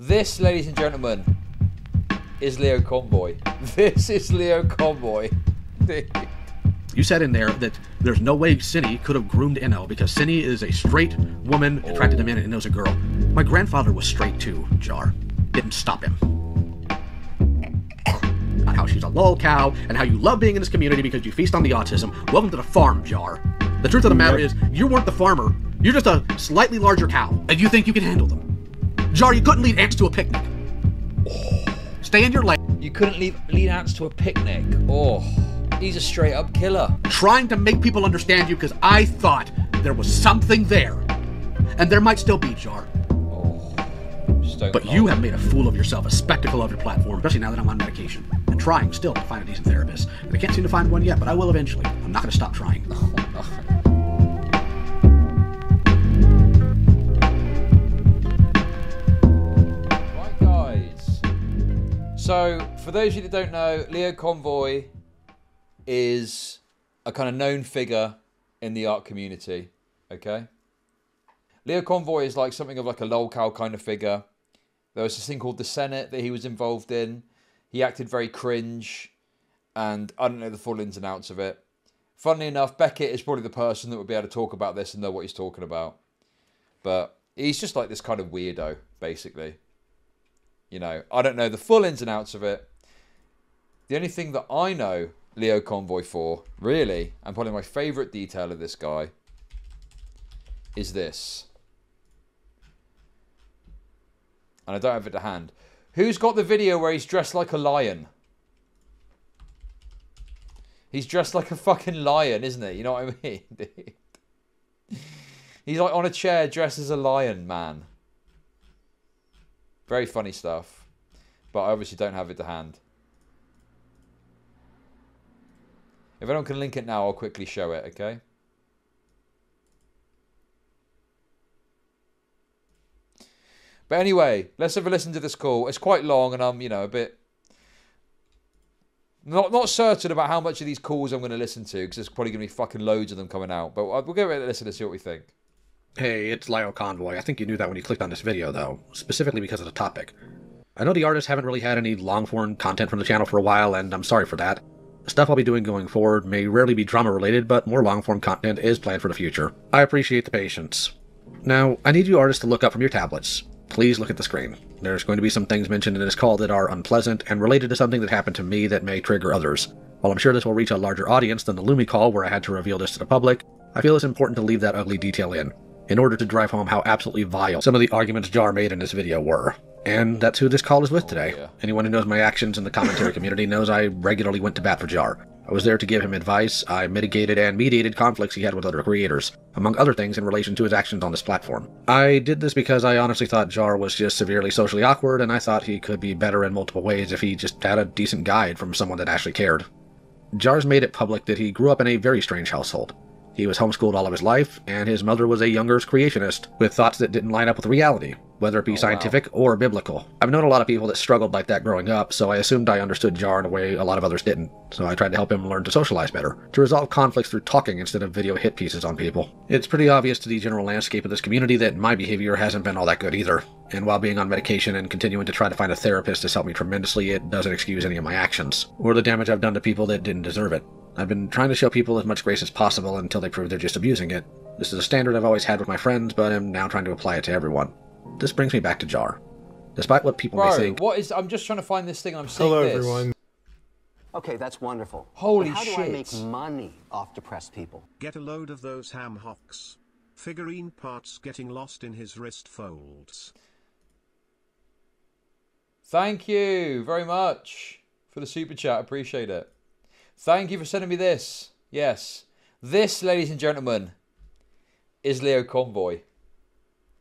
This, ladies and gentlemen, is LioConvoy. This is LioConvoy. You said in there that there's no way Synny could have groomed Inno because Synny is a straight woman attracted to men and Inno's a girl. My grandfather was straight too, Jar. Didn't stop him. Not how she's a lol cow and how you love being in this community because you feast on the autism. Welcome to the farm, Jar. The truth of the matter is, you weren't the farmer. You're just a slightly larger cow, and you think you can handle them. Jar, you couldn't lead ants to a picnic. Stay in your lane. You couldn't lead ants to a picnic. Oh, he's a straight up killer. Trying to make people understand you because I thought there was something there. And there might still be, Jar. But you have made a fool of yourself, a spectacle of your platform, especially now that I'm on medication. And trying still to find a decent therapist. And I can't seem to find one yet, but I will eventually. I'm not going to stop trying. Right, guys. So, for those of you that don't know, LioConvoy is a kind of known figure in the art community. Okay? LioConvoy is like something of like a lolcow kind of figure. There was this thing called the Senate that he was involved in. He acted very cringe, and I don't know the full ins and outs of it. Funnily enough, Beckett is probably the person that would be able to talk about this and know what he's talking about. But he's just like this kind of weirdo, basically. You know, I don't know the full ins and outs of it. The only thing that I know LioConvoy for, really, and probably my favourite detail of this guy, is this. And I don't have it to hand. Who's got the video where he's dressed like a lion? He's dressed like a fucking lion, isn't he? You know what I mean? He's like on a chair dressed as a lion, man. Very funny stuff. But I obviously don't have it to hand. If anyone can link it now, I'll quickly show it, okay? But anyway, let's have a listen to this call. It's quite long, and I'm, you know, a bit not certain about how much of these calls I'm going to listen to, because there's probably going to be fucking loads of them coming out. But we'll give it a listen and see what we think. Hey, it's LioConvoy. I think you knew that when you clicked on this video, though, specifically because of the topic. I know the artists haven't really had any long-form content from the channel for a while, and I'm sorry for that. The stuff I'll be doing going forward may rarely be drama-related, but more long-form content is planned for the future. I appreciate the patience. Now, I need you artists to look up from your tablets. Please look at the screen. There's going to be some things mentioned in this call that are unpleasant and related to something that happened to me that may trigger others. While I'm sure this will reach a larger audience than the Lumi call where I had to reveal this to the public, I feel it's important to leave that ugly detail in order to drive home how absolutely vile some of the arguments Jar made in this video were. And that's who this call is with today. Yeah. Anyone who knows my actions in the commentary community knows I regularly went to bat for Jar. I was there to give him advice. I mitigated and mediated conflicts he had with other creators, among other things in relation to his actions on this platform. I did this because I honestly thought Jar was just severely socially awkward, and I thought he could be better in multiple ways if he just had a decent guide from someone that actually cared. Jar's made it public that he grew up in a very strange household. He was homeschooled all of his life, and his mother was a young Earth creationist with thoughts that didn't line up with reality, whether it be scientific or biblical. I've known a lot of people that struggled like that growing up, so I assumed I understood Jar in a way a lot of others didn't. So I tried to help him learn to socialize better, to resolve conflicts through talking instead of video hit pieces on people. It's pretty obvious to the general landscape of this community that my behavior hasn't been all that good either. And while being on medication and continuing to try to find a therapist has helped me tremendously, it doesn't excuse any of my actions, or the damage I've done to people that didn't deserve it. I've been trying to show people as much grace as possible until they prove they're just abusing it. This is a standard I've always had with my friends, but I'm now trying to apply it to everyone. This brings me back to Jar. Despite what people may think... what is... I'm just trying to find this thing. I'm seeing Hello, this. everyone. Okay, that's wonderful. Holy but how shit. do I make money off depressed people? Get a load of those ham hocks. Figurine parts getting lost in his wrist folds. Thank you very much for the super chat. Appreciate it. Thank you for sending me this. Yes. This, ladies and gentlemen, is LioConvoy.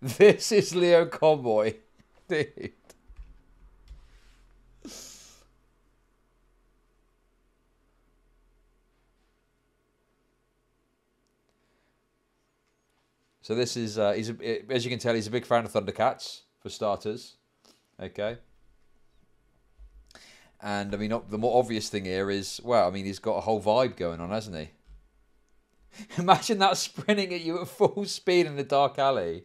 This is LioConvoy. Dude. So this is, as you can tell, he's a big fan of Thundercats, for starters. Okay. And, I mean, the more obvious thing here is, well, I mean, he's got a whole vibe going on, hasn't he? Imagine that sprinting at you at full speed in the dark alley.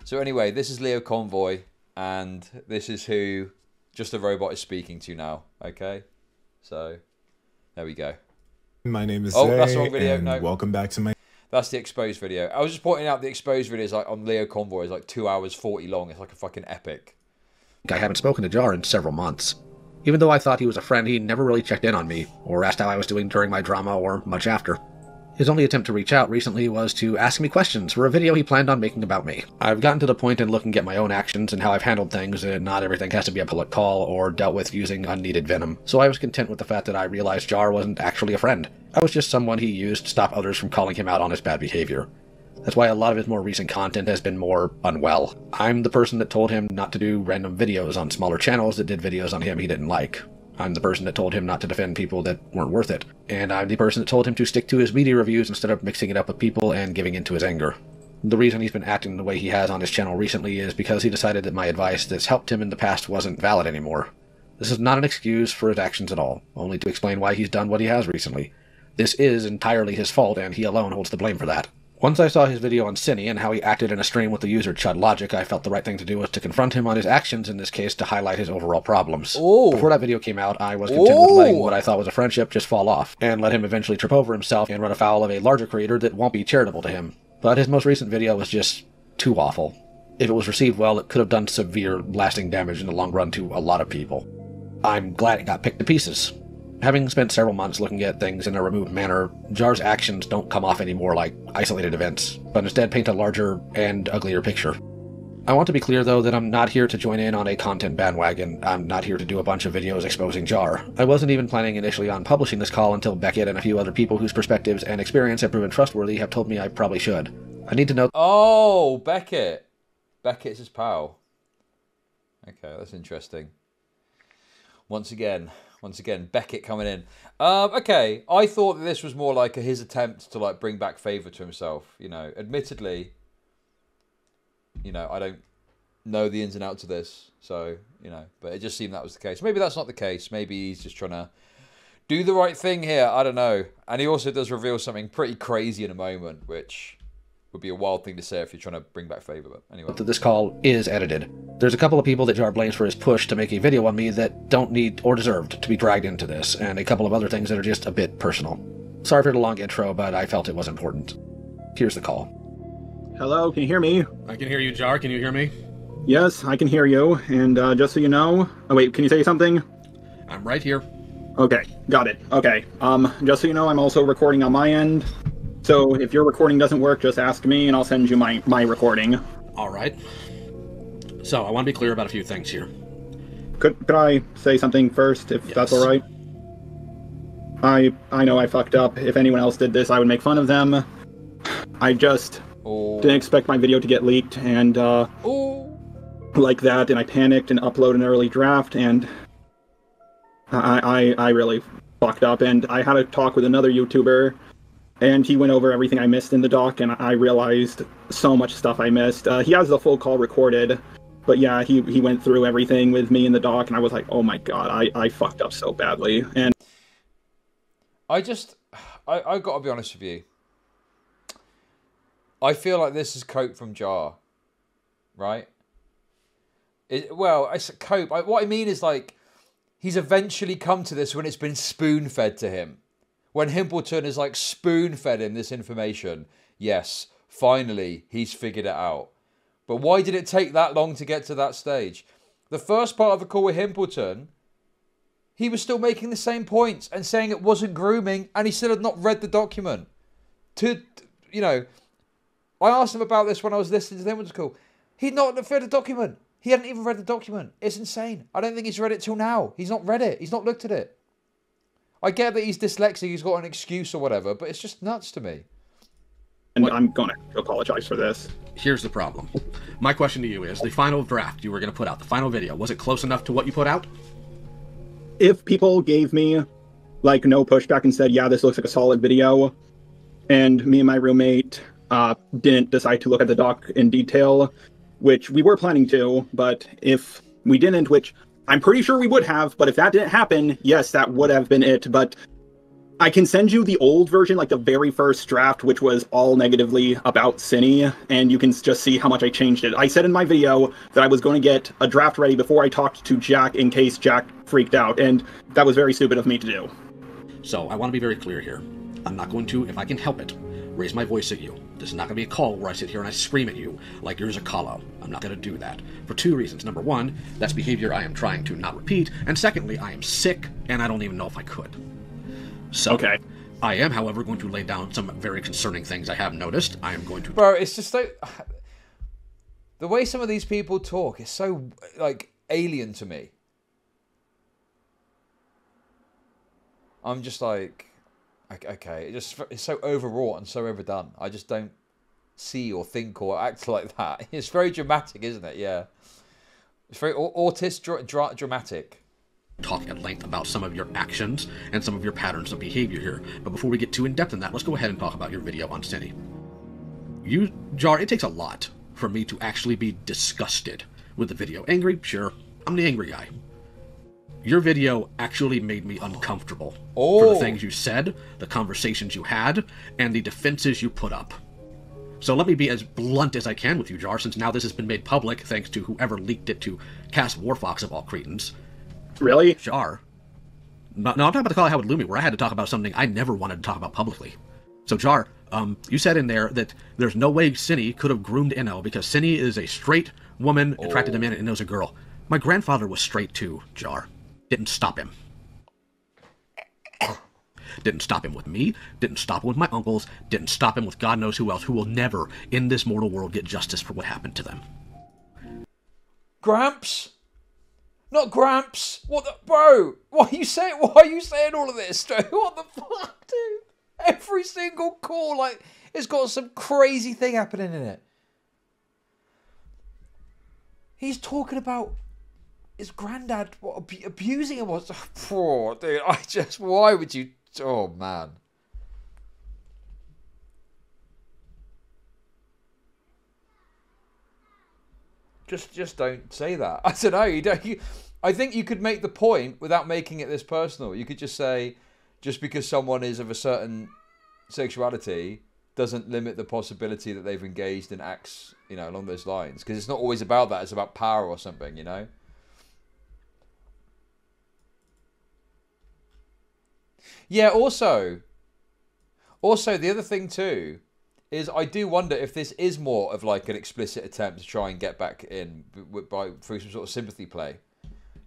So anyway, this is LioConvoy, and this is who JustARobot is speaking to now. Okay, so there we go. My name is that's the wrong video. and No, welcome back to my... That's the exposed video. I was just pointing out the exposed video is like on LioConvoy is like 2 hours 40 long. It's like a fucking epic. I haven't spoken to Jar in several months. Even though I thought he was a friend, he never really checked in on me, or asked how I was doing during my drama, or much after. His only attempt to reach out recently was to ask me questions for a video he planned on making about me. I've gotten to the point in looking at my own actions and how I've handled things that not everything has to be a public call or dealt with using unneeded venom, so I was content with the fact that I realized Jar wasn't actually a friend. I was just someone he used to stop others from calling him out on his bad behavior. That's why a lot of his more recent content has been more unwell. I'm the person that told him not to do random videos on smaller channels that did videos on him he didn't like. I'm the person that told him not to defend people that weren't worth it. And I'm the person that told him to stick to his media reviews instead of mixing it up with people and giving into his anger. The reason he's been acting the way he has on his channel recently is because he decided that my advice that's helped him in the past wasn't valid anymore. This is not an excuse for his actions at all, only to explain why he's done what he has recently. This is entirely his fault, and he alone holds the blame for that. Once I saw his video on Synny and how he acted in a stream with the user chudlogic, I felt the right thing to do was to confront him on his actions in this case to highlight his overall problems. Ooh. Before that video came out, I was content with letting what I thought was a friendship just fall off, and let him eventually trip over himself and run afoul of a larger creator that won't be charitable to him. But his most recent video was just too awful. If it was received well, it could have done severe, lasting damage in the long run to a lot of people. I'm glad it got picked to pieces. Having spent several months looking at things in a removed manner, Jar's actions don't come off anymore like isolated events, but instead paint a larger and uglier picture. I want to be clear, though, that I'm not here to join in on a content bandwagon. I'm not here to do a bunch of videos exposing Jar. I wasn't even planning initially on publishing this call until Beckett and a few other people whose perspectives and experience have proven trustworthy have told me I probably should. I need to know... Oh, Beckett. Beckett's his pal. Okay, that's interesting. Once again, Beckett coming in. Okay, I thought that this was more like his attempt to like bring back favor to himself. You know, admittedly, you know, I don't know the ins and outs of this, so you know, but it just seemed that was the case. Maybe that's not the case. Maybe he's just trying to do the right thing here. I don't know. And he also does reveal something pretty crazy in a moment, which would be a wild thing to say if you're trying to bring back favor. But anyway, this call is edited. There's a couple of people that Jar blames for his push to make a video on me that don't need or deserved to be dragged into this, and a couple of other things that are just a bit personal. Sorry for the long intro, but I felt it was important. Here's the call. Hello, can you hear me? I can hear you, Jar. Can you hear me? Yes, I can hear you, and just so you know... Oh wait, can you say something? I'm right here. Okay, got it. Okay, just so you know, I'm also recording on my end. So if your recording doesn't work, just ask me and I'll send you my recording. Alright. So, I want to be clear about a few things here. Could I say something first, if that's alright? I know I fucked up. If anyone else did this, I would make fun of them. I just didn't expect my video to get leaked, and like that, and I panicked and uploaded an early draft, and I really fucked up, and I had a talk with another YouTuber, and he went over everything I missed in the doc, and I realized so much stuff I missed. He has the full call recorded, but yeah, he went through everything with me in the doc, and I was like, oh my god, I fucked up so badly. And I gotta be honest with you. I feel like this is cope from Jar, right? Well, it's a cope. What I mean is, like, he's eventually come to this when it's been spoon-fed to him. When Himpleton has, like, spoon-fed him this information. Yes, finally, he's figured it out. But why did it take that long to get to that stage? The first part of the call with Himpleton, he was still making the same points and saying it wasn't grooming, and he still had not read the document. You know, I asked him about this when I was listening to the Himpleton call. He'd not read the document. He hadn't even read the document. It's insane. I don't think he's read it till now. He's not read it. He's not looked at it. I get that he's dyslexic, he's got an excuse or whatever, but it's just nuts to me. And I'm going to apologize for this. Here's the problem. My question to you is, the final draft you were going to put out, the final video, was it close enough to what you put out? If people gave me, like, no pushback and said, yeah, this looks like a solid video, and me and my roommate didn't decide to look at the doc in detail, which we were planning to, but if we didn't, which I'm pretty sure we would have, but if that didn't happen, yes, that would have been it. But I can send you the old version, like the very first draft, which was all negatively about Synny, and you can just see how much I changed it. I said in my video that I was going to get a draft ready before I talked to Jack in case Jack freaked out, and that was very stupid of me to do. So, I want to be very clear here. I'm not going to, if I can help it, raise my voice at you. This is not going to be a call where I sit here and I scream at you like you're a call-out. I'm not going to do that. For two reasons. Number one, that's behavior I am trying to not repeat, and secondly, I am sick, and I don't even know if I could. So, okay. I am, however, going to lay down some very concerning things I have noticed. I am going to... Bro, it's just like... The way some of these people talk is so, like, alien to me. I'm just like... Okay, it's so overwrought and so overdone. I just don't see or think or act like that. It's very dramatic, isn't it? Yeah. It's very dramatic. Talk at length about some of your actions and some of your patterns of behavior here. But before we get too in-depth in that, let's go ahead and talk about your video on Synny. You, Jar, it takes a lot for me to actually be disgusted with the video. Angry? Sure. I'm the angry guy. Your video actually made me uncomfortable for the things you said, the conversations you had, and the defenses you put up. So let me be as blunt as I can with you, Jar, since now this has been made public thanks to whoever leaked it to Cass Warfox of all cretins. Really? Jar. No, I'm talking about the call I had with Lumi, where I had to talk about something I never wanted to talk about publicly. So, Jar, you said in there that there's no way Synny could have groomed Inno because Synny is a straight woman attracted to men and Inno's a girl. My grandfather was straight too, Jar. Didn't stop him. Didn't stop him with me, didn't stop him with my uncles, didn't stop him with God knows who else, who will never, in this mortal world, get justice for what happened to them. Gramps? Not Gramps. What the... Bro, why are you saying all of this? What the fuck, dude? Every single call, like, it's got some crazy thing happening in it. He's talking about his granddad abusing him. Poor dude, why would you... Oh, man. Just don't say that. I don't know. I think you could make the point without making it this personal. You could just say, just because someone is of a certain sexuality doesn't limit the possibility that they've engaged in acts, you know, along those lines. Because it's not always about that. It's about power or something, you know? Yeah, also, the other thing too is I do wonder if this is more of like an explicit attempt to try and get back in through some sort of sympathy play.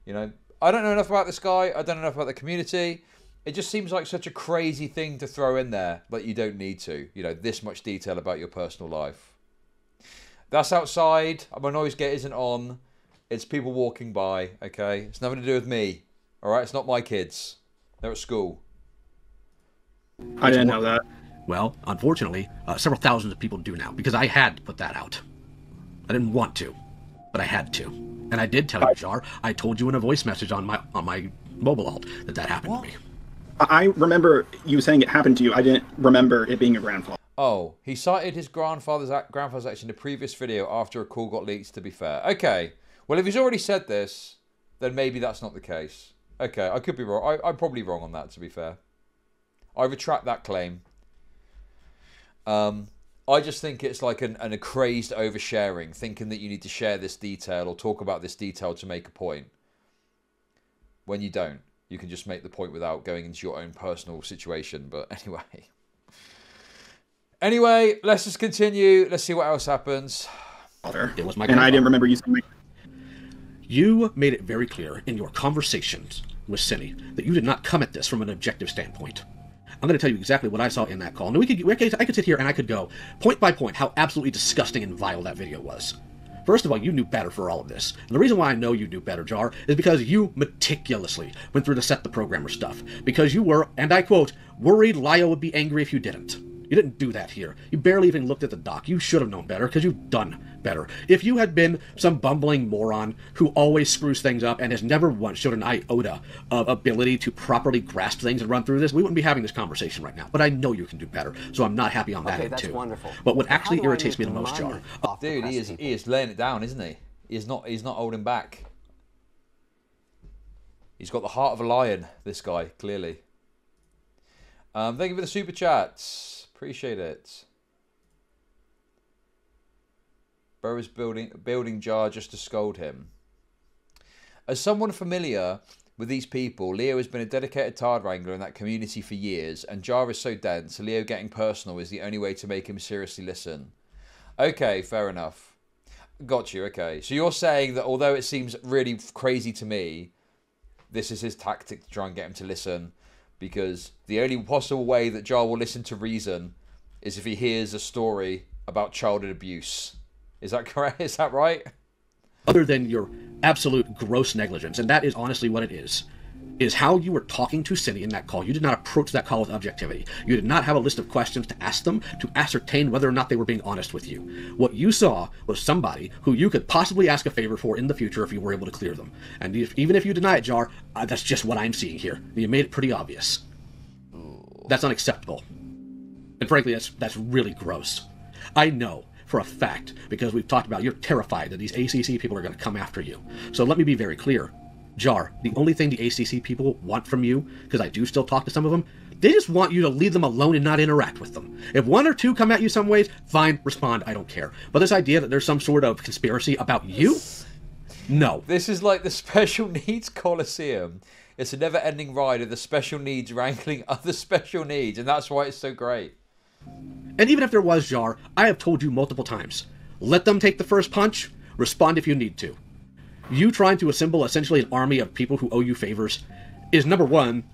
You know, I don't know enough about this guy. I don't know enough about the community. It just seems like such a crazy thing to throw in there, but you don't need to. You know, this much detail about your personal life. That's outside. My noise gate isn't on. It's people walking by, okay? It's nothing to do with me, all right? It's not my kids. They're at school. I didn't know that. Well, unfortunately, several thousands of people do now, because I had to put that out. I didn't want to, but I had to. And I did tell you, Jar. I told you in a voice message on my mobile alt that happened to me. I remember you saying it happened to you. I didn't remember it being your grandfather. Oh, he cited his grandfather's action in a previous video after a call got leaked, to be fair. Okay. Well, if he's already said this, then maybe that's not the case. Okay, I could be wrong. I'm probably wrong on that, to be fair. I retract that claim. I just think it's like a crazed oversharing, thinking that you need to share this detail or talk about this detail to make a point. When you don't. You can just make the point without going into your own personal situation. But anyway. Anyway, let's just continue. Let's see what else happens. It was my and I didn't remember you saying... You made it very clear in your conversations with Synny that you did not come at this from an objective standpoint. I'm going to tell you exactly what I saw in that call. And I could sit here and I could go point by point how absolutely disgusting and vile that video was. First of all, you knew better for all of this. And the reason why I know you knew better, Jar, is because you meticulously went through the set the programmer stuff. Because you were, and I quote, worried Lio would be angry if you didn't. You didn't do that here. You barely even looked at the doc. You should have known better, because you've done better. If you had been some bumbling moron who always screws things up and has never once showed an iota of ability to properly grasp things and run through this, we wouldn't be having this conversation right now. But I know you can do better, so I'm not happy on that end, too. Wonderful. But what actually irritates me the most, Jar... Dude, he is laying it down, isn't he? He's not holding back. He's got the heart of a lion, this guy, clearly. Thank you for the super chats. Appreciate it. Bro is building Jar just to scold him. As someone familiar with these people, Leo has been a dedicated tard wrangler in that community for years, and Jar is so dense, Leo getting personal is the only way to make him seriously listen. Okay, fair enough. Got you, okay. So you're saying that although it seems really crazy to me, this is his tactic to try and get him to listen, because the only possible way that Jar will listen to reason is if he hears a story about childhood abuse. Is that correct? Is that right? Other than your absolute gross negligence, and that is honestly what it is how you were talking to Cindy in that call. You did not approach that call with objectivity. You did not have a list of questions to ask them to ascertain whether or not they were being honest with you. What you saw was somebody who you could possibly ask a favor for in the future if you were able to clear them. And even if you deny it, Jar, that's just what I'm seeing here. You made it pretty obvious. That's unacceptable. And frankly, that's really gross. I know for a fact, because we've talked about, you're terrified that these ACC people are going to come after you. So let me be very clear. Jar, the only thing the ACC people want from you, because I do still talk to some of them, they just want you to leave them alone and not interact with them. If one or two come at you some ways, fine, respond, I don't care. But this idea that there's some sort of conspiracy about you? No. This is like the Special Needs Coliseum. It's a never-ending ride of the special needs wrangling other special needs, and that's why it's so great. And even if there was, Jar, I have told you multiple times, let them take the first punch, respond if you need to. You trying to assemble essentially an army of people who owe you favors is, number one,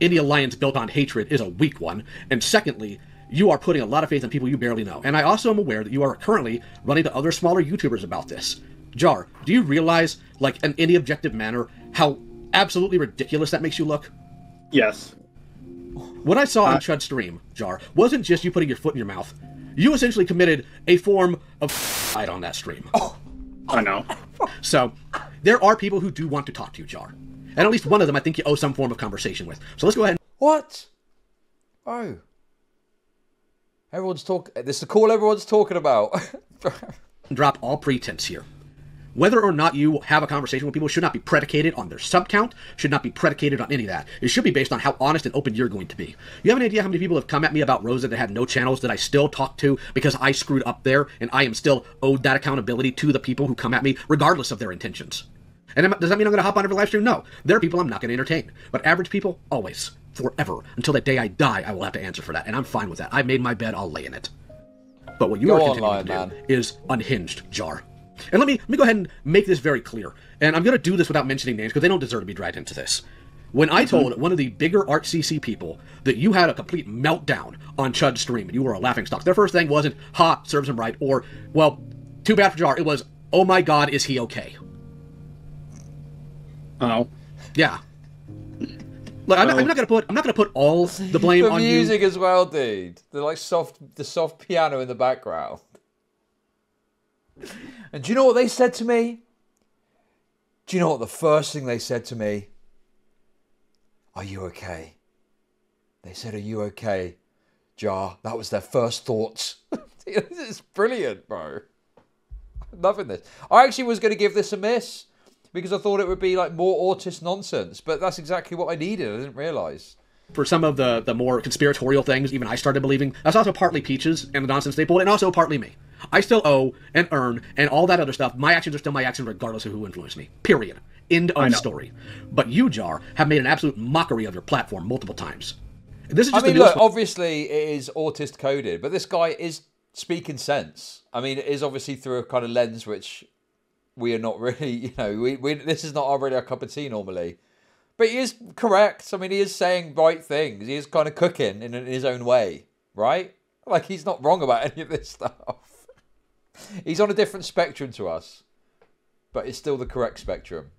any alliance built on hatred is a weak one, and secondly, you are putting a lot of faith in people you barely know. And I also am aware that you are currently running to other smaller YouTubers about this. Jar, do you realize, like, in any objective manner, how absolutely ridiculous that makes you look? Yes. What I saw on Chud's stream, Jar, wasn't just you putting your foot in your mouth. You essentially committed a form of fight on that stream. Oh, I know. So, there are people who do want to talk to you, Jar. And at least one of them I think you owe some form of conversation with. So let's go ahead and... What? Oh. Everyone's talking... This is the call everyone's talking about. drop all pretense here. Whether or not you have a conversation with people should not be predicated on their sub count, should not be predicated on any of that. It should be based on how honest and open you're going to be. You have an idea how many people have come at me about Rosa that had no channels that I still talk to because I screwed up there, and I am still owed that accountability to the people who come at me, regardless of their intentions. And does that mean I'm going to hop on every live stream? No. There are people I'm not going to entertain. But average people, always. Forever. Until the day I die, I will have to answer for that. And I'm fine with that. I made my bed, I'll lay in it. But what you are continuing to do is unhinged, Jar. And let me go ahead and make this very clear. And I'm going to do this without mentioning names because they don't deserve to be dragged into this. When I told one of the bigger ArtCC people that you had a complete meltdown on Chud's stream and you were a laughingstock, their first thing wasn't, ha, serves him right, or, well, too bad for Jar. It was, oh my god, is he okay? Oh. Yeah. Look, I'm not gonna put all the blame on you. The music as well, dude. The soft piano in the background. And do you know what they said to me? Do you know what the first thing they said to me? Are you okay? They said, are you okay, Jar? That was their first thoughts. This is brilliant, bro. I'm loving this. I actually was going to give this a miss because I thought it would be like more autist nonsense, but that's exactly what I needed. I didn't realise. For some of the more conspiratorial things, even I started believing. That's also partly Peaches and the nonsense they pulled, and also partly me. I still owe and earn and all that other stuff. My actions are still my actions regardless of who influenced me. Period. End of story. But you, Jar, have made an absolute mockery of your platform multiple times. This is just look, obviously it is autist coded, but this guy is speaking sense. I mean, it is obviously through a kind of lens which we are not really, this is not really our cup of tea normally. But he is correct. I mean, he is saying right things. He is kind of cooking in his own way, right? Like, he's not wrong about any of this stuff. He's on a different spectrum to us, but it's still the correct spectrum.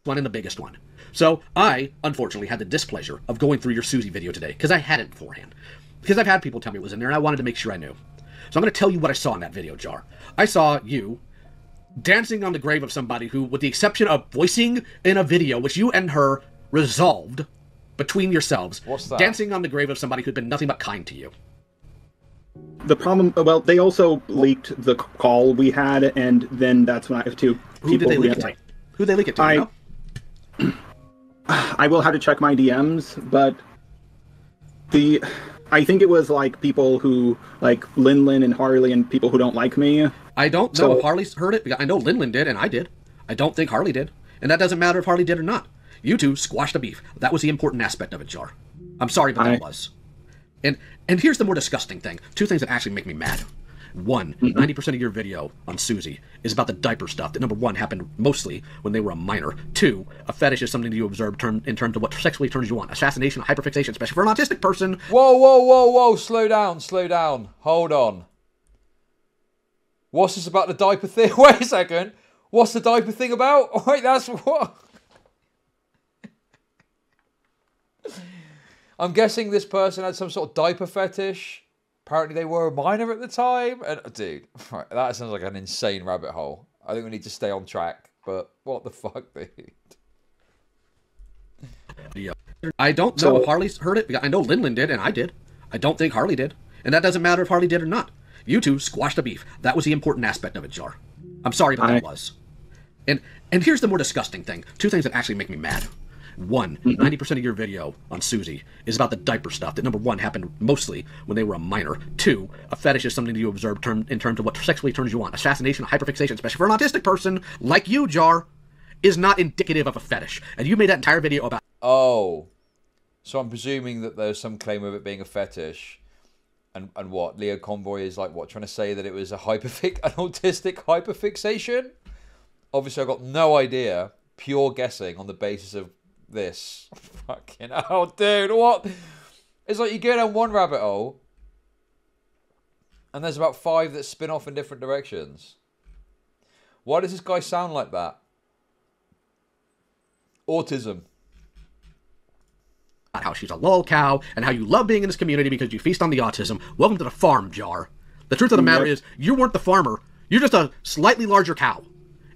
One and the biggest one. So I, unfortunately, had the displeasure of going through your Susie video today, because I hadn't beforehand. Because I've had people tell me it was in there, and I wanted to make sure I knew. So I'm going to tell you what I saw in that video, Jar. I saw you dancing on the grave of somebody who, with the exception of voicing in a video, which you and her resolved between yourselves, what's that? Dancing on the grave of somebody who'd been nothing but kind to you. The problem, well, they also leaked the call we had, and then that's when I have two people. Who did they leak it to? Who did they leak it to? I will have to check my DMs, but I think it was like people who like Lin and Harley and people who don't like me. I don't know if Harley's heard it. I know Lin did, and I did. I don't think Harley did, and that doesn't matter if Harley did or not. You two squashed the beef. That was the important aspect of it, Jar. I'm sorry, but that was. And here's the more disgusting thing. Two things that actually make me mad. One, 90% of your video on Susie is about the diaper stuff that, number one, happened mostly when they were a minor. Two, a fetish is something that you observe in terms of what sexually turns you on. Assassination, hyperfixation, especially for an autistic person. Whoa. Slow down. Hold on. What's this about the diaper thing? Wait a second. What's the diaper thing about? Wait, that's what? I'm guessing this person had some sort of diaper fetish. Apparently they were a minor at the time. And, dude, right, that sounds like an insane rabbit hole. I think we need to stay on track. But what the fuck, dude? Yeah. I don't know if Harley's heard it. I know Lin did, and I did. I don't think Harley did. And that doesn't matter if Harley did or not. You two squashed the beef. That was the important aspect of it, Jar. I'm sorry, but that was. And here's the more disgusting thing. Two things that actually make me mad. One, 90% of your video on Susie is about the diaper stuff that, number one, happened mostly when they were a minor. Two, a fetish is something that you observe in terms of what sexually turns you on. Assassination, hyperfixation, especially for an autistic person like you, Jar, is not indicative of a fetish. And you made that entire video about... Oh. So I'm presuming that there's some claim of it being a fetish. And what? LioConvoy is like, what, trying to say that it was an autistic hyperfixation? Obviously, I've got no idea. Pure guessing on the basis of this. Fucking hell, dude, what? It's like you go down one rabbit hole and there's about 5 that spin off in different directions. Why does this guy sound like that? Autism. How she's a lol cow and how you love being in this community because you feast on the autism. Welcome to the farm, Jar. The truth of the matter is, you weren't the farmer. You're just a slightly larger cow.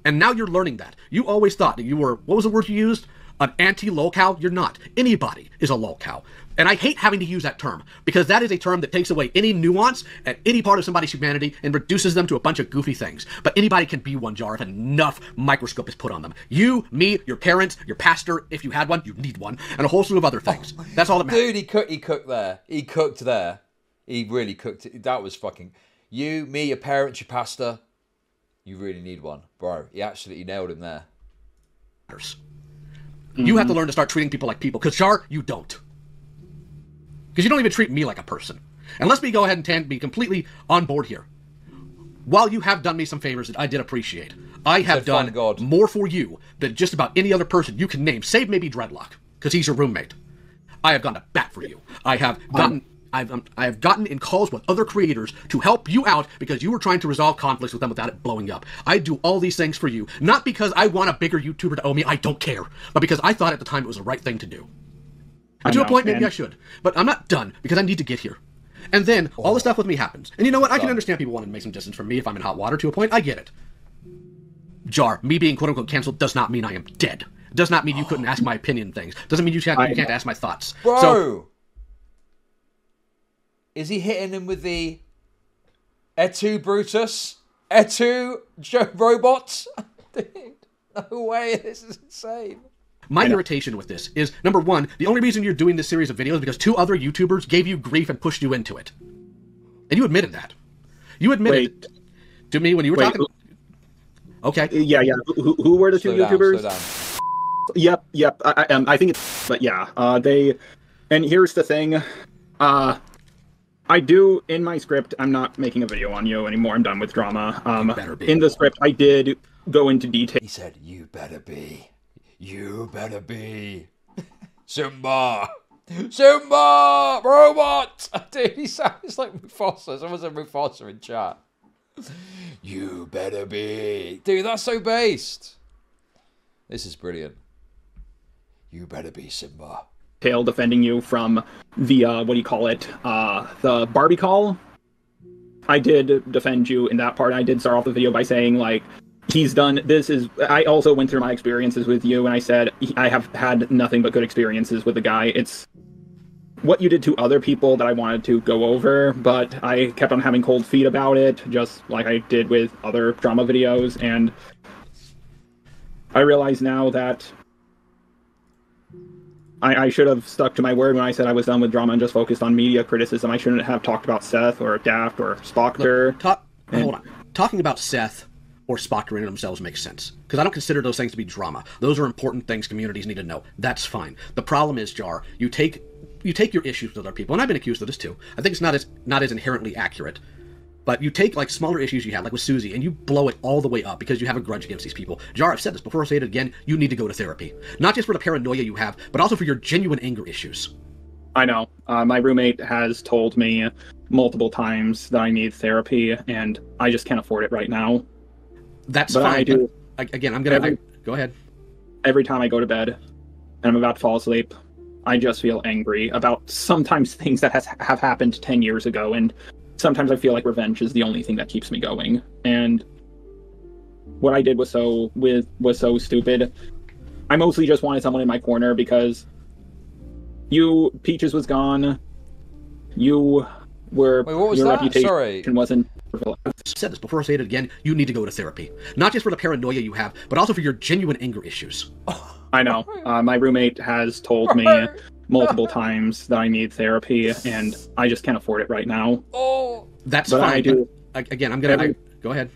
And now you're learning that. You always thought that you were, what was the word you used? An anti-lol cow? You're not. Anybody is a lol cow. And I hate having to use that term, because that is a term that takes away any nuance at any part of somebody's humanity and reduces them to a bunch of goofy things. But anybody can be one, Jar, if enough microscope is put on them. You, me, your parents, your pastor, if you had one, you need one, and a whole slew of other things. That's all that matters. Dude, he cooked there. He cooked there. He really cooked it. That was fucking... You, me, your parents, your pastor. You really need one. Bro, he absolutely nailed him there. You have to learn to start treating people like people, because Jar, you don't. Because you don't even treat me like a person. And let me go ahead and be completely on board here. While you have done me some favors that I did appreciate, I have done more for you than just about any other person you can name, save maybe Dreadlock, because he's your roommate. I have gone to bat for you. I have gotten in calls with other creators to help you out because you were trying to resolve conflicts with them without it blowing up. I do all these things for you, not because I want a bigger YouTuber to owe me, I don't care, but because I thought at the time it was the right thing to do. And to a point, maybe I should. But I'm not done, because I need to get here. And then, all the stuff with me happens. And you know what? I can understand people wanting to make some distance from me if I'm in hot water to a point. I get it. Jar, me being quote-unquote canceled does not mean I am dead. Does not mean you couldn't ask my opinion things. Doesn't mean you can't ask my thoughts. Bro! So, is he hitting him with the... Et Brutus? Et Robot? Dude, no way. This is insane. My irritation with this is, number one, the only reason you're doing this series of videos is because 2 other YouTubers gave you grief and pushed you into it. And you admitted that. You admitted it to me when you were talking... Okay. Yeah. Who were the 2 YouTubers? Yep. I think it's... But yeah, they... And here's the thing. I do, in my script, I'm not making a video on you anymore. I'm done with drama. In the script, I did go into detail. He said, you better be. You better be. Simba! Simba! Robot! Dude, he sounds like Mufasa. Someone said Mufasa in chat. You better be. Dude, that's so based. This is brilliant. You better be Simba. Defending you from the, what do you call it? The Barbie call. I did defend you in that part. I did start off the video by saying, like, he's done, I also went through my experiences with you, and I said, I have had nothing but good experiences with the guy. It's what you did to other people that I wanted to go over, but I kept on having cold feet about it, just like I did with other drama videos, and I realize now that I should have stuck to my word when I said I was done with drama and just focused on media criticism. I shouldn't have talked about Seth or Daft or Spockter. Hold on. Talking about Seth or Spockter in themselves makes sense, because I don't consider those things to be drama. Those are important things communities need to know. That's fine. The problem is, Jar, you take your issues with other people, and I've been accused of this too. I think it's not as inherently accurate. But you take, like, smaller issues you have, like with Susie, and you blow it all the way up because you have a grudge against these people. Jar, I've said this before, I'll say it again, you need to go to therapy. Not just for the paranoia you have, but also for your genuine anger issues. I know. My roommate has told me multiple times that I need therapy, and I just can't afford it right now. That's but fine. I do. Again, go ahead. Every time I go to bed, and I'm about to fall asleep, I just feel angry about sometimes things that have happened 10 years ago, and sometimes I feel like revenge is the only thing that keeps me going. And what I did was so stupid. I mostly just wanted someone in my corner because Peaches was gone. You were... Wait, what was your that? reputation Sorry. wasn't... I've said this before, I'll say it again, you need to go to therapy. Not just for the paranoia you have, but also for your genuine anger issues. I know. My roommate has told me multiple times that I need therapy, and I just can't afford it right now. Oh, that's but fine. I do. Again, go ahead.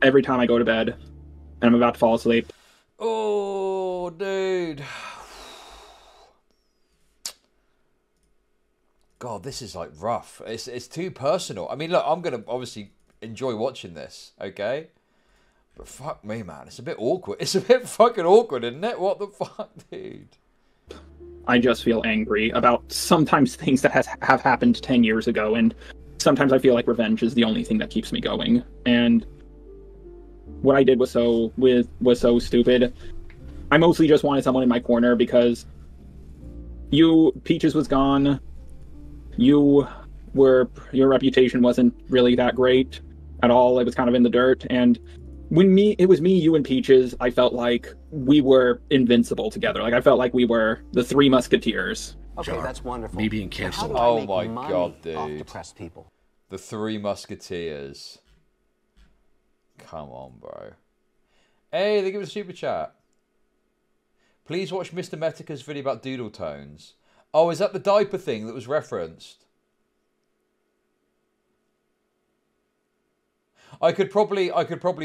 Every time I go to bed, and I'm about to fall asleep. Oh, dude. God, this is like rough. It's too personal. I mean, look, I'm gonna obviously enjoy watching this, okay? But fuck me, man, it's a bit awkward. It's a bit fucking awkward, isn't it? What the fuck, dude? I just feel angry about sometimes things that have happened 10 years ago, and sometimes I feel like revenge is the only thing that keeps me going. And what I did was so stupid. I mostly just wanted someone in my corner because Peaches was gone. Your reputation wasn't really that great at all. It was kind of in the dirt, and it was me, you, and Peaches, I felt like we were invincible together. Like, I felt like we were the Three Musketeers. Okay, Jar, that's wonderful. me being canceled. Oh my god, dude. Off depressed people. The Three Musketeers. Come on, bro. Hey, they give us a super chat. Please watch Mr. Metica's video about doodle tones. Oh, is that the diaper thing that was referenced? I could probably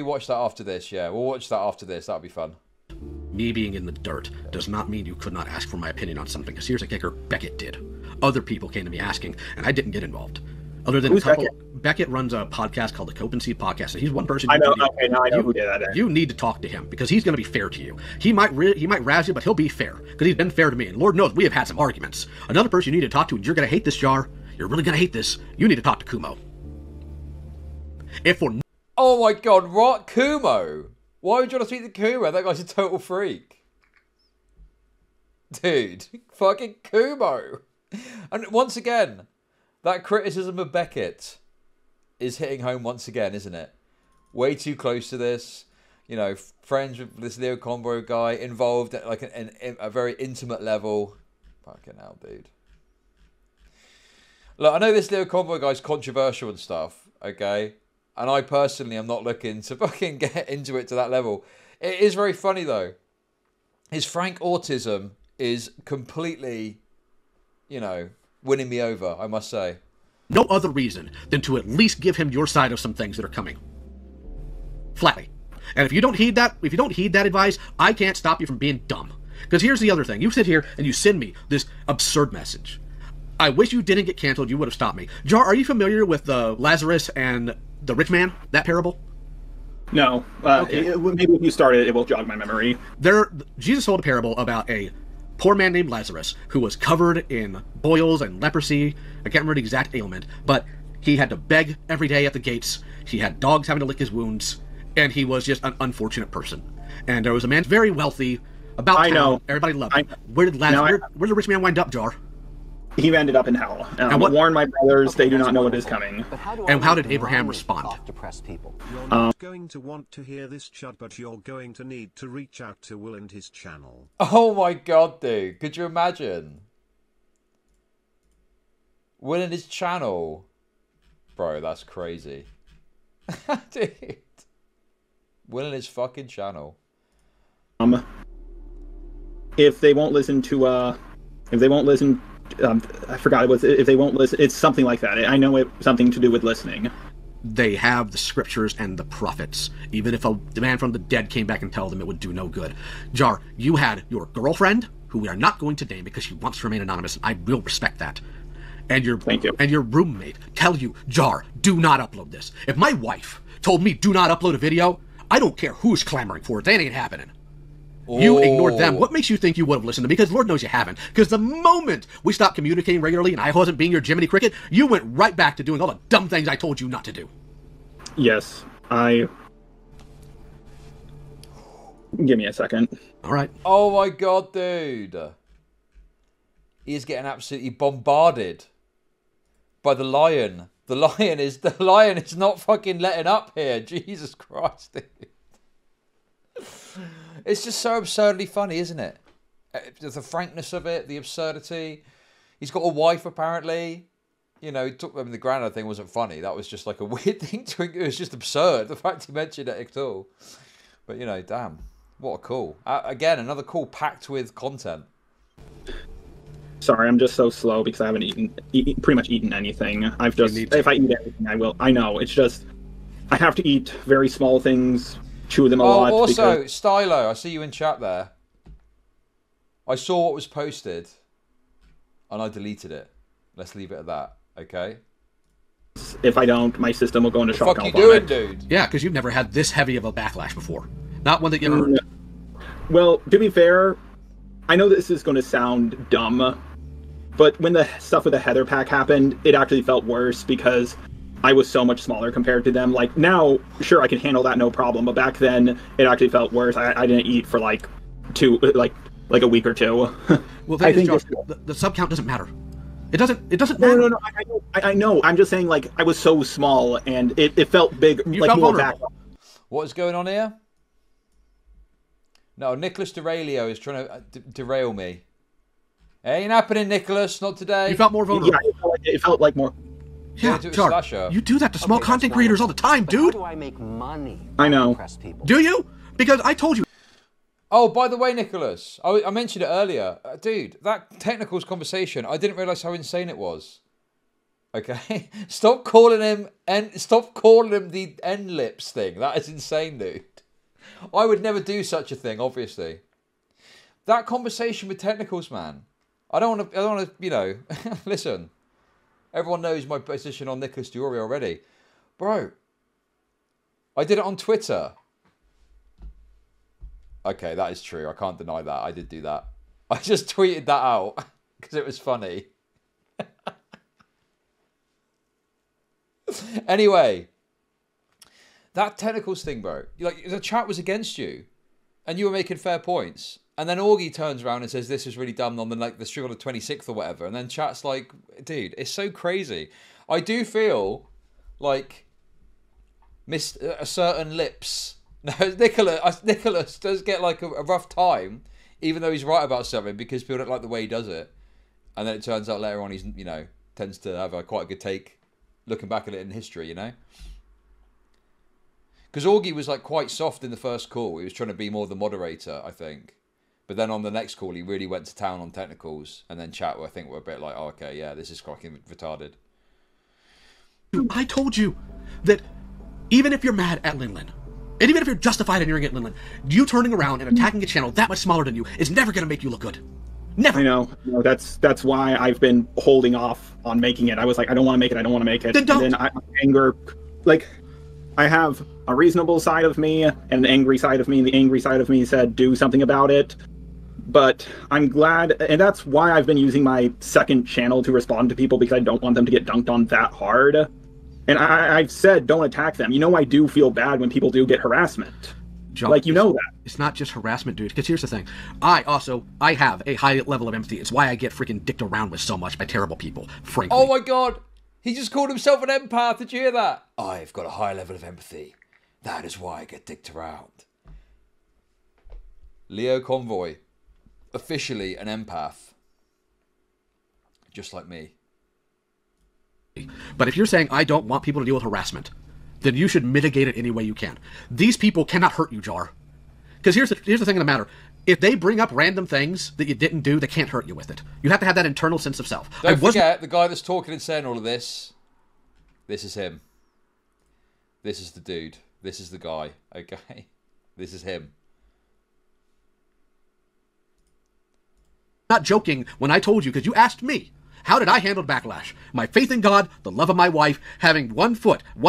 watch that after this, yeah. We'll watch that after this. That'll be fun. Me being in the dirt does not mean you could not ask for my opinion on something. Because here's a kicker, Beckett did. Other people came to me asking, and I didn't get involved. Other than Beckett runs a podcast called the Cope and Seed Podcast, and he's one person. I know. Okay, now I know who did that. You need to talk to him because he's going to be fair to you. He might razz you, but he'll be fair because he's been fair to me. And Lord knows we have had some arguments. Another person you need to talk to, and you're going to hate this, Jar. You're really going to hate this. You need to talk to Kumo. Oh my god, what? Kumo? Why would you want to speak to Kumo? That guy's a total freak. Dude, fucking Kumo. And once again, that criticism of Beckett is hitting home once again, isn't it? Way too close to this. You know, friends with this LioConvoy guy, involved at like a very intimate level. Fucking hell, dude. Look, I know this LioConvoy guy's controversial and stuff, okay? And I personally am not looking to fucking get into it to that level. It is very funny, though. His frank autism is completely, you know, winning me over, I must say. No other reason than to at least give him your side of some things that are coming. Flatly. And if you don't heed that advice, I can't stop you from being dumb. Because here's the other thing. You sit here and you send me this absurd message. I wish you didn't get canceled. You would have stopped me. Jar, are you familiar with Lazarus and the rich man? That parable? No. Okay. Maybe if you start it, it will jog my memory. Jesus told a parable about a poor man named Lazarus who was covered in boils and leprosy. I can't remember the exact ailment, but he had to beg every day at the gates. He had dogs having to lick his wounds, and he was just an unfortunate person. And there was a man very wealthy, about town. Know. Everybody loved him. Where did Lazarus? Where did the rich man wind up, Jar? He ended up in hell. And warn my brothers, they do not know what is coming. And how did Abraham respond? You're not going to want to hear this, Chud, but you're going to need to reach out to Will and his channel. Oh my god, dude. Could you imagine? Will and his channel. Bro, that's crazy. Dude. Will and his fucking channel. If they won't listen to If they won't listen, I forgot it was. If they won't listen, it's something like that. I know it's something to do with listening. They have the scriptures and the prophets. Even if a man from the dead came back and told them, it would do no good. Jar, you had your girlfriend, who we are not going to name because she wants to remain anonymous, and I will respect that. And your roommate tell you, Jar, do not upload this. If my wife told me do not upload a video, I don't care who's clamoring for it. That ain't happening. You ignored them. What makes you think you would have listened to me? Because Lord knows you haven't. Because the moment we stopped communicating regularly and I wasn't being your Jiminy Cricket, you went right back to doing all the dumb things I told you not to do. Yes, Give me a second. All right. Oh my god, dude. He is getting absolutely bombarded by the lion. The lion is not fucking letting up here. Jesus Christ, dude. It's just so absurdly funny, isn't it? The frankness of it, the absurdity. He's got a wife, apparently. You know, the granddad thing wasn't funny. That was just like a weird thing to... It was just absurd, the fact he mentioned it at all. But, you know, damn. What a call. Again, another call packed with content. Sorry, I'm just so slow because I haven't pretty much eaten anything. If I eat anything, I will. I know, it's just... I have to eat very small things... chew them a lot. Also, Stylo, I see you in chat there. I saw what was posted, and I deleted it. Let's leave it at that, okay? If I don't, my system will go into shock. What the fuck you doing, dude? Yeah, because you've never had this heavy of a backlash before. Not one that you ever heard. Well, to be fair, I know this is going to sound dumb, but when the stuff with the Heather pack happened, it actually felt worse because... I was so much smaller compared to them. Like, now, sure, I can handle that no problem, but back then, it actually felt worse. I didn't eat for, like, a week or two. Well, I think the sub count doesn't matter. It doesn't matter. No, I know. I'm just saying, like, I was so small, and it felt big, you like, felt more vulnerable. back. What is going on here? No, Nicholas Derailio is trying to derail me. Ain't happening, Nicholas. Not today. You felt more vulnerable. Yeah, it felt like more... Yeah, Jar, you do that to small content creators all the time, dude. How do I make money? I know. Do you? Because I told you. Oh, by the way, Nicholas, I mentioned it earlier. Dude, that technicals conversation, I didn't realise how insane it was. Okay? Stop calling him the N-lips thing. That is insane, dude. I would never do such a thing, obviously. That conversation with technicals, man. I don't want to, you know, listen. Everyone knows my position on Nicholas Diori already. Bro, I did it on Twitter. Okay, that is true. I can't deny that. I did do that. I just tweeted that out because it was funny. Anyway, that technicals thing, bro. Like, the chat was against you and you were making fair points. And then Augie turns around and says, this is really dumb on the stream on the 26th or whatever. And then chat's like, dude, it's so crazy. I do feel like a certain lips. No, Nicholas does get like a rough time, even though he's right about something, because people don't like the way he does it. And then it turns out later on he's, you know, tends to have quite a good take looking back at it in history, you know? Because Augie was like quite soft in the first call. He was trying to be more the moderator, I think. But then on the next call, he really went to town on technicals. And then chat, I think, were a bit like, oh, okay, yeah, this is fucking retarded. I told you that even if you're mad at Linlin, and even if you're justified in yelling at Linlin, you turning around and attacking a channel that much smaller than you is never going to make you look good. Never. I know. No, that's why I've been holding off on making it. I was like, I don't want to make it. I don't want to make it. Then don't. And then anger, like, I have a reasonable side of me and an angry side of me. And the angry side of me said, do something about it. But I'm glad, and that's why I've been using my second channel to respond to people, because I don't want them to get dunked on that hard. And I've said, don't attack them. You know, I do feel bad when people do get harassment. John, like, you know that. It's not just harassment, dude. Because here's the thing. I have a high level of empathy. It's why I get freaking dicked around with so much by terrible people, frankly. Oh my god! He just called himself an empath. Did you hear that? I've got a high level of empathy. That is why I get dicked around. LioConvoy. Officially an empath. Just like me. But if you're saying I don't want people to deal with harassment, then you should mitigate it any way you can. These people cannot hurt you, Jar. Because here's the thing of the matter. If they bring up random things that you didn't do, they can't hurt you with it. You have to have that internal sense of self. Don't forget, the guy that's talking and saying all of this is him. This is the dude. This is the guy, okay? This is him. Not joking when I told you, because you asked me, how did I handle backlash? My faith in God, the love of my wife, having one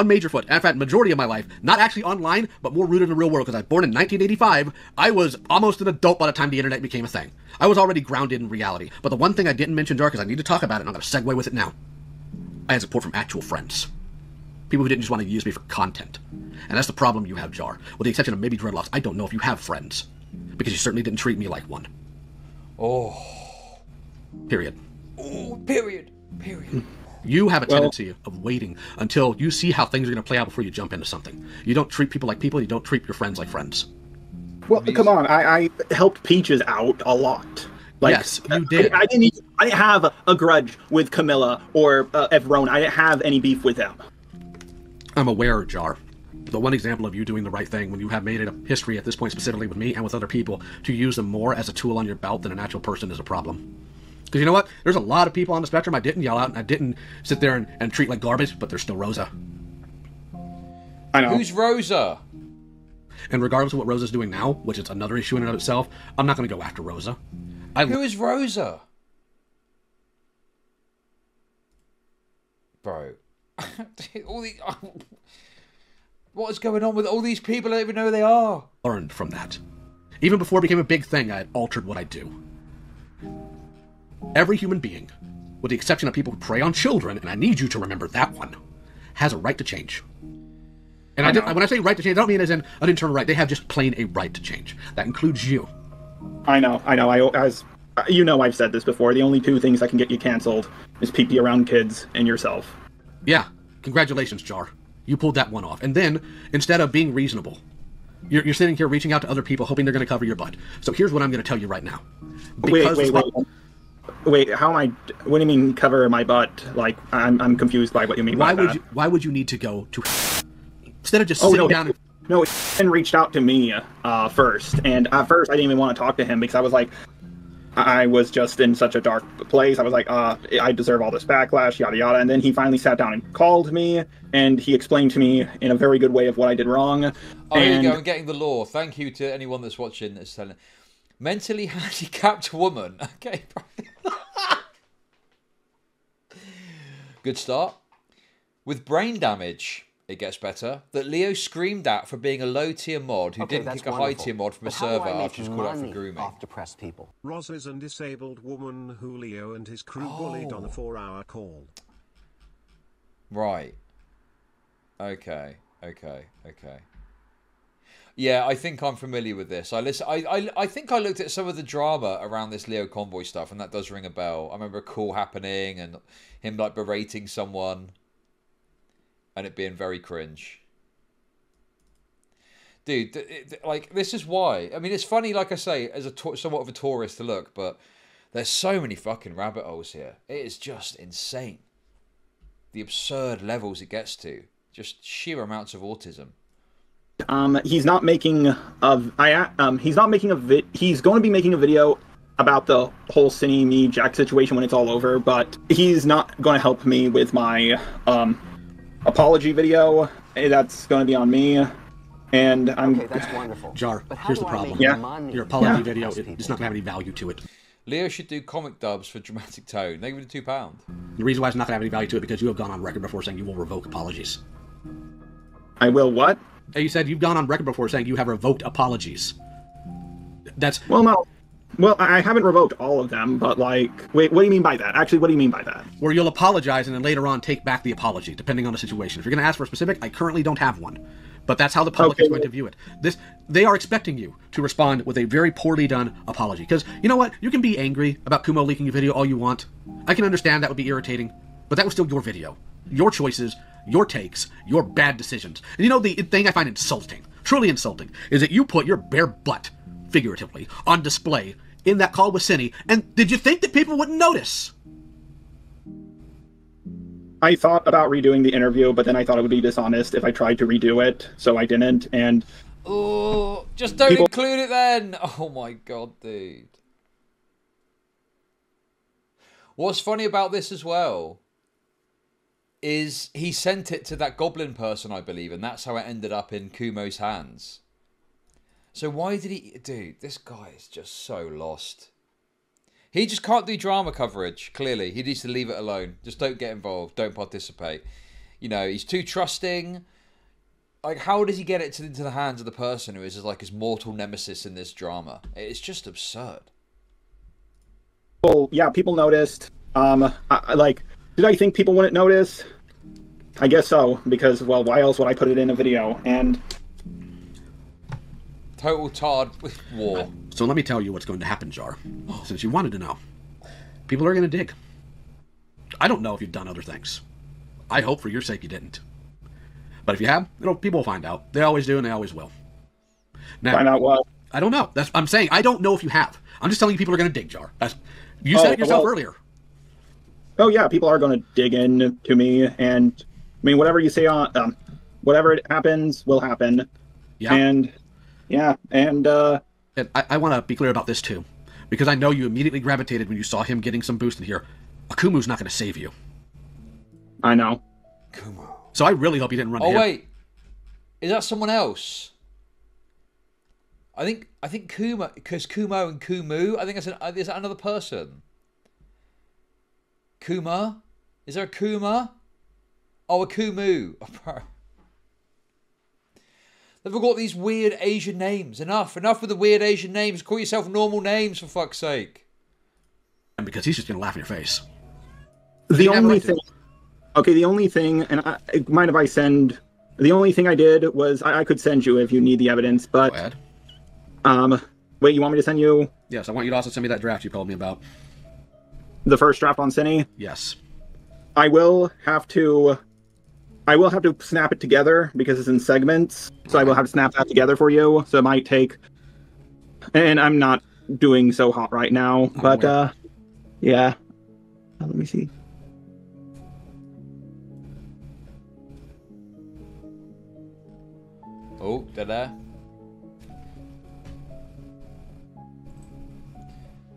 major foot, and in fact, majority of my life, not actually online, but more rooted in the real world, because I was born in 1985. I was almost an adult by the time the internet became a thing. I was already grounded in reality. But the one thing I didn't mention, Jar, because I need to talk about it, and I'm going to segue with it now. I had support from actual friends. People who didn't just want to use me for content. And that's the problem you have, Jar. With the exception of maybe Dreadlocks, I don't know if you have friends. Because you certainly didn't treat me like one. Oh. Period. Oh, period. Period. You have a tendency of waiting until you see how things are going to play out before you jump into something. You don't treat people like people, you don't treat your friends like friends. Well, come on, I helped Peaches out a lot. Like, yes, you did. I didn't have a grudge with Camilla or Evrone. I didn't have any beef with them. I'm aware, Jar. The one example of you doing the right thing when you have made it a history at this point, specifically with me and with other people, to use them more as a tool on your belt than an actual person is a problem. Because you know what? There's a lot of people on the spectrum I didn't yell out and I didn't sit there and treat like garbage, but there's still Rosa. I know. Who's Rosa? And regardless of what Rosa's doing now, which is another issue in and of itself, I'm not going to go after Rosa. Who is Rosa? Bro. What is going on with all these people? I don't even know who they are. Learned from that. Even before it became a big thing, I had altered what I do. Every human being, with the exception of people who prey on children, and I need you to remember that one, has a right to change. And when I say right to change, I don't mean as in an internal right. They have just plain a right to change. That includes you. I know. As you know, I've said this before. The only two things that can get you canceled is pee-pee around kids and yourself. Yeah. Congratulations, Jar. You pulled that one off. And then, instead of being reasonable, you're sitting here reaching out to other people, hoping they're going to cover your butt. So here's what I'm going to tell you right now. Wait, how am I... What do you mean, cover my butt? Like, I'm confused by what you mean by that. Why would you need to go to... Instead of just sitting down... No, he reached out to me first. And at first, I didn't even want to talk to him because I was like... I was just in such a dark place. I was like, I deserve all this backlash, yada yada. And then he finally sat down and called me, and he explained to me in a very good way of what I did wrong. Oh, here you go, I'm getting the law. Thank you to anyone that's watching this. Mentally handicapped woman. Okay, good start. With brain damage, it gets better, that Leo screamed at for being a low-tier mod who didn't kick a high-tier mod from a server after he was called out for grooming. Off depressed people. Roz is an disabled woman who Leo and his crew bullied on a 4-hour call. Right. Okay. Yeah, I think I'm familiar with this. I think I looked at some of the drama around this LioConvoy stuff, and that does ring a bell. I remember a call happening and him like berating someone. And it being very cringe. Dude, like, this is why. I mean, it's funny, like I say, as somewhat of a tourist to look, but there's so many fucking rabbit holes here. It is just insane. The absurd levels it gets to. Just sheer amounts of autism. He's not making he's going to be making a video about the whole Cinny, me, Jack situation when it's all over, but he's not going to help me with my, apology video. That's going to be on me, and I'm... Okay, that's wonderful. Jar, here's the problem. Your apology video, it's not going to have any value to it. Leo should do comic dubs for dramatic tone. They give it £2. The reason why it's not going to have any value to it because you have gone on record before saying you will revoke apologies. I will what? You said you've gone on record before saying you have revoked apologies. That's... Well, no. Well, I haven't revoked all of them, but, like... Wait, what do you mean by that? Actually, what do you mean by that? Where you'll apologize and then later on take back the apology, depending on the situation. If you're going to ask for a specific, I currently don't have one. But that's how the public is going to view it. They are expecting you to respond with a very poorly done apology. Because, you know what? You can be angry about Kumo leaking your video all you want. I can understand that would be irritating. But that was still your video. Your choices, your takes, your bad decisions. And you know, the thing I find insulting, truly insulting, is that you put your bare butt, figuratively, on display in that call with Cinny, and did you think that people wouldn't notice? I thought about redoing the interview, but then I thought it would be dishonest if I tried to redo it, so I didn't, and Oh, just don't include it then. Oh my god, dude. What's funny about this as well is he sent it to that goblin person, I believe, and that's how it ended up in Kumo's hands. So why did he... Dude, this guy is just so lost. He just can't do drama coverage, clearly. He needs to leave it alone. Just don't get involved. Don't participate. You know, he's too trusting. Like, how does he get it into the hands of the person who is like his mortal nemesis in this drama? It's just absurd. Well, yeah, people noticed. Did I think people wouldn't notice? I guess so, because, well, why else would I put it in a video? And... Total tard war. So let me tell you what's going to happen, Jar. Since you wanted to know. People are going to dig. I don't know if you've done other things. I hope for your sake you didn't. But if you have, people will find out. They always do, and they always will. Now, find out what? I don't know. I'm saying I don't know if you have. I'm just telling you people are going to dig, Jar. You said it yourself earlier. Oh yeah, people are going to dig in to me, and I mean whatever you say on, whatever it happens will happen. Yeah. And I want to be clear about this too, because I know you immediately gravitated when you saw him getting some boost in here. Akumu's not going to save you. I know. Kumo. So I really hope you didn't run. Oh wait, is that someone else? I think Kumo, because Kumo and Kumu. I think is that another person? Kuma? Is there a Kuma? Oh, a Kumu. They've all got these weird Asian names. Enough with the weird Asian names. Call yourself normal names, for fuck's sake. And because he's just going to laugh in your face. The only thing... Okay, the only thing... And mind if I send... The only thing I did was... I could send you if you need the evidence, but... Go ahead. Wait, you want me to send you... Yes, I want you to also send me that draft you told me about. The first draft on Synny? Yes. I will have to snap it together because it's in segments. So I will have to snap that together for you. So it might take... And I'm not doing so hot right now. But, yeah. Let me see. Oh, da-da.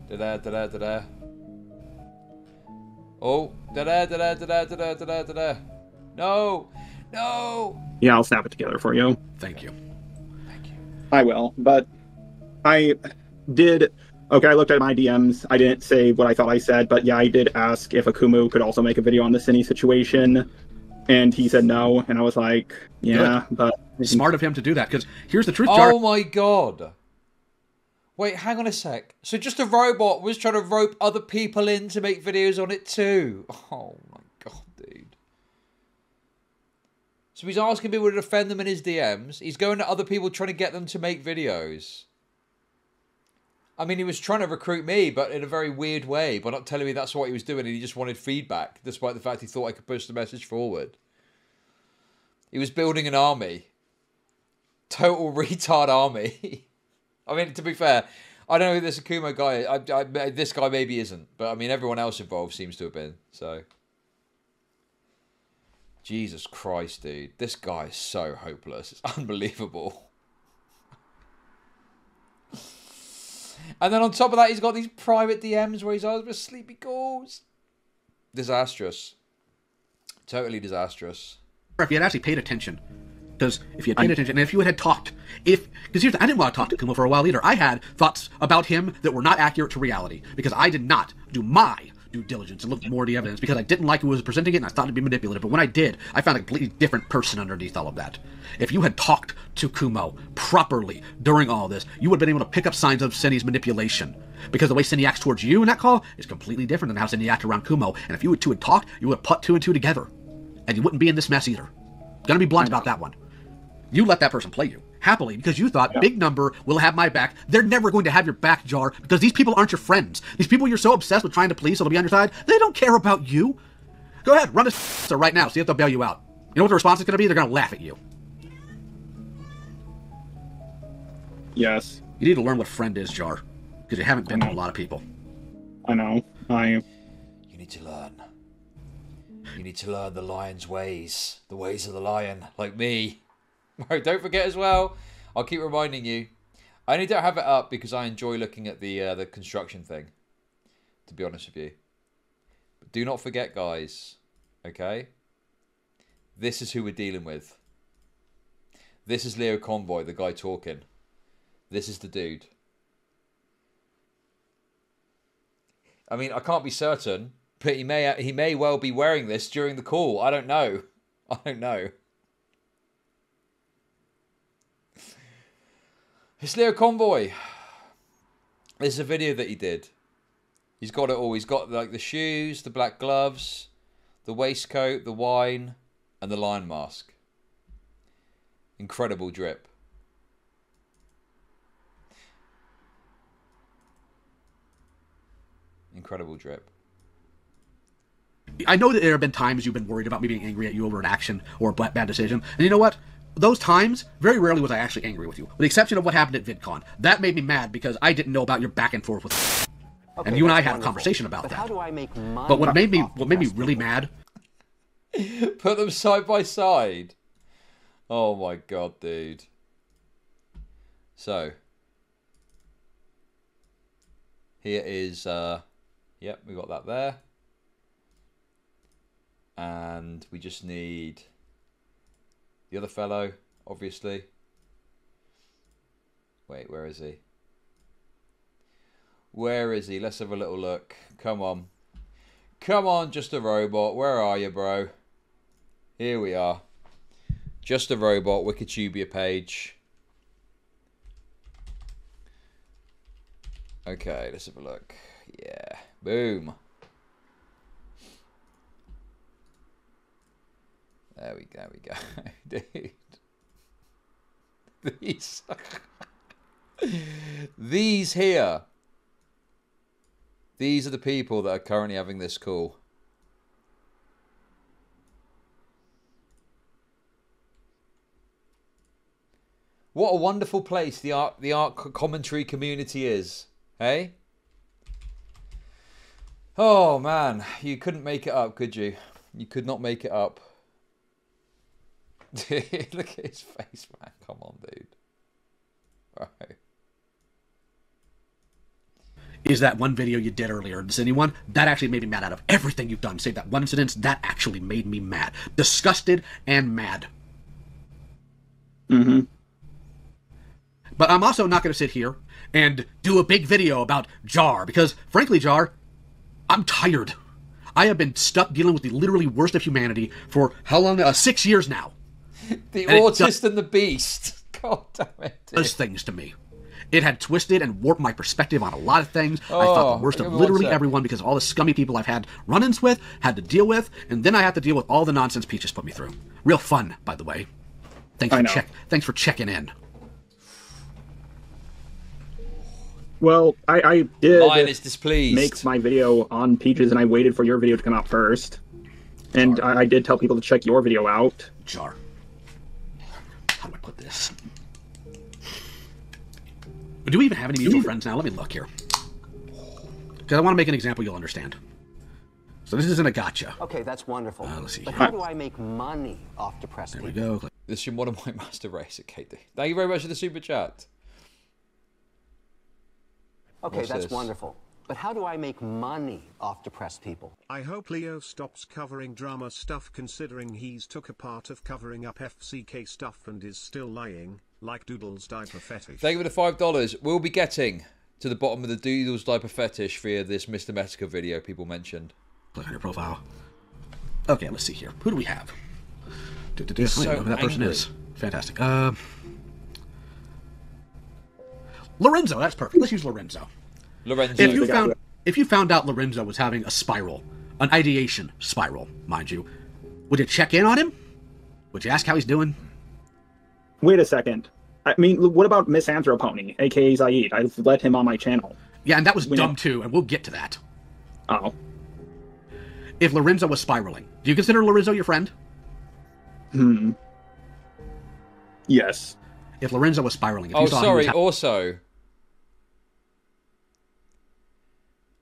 Da-da, da-da, da-da. Oh, da-da, da-da, da-da, da-da, da-da, da-da. No! No! Yeah, I'll snap it together for you. Thank you. Thank you. I will, but I did... Okay, I looked at my DMs. I didn't say what I thought I said, but yeah, I did ask if Akumu could also make a video on the Synny situation, and he said no, and I was like, yeah, good. But... Smart of him to do that, because here's the truth, Jar. Oh my god. Wait, hang on a sec. So JustARobot was trying to rope other people in to make videos on it too. Oh my god, dude. So he's asking people to defend them in his DMs. He's going to other people trying to get them to make videos. I mean, he was trying to recruit me, but in a very weird way, by not telling me that's what he was doing, and he just wanted feedback, despite the fact he thought I could push the message forward. He was building an army. Total retard army. I mean, to be fair, I don't know who this Akuma guy is. This guy maybe isn't, but I mean, everyone else involved seems to have been, so... Jesus Christ, dude. This guy is so hopeless. It's unbelievable. And then on top of that, he's got these private DMs where he's asking for sleepy calls. Disastrous. Totally disastrous. If you had actually paid attention, because if you had paid attention, and if you had talked, because here's I didn't want to talk to Kumo for a while either. I had thoughts about him that were not accurate to reality, because I did not do my due diligence and look more at the evidence, because I didn't like who was presenting it, and I thought it'd be manipulative. But when I did, I found a completely different person underneath all of that. If you had talked to Kumo properly during all this, you would have been able to pick up signs of Synny's manipulation. Because the way Synny acts towards you in that call is completely different than how Synny acted around Kumo. And if you two had talked, you would have put two and two together. And you wouldn't be in this mess either. Gonna be blunt about that one. You let that person play you. Happily, because you thought, big number will have my back. They're never going to have your back, Jar, because these people aren't your friends. These people you're so obsessed with trying to please so they'll be on your side, they don't care about you. Go ahead, run this right now, see if they'll bail you out. You know what the response is going to be? They're going to laugh at you. Yes. You need to learn what friend is, Jar, because you haven't been to a lot of people. I know. You need to learn. You need to learn the lion's ways. The ways of the lion, like me. Don't forget as well, I'll keep reminding you. I only don't have it up because I enjoy looking at the construction thing, to be honest with you. But do not forget, guys, okay? This is who we're dealing with. This is LioConvoy, the guy talking. This is the dude. I mean, I can't be certain, but he may well be wearing this during the call. I don't know. I don't know. It's LioConvoy. This is a video that he did. He's got it all. He's got like the shoes, the black gloves, the waistcoat, the wine, and the lion mask. Incredible drip. Incredible drip. I know that there have been times you've been worried about me being angry at you over an action or a bad decision. And you know what? Those times, very rarely was I actually angry with you. With the exception of what happened at VidCon. That made me mad because I didn't know about your back and forth with... Okay, and you and I had a conversation about that. How do I make money? But what made me really mad... Put them side by side. Oh my god, dude. So. Here is... Yep, we got that there. And we just need the other fellow, obviously. Wait, where is he? Where is he? Let's have a little look. Come on. Come on, JustARobot. Where are you, bro? Here we are. JustARobot, Wikitubia page. Okay, let's have a look. Yeah. Boom. There we go. Dude. These here. These are the people that are currently having this call. What a wonderful place the art commentary community is. Hey? Oh man, you couldn't make it up, could you? You could not make it up. Dude, look at his face, man. Come on, dude. Right. Is that one video you did earlier, the Synny one? That actually made me mad out of everything you've done. Save that one incident, that actually made me mad. Disgusted and mad. Mm-hmm. But I'm also not going to sit here and do a big video about Jar, because, frankly, Jar, I'm tired. I have been stuck dealing with the literally worst of humanity for how long? 6 years now. The autist and the beast. God damn it. Dude. Does things to me. It had twisted and warped my perspective on a lot of things. I thought the worst of literally everyone because of all the scummy people I've had run-ins with, had to deal with, and then I have to deal with all the nonsense Peaches put me through. Real fun, by the way. Thanks for checking in. Well, I did Lion is displeased. make my video on Peaches, and I waited for your video to come out first. And I did tell people to check your video out. Jar. How do I put this? Do we even have any mutual friends now? Let me look here. Because I want to make an example you'll understand. So this isn't a gotcha. Okay, that's wonderful. Let's see. But how do I make money off depressed people? There we go. This is one of my master race at KD. Thank you very much for the super chat. Okay, What's that's this? wonderful. But how do I make money off depressed people? I hope Leo stops covering drama stuff considering he's took a part of covering up FCK stuff and is still lying, like Doodle's diaper fetish. Thank you for the $5. We'll be getting to the bottom of the Doodle's diaper fetish via this Mr. Mexico video people mentioned. Click on your profile. Okay, let's see here. Who do we have? I don't So know who that person angry. is. Fantastic. Lorenzo, that's perfect. Let's use Lorenzo. Lorenzo. If you found out Lorenzo was having a spiral, an ideation spiral, mind you, would you check in on him? Would you ask how he's doing? Wait a second. I mean, what about Miss Anthropony, aka Zaid? I've let him on my channel. Yeah, and that was dumb too, and we'll get to that. Oh. If Lorenzo was spiraling, do you consider Lorenzo your friend? Yes. If Lorenzo was spiraling, if Oh, you saw sorry. him was Also,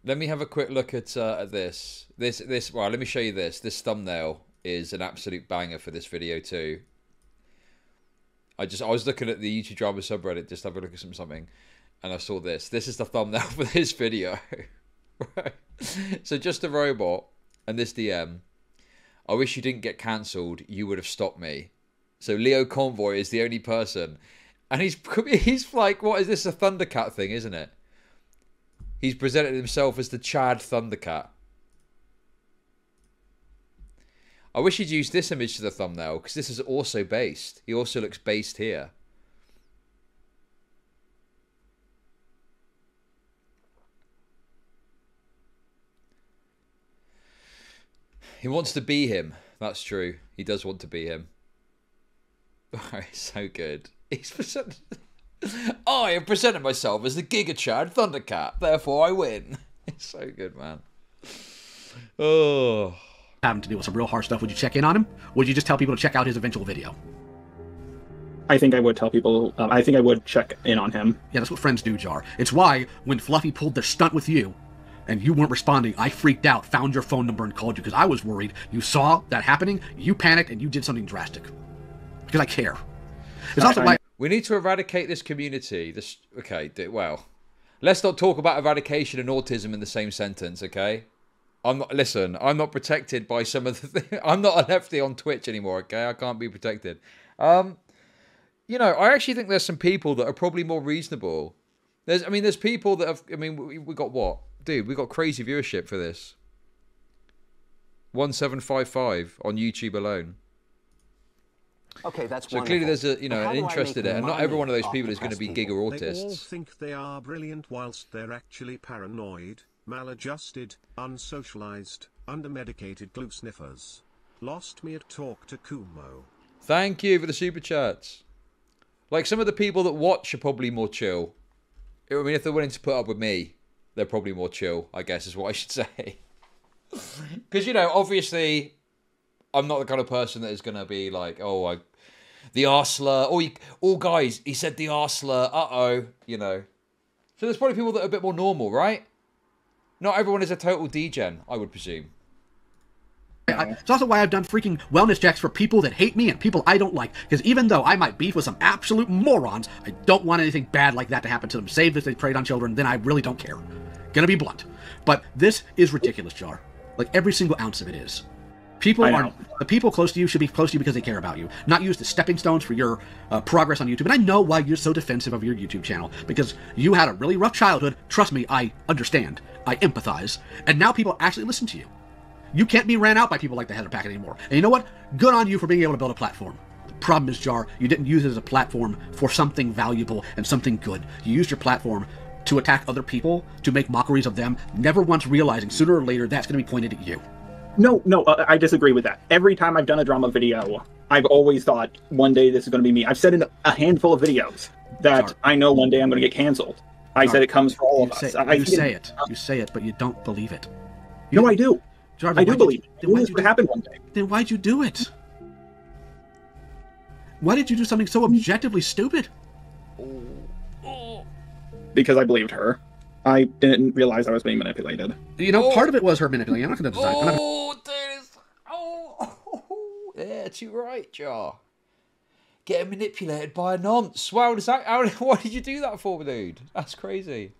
let me have a quick look at this. Well, let me show you this. This thumbnail is an absolute banger for this video too. I was looking at the YouTube drama subreddit just to have a look at something, and I saw this. This is the thumbnail for this video. Right. So JustARobot and this DM. I wish you didn't get cancelled. You would have stopped me. So LioConvoy is the only person, and he's like, what is this, a Thundercat thing, isn't it? He's presented himself as the Chad Thundercat. I wish he'd used this image to the thumbnail, because this is also based. He also looks based here. He wants to be him. That's true. He does want to be him. Oh, so good. He's presented... I have presented myself as the Giga Chad Thundercat. Therefore, I win. It's so good, man. Oh... having to deal with some real hard stuff, would you check in on him? Would you just tell people to check out his eventual video? I think I would tell people, I think I would check in on him. Yeah, that's what friends do, Jar. It's why, when Fluffy pulled their stunt with you, and you weren't responding, I freaked out, found your phone number, and called you, because I was worried. You saw that happening, you panicked, and you did something drastic. Because I care. It's also why... We need to eradicate this community. Okay, well, let's not talk about eradication and autism in the same sentence, okay? Listen, I'm not protected by some of the things. I'm not a lefty on Twitch anymore, okay? I can't be protected. You know, I actually think there's some people that are probably more reasonable. There's people that have, we got what? Dude, we got crazy viewership for this. 1755 on YouTube alone. Okay, that's so clearly there's an interest in it, and not every one of those people is going to be giga autists. They all think they are brilliant whilst they're actually paranoid, maladjusted, unsocialized, undermedicated glue sniffers. Lost me at Talk to Kumo. Thank you for the super chats. Like, some of the people that watch are probably more chill. I mean, if they're willing to put up with me, they're probably more chill, I guess is what I should say. Because, you know, obviously, I'm not the kind of person that is going to be like, oh, the arslur. Oh, guys, he said the arslur. Uh-oh, you know. So there's probably people that are a bit more normal, right? Not everyone is a total degen, I would presume. It's also why I've done freaking wellness checks for people that hate me and people I don't like. Because even though I might beef with some absolute morons, I don't want anything bad like that to happen to them. Save if they preyed on children, then I really don't care. Gonna be blunt. But this is ridiculous, Jar. Like, every single ounce of it is. The people close to you should be close to you because they care about you, not used as stepping stones for your progress on YouTube. And I know why you're so defensive of your YouTube channel, because you had a really rough childhood. Trust me, I understand. I empathize. And now people actually listen to you. You can't be ran out by people like the Heather Packet anymore. And you know what? Good on you for being able to build a platform. The problem is, Jar, you didn't use it as a platform for something valuable and something good. You used your platform to attack other people, to make mockeries of them, never once realizing sooner or later that's going to be pointed at you. No, I disagree with that. Every time I've done a drama video, I've always thought, one day this is going to be me. I've said in a handful of videos that I know one day I'm going to get canceled. I said it comes for all of us. You say it, but you don't believe it. No, I do. Jar, I do believe it. This would happen one day. Then why'd you do it? Why did you do something so objectively stupid? Because I believed her. I didn't realize I was being manipulated. You know, part of it was her manipulating. I'm not going to design. Yeah, too right, Jar. Getting manipulated by a nonce. Wow, why did you do that for, dude? That's crazy.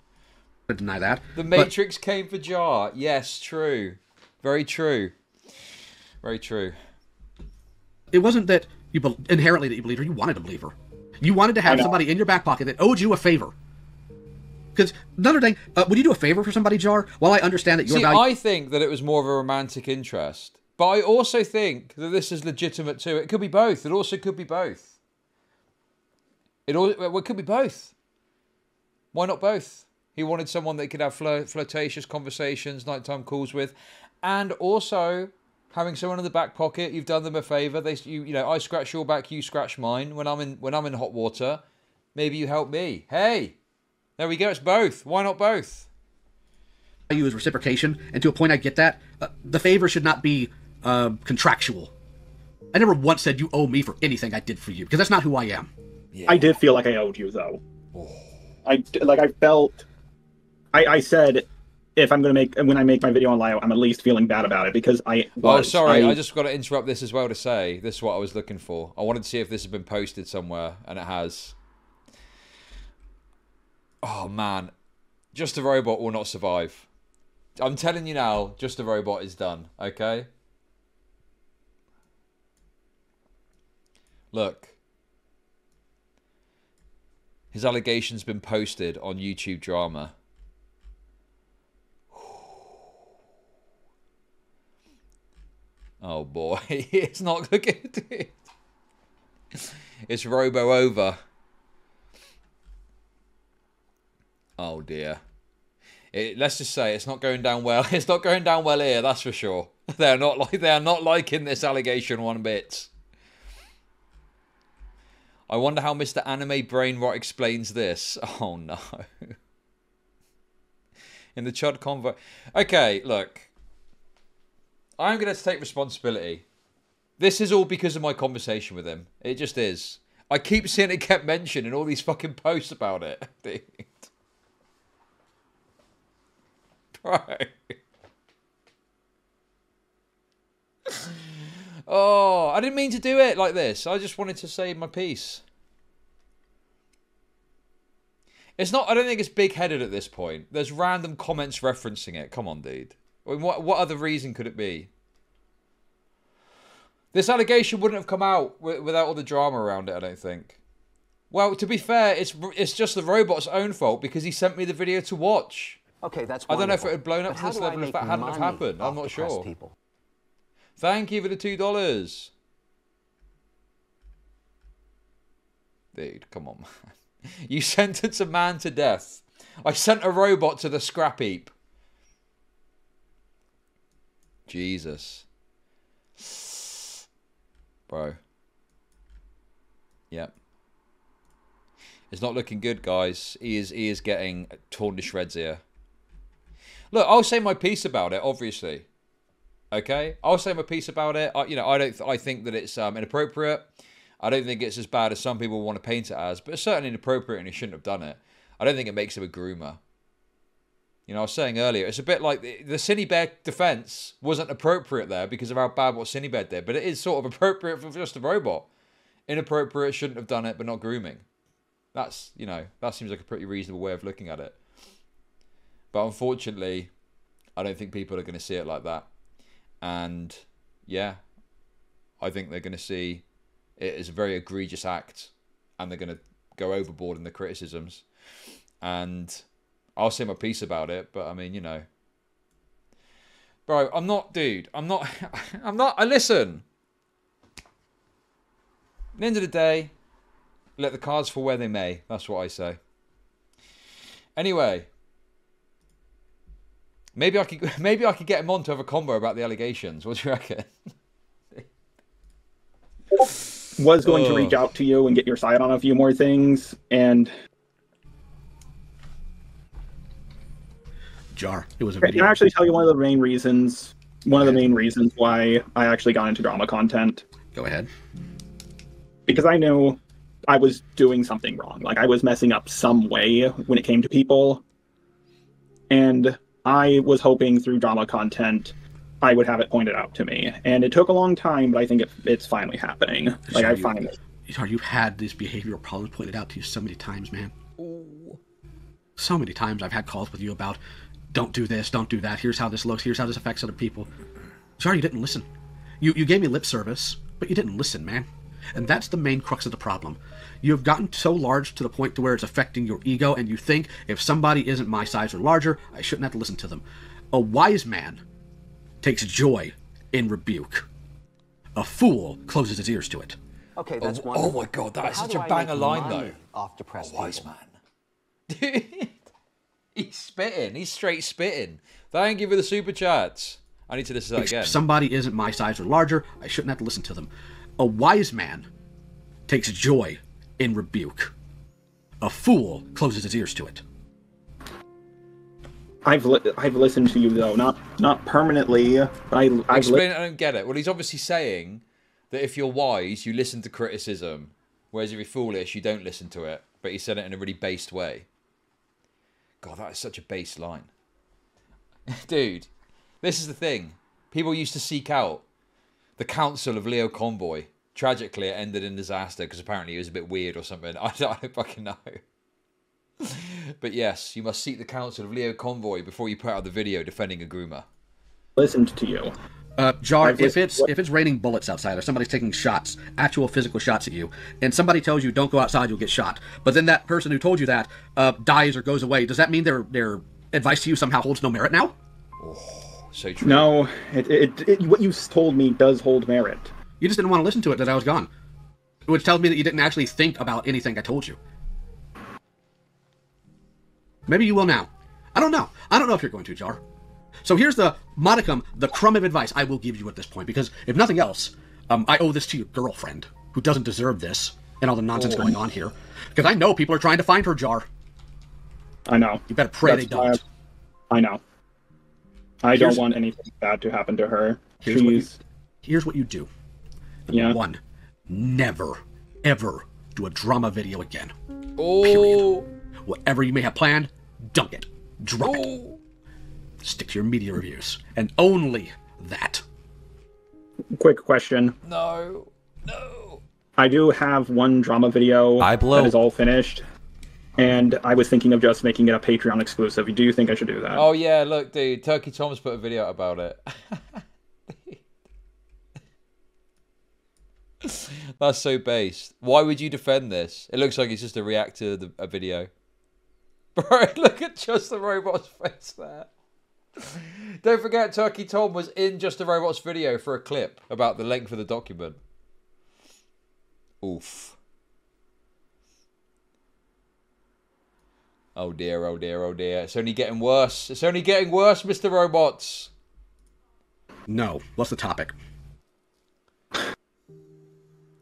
I deny that. The Matrix came for Jar. Yes, true. Very true. Very true. It wasn't that you inherently that you believed her. You wanted to believe her. You wanted to have somebody in your back pocket that owed you a favor. Because another thing, would you do a favor for somebody, Jar? While I understand that your value... I think that it was more of a romantic interest. But I also think that this is legitimate too. It could be both. It also could be both. It could be both. Why not both? He wanted someone that he could have flirtatious conversations, nighttime calls with. And also, having someone in the back pocket, you've done them a favor. You know, I scratch your back, you scratch mine. When I'm in hot water, maybe you help me. Hey, there we go. It's both. Why not both? You as reciprocation, and to a point, I get that. The favor should not be contractual. I never once said you owe me for anything I did for you, because that's not who I am. Yeah. I did feel like I owed you, though. I said, if I'm gonna make when I make my video on Lio, I'm at least feeling bad about it because I. Oh, sorry, I just got to interrupt this as well to say this is what I was looking for. I wanted to see if this had been posted somewhere, and it has. Oh man, JustARobot will not survive. I'm telling you now, JustARobot is done. Okay. Look. His allegation's been posted on YouTube Drama. Oh boy, it's not looking good. It's Robo over. Oh dear. Let's just say it's not going down well. It's not going down well here, that's for sure. They are not liking this allegation one bit. I wonder how Mr. Anime Brainrot explains this. Oh no. In the Chud convo. Okay, look. I'm going to take responsibility. This is all because of my conversation with him. It just is. I keep seeing it get mentioned in all these fucking posts about it. Right. Oh, I didn't mean to do it like this. I just wanted to say my piece. It's not, I don't think it's big-headed at this point. There's random comments referencing it. Come on, dude. I mean, what other reason could it be? This allegation wouldn't have come out without all the drama around it, I don't think. Well, to be fair, it's just the robot's own fault because he sent me the video to watch. Okay, that's wonderful. I don't know if it had blown up to this level if that hadn't have happened. I'm not sure. People? Thank you for the $2. Dude, come on, man. You sentence a man to death. I sent a robot to the scrap heap. Jesus. Bro. Yep. It's not looking good, guys. He is getting torn to shreds here. Look, I'll say my piece about it, obviously. Okay? I'll say my piece about it. I think that it's inappropriate. I don't think it's as bad as some people want to paint it as, but it's certainly inappropriate and he shouldn't have done it. I don't think it makes him a groomer. You know, I was saying earlier, it's a bit like the Synnibear defense wasn't appropriate there because of how bad what Synnibear did, but it is sort of appropriate for JustARobot. Inappropriate, shouldn't have done it, but not grooming. That's, you know, that seems like a pretty reasonable way of looking at it. But unfortunately, I don't think people are going to see it like that. And yeah, I think they're going to see it as a very egregious act and they're going to go overboard in the criticisms. And I'll say my piece about it, but I mean, you know. Bro, I'm not, I listen. At the end of the day, let the cards fall where they may. That's what I say. Anyway. Maybe I could get him on to have a convo about the allegations. What do you reckon? Was going to reach out to you and get your side on a few more things, and Jar. It was a video. Can I actually tell you one of the main reasons? One of the main reasons why I actually got into drama content. Go ahead. Because I knew I was doing something wrong. Like I was messing up some way when it came to people, and I was hoping through drama content I would have it pointed out to me. And it took a long time, but I think it's finally happening. Like I finally. You've had these behavioral problems pointed out to you so many times, man. Ooh. So many times I've had calls with you about, don't do this, don't do that, here's how this looks, here's how this affects other people. Sorry, you didn't listen. You gave me lip service, but you didn't listen, man. And that's the main crux of the problem. You have gotten so large to the point to where it's affecting your ego, and you think, if somebody isn't my size or larger, I shouldn't have to listen to them. A wise man takes joy in rebuke. A fool closes his ears to it. Okay, that's wonderful. Oh my god, that is such a banger line, though. Off depressed wise man. Dude, he's spitting. He's straight spitting. Thank you for the super chats. I need to listen to that again. If somebody isn't my size or larger, I shouldn't have to listen to them. A wise man takes joy in rebuke. A fool closes his ears to it. I've listened to you though, not permanently, but I've explain it. I don't get it. Well, he's obviously saying that if you're wise, you listen to criticism, whereas if you're foolish, you don't listen to it. But he said it in a really based way. God, that is such a base line. Dude, this is the thing. People used to seek out the counsel of LioConvoy. Tragically, it ended in disaster because apparently he was a bit weird or something. I don't fucking know. But yes, you must seek the counsel of LioConvoy before you put out the video defending a groomer. Listened to you. Jar, if it's raining bullets outside or somebody's taking shots, actual physical shots at you, and somebody tells you don't go outside, you'll get shot, but then that person who told you that dies or goes away, does that mean their advice to you somehow holds no merit now? Oh, so true. No, what you told me does hold merit. You just didn't want to listen to it that I was gone, which tells me that you didn't actually think about anything I told you. Maybe you will now. I don't know. I don't know if you're going to, Jar. So here's the modicum, the crumb of advice I will give you at this point, because if nothing else, I owe this to your girlfriend, who doesn't deserve this, and all the nonsense going on here. Because I know people are trying to find her, Jar. I know. You better pray they don't. I know. I don't want anything bad to happen to her. Here's what you do. Yeah. 1, never, ever do a drama video again. Oh. Period. Whatever you may have planned, dunk it. Drop it. Stick to your media reviews. And only that. Quick question. No. I do have one drama video that is all finished. And I was thinking of just making it a Patreon exclusive. Do you think I should do that? Oh, yeah, look, dude. Turkey Tom's put a video out about it. That's so based. Why would you defend this? It looks like it's just a react to a video. Bro, look at JustARobot's face there. Don't forget, Turkey Tom was in JustARobot's video for a clip about the length of the document. Oof. Oh dear, oh dear, oh dear. It's only getting worse. It's only getting worse, Mr. Robots. No. What's the topic?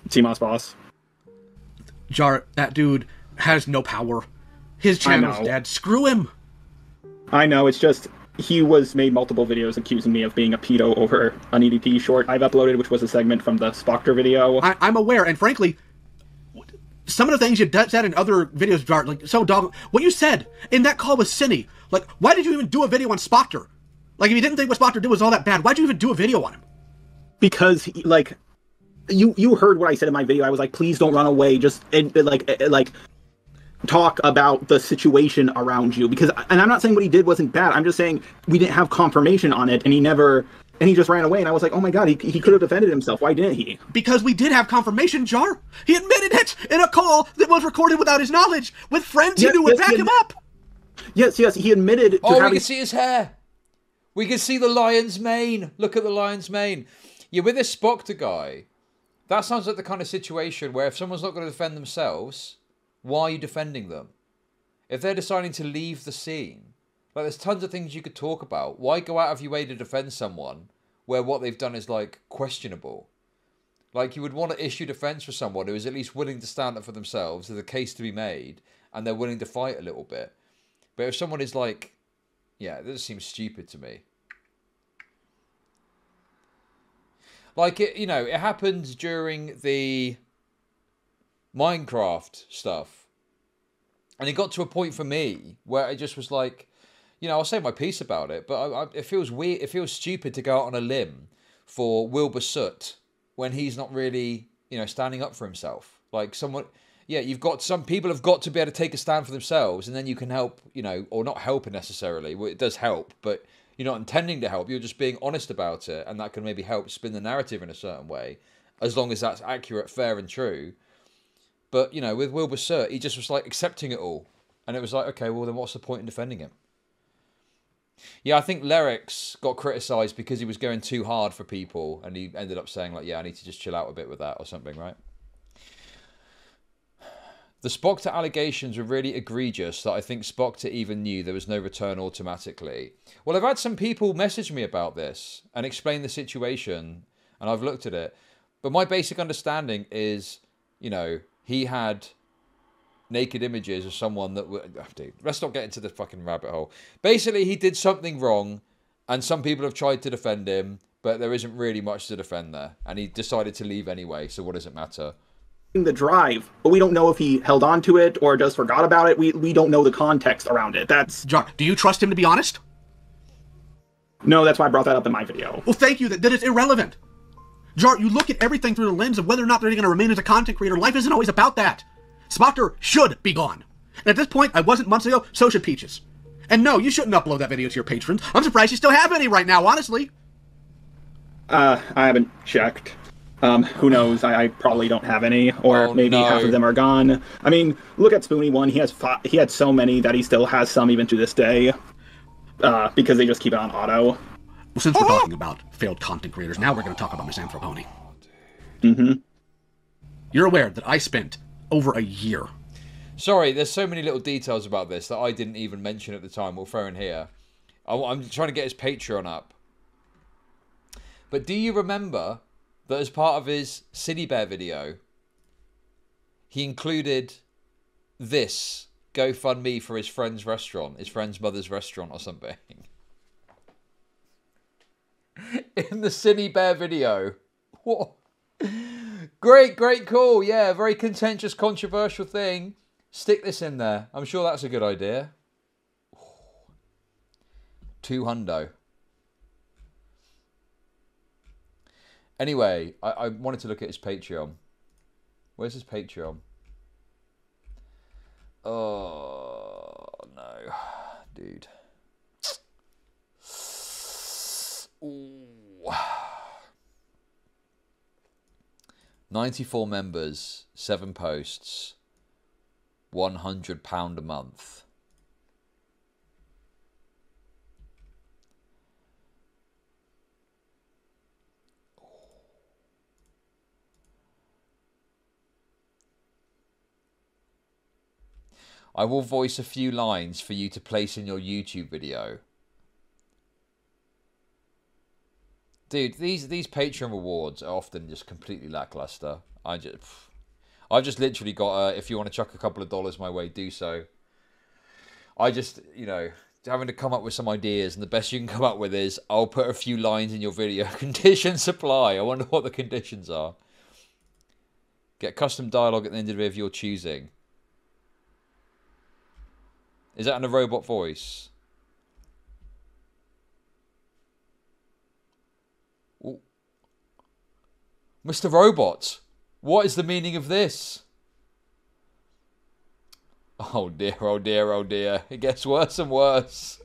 TMOS boss. Jar, that dude has no power. His channel's dead. Screw him. I know, it's just... He was made multiple videos accusing me of being a pedo over an EDP short I've uploaded, which was a segment from the Spoctor video. I'm aware, and frankly, some of the things you said in other videos, Jar, like, so dog, what you said in that call with Synny, like, why did you even do a video on Spoctor? Like, if you didn't think what Spoctor did was all that bad, why'd you even do a video on him? Because, like, you heard what I said in my video. I was like, please don't run away, just, like, talk about the situation around you, because, and I'm not saying what he did wasn't bad, I'm just saying we didn't have confirmation on it, and he just ran away, and I was like, oh my god, he could have defended himself. Why didn't he? Because we did have confirmation, Jar. He admitted it in a call that was recorded without his knowledge, with friends he knew would back him up. Yes, he admitted to we can see his hair. We can see the lion's mane. Look at the lion's mane. Yeah, with this Spoctor guy, that sounds like the kind of situation where if someone's not going to defend themselves, why are you defending them? If they're deciding to leave the scene, like, there's tons of things you could talk about. Why go out of your way to defend someone where what they've done is, like, questionable? Like, you would want to issue defense for someone who is at least willing to stand up for themselves, there's a case to be made, and they're willing to fight a little bit. But if someone is like, yeah, this seems stupid to me. Like, it, you know, it happened during the Minecraft stuff. And it got to a point for me where it just was like, you know, I'll say my piece about it, but it feels weird. It feels stupid to go out on a limb for Wilbur Soot when he's not really, you know, standing up for himself. Like, someone, yeah, some people have got to be able to take a stand for themselves, and then you can help, you know, or not help necessarily. Well, it does help, but you're not intending to help. You're just being honest about it, and that can maybe help spin the narrative in a certain way, as long as that's accurate, fair, and true. But, you know, with Wilbur Soot, he just was, like, accepting it all. And it was like, okay, well, then what's the point in defending him? Yeah, I think Lyrics got criticised because he was going too hard for people, and he ended up saying, like, yeah, I need to just chill out a bit with that or something, right? The Spoctor allegations were really egregious that I think Spoctor even knew there was no return automatically. Well, I've had some people message me about this and explain the situation, and I've looked at it. But my basic understanding is, you know, he had naked images of someone that were... Oh, dude, let's not get into the fucking rabbit hole. Basically, he did something wrong, and some people have tried to defend him, but there isn't really much to defend there. And he decided to leave anyway, so what does it matter? The drive, but we don't know if he held on to it or just forgot about it. We don't know the context around it. That's... John, do you trust him to be honest? No, that's why I brought that up in my video. Well, thank you. That it's irrelevant. Jar, you look at everything through the lens of whether or not they're going to remain as a content creator. Life isn't always about that. Spoctor should be gone. And at this point, I wasn't months ago, so should Peaches. And no, you shouldn't upload that video to your patrons. I'm surprised you still have any right now, honestly. I haven't checked. Who knows? I probably don't have any, or maybe half of them are gone. I mean, look at Spoony One. He had so many that he still has some even to this day, because they just keep it on auto. Well, since we're talking about failed content creators, now we're going to talk about Miss Anthropony. Mm-hmm. You're aware that I spent over a year. Sorry, there's so many little details about this that I didn't even mention at the time. We'll throw in here. I'm trying to get his Patreon up. But do you remember that as part of his Synnibear video, he included this GoFundMe for his friend's restaurant, his friend's mother's restaurant or something? In the Synnibear video. What? Great, cool. Yeah, very contentious, controversial thing. Stick this in there. I'm sure that's a good idea. $200. Anyway, I wanted to look at his Patreon. Where's his Patreon? Oh, no. Dude. Ooh. 94 members, 7 posts, £100 a month. I will voice a few lines for you to place in your YouTube video. Dude, these Patreon rewards are often just completely lackluster. I've just literally got if you want to chuck a couple of dollars my way, do so. I just, having to come up with some ideas, and the best you can come up with is, I'll put a few lines in your video. Condition supply. I wonder what the conditions are. Get custom dialogue at the end of the video of your choosing. Is that in a robot voice? Ooh. Mr. Robot, what is the meaning of this? Oh dear, oh dear, oh dear. It gets worse and worse.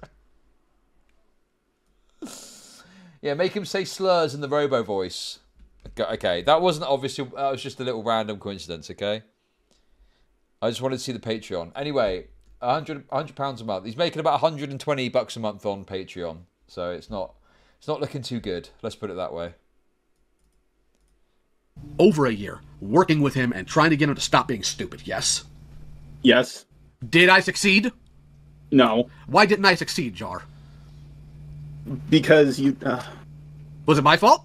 Yeah, make him say slurs in the robo voice. Okay, that wasn't obviously, that was just a little random coincidence, okay? I just wanted to see the Patreon. Anyway, £100 a month. He's making about $120 a month on Patreon. So it's not looking too good. Let's put it that way. Over a year, working with him and trying to get him to stop being stupid, yes? Yes. Did I succeed? No. Why didn't I succeed, Jar? Because you... Was it my fault?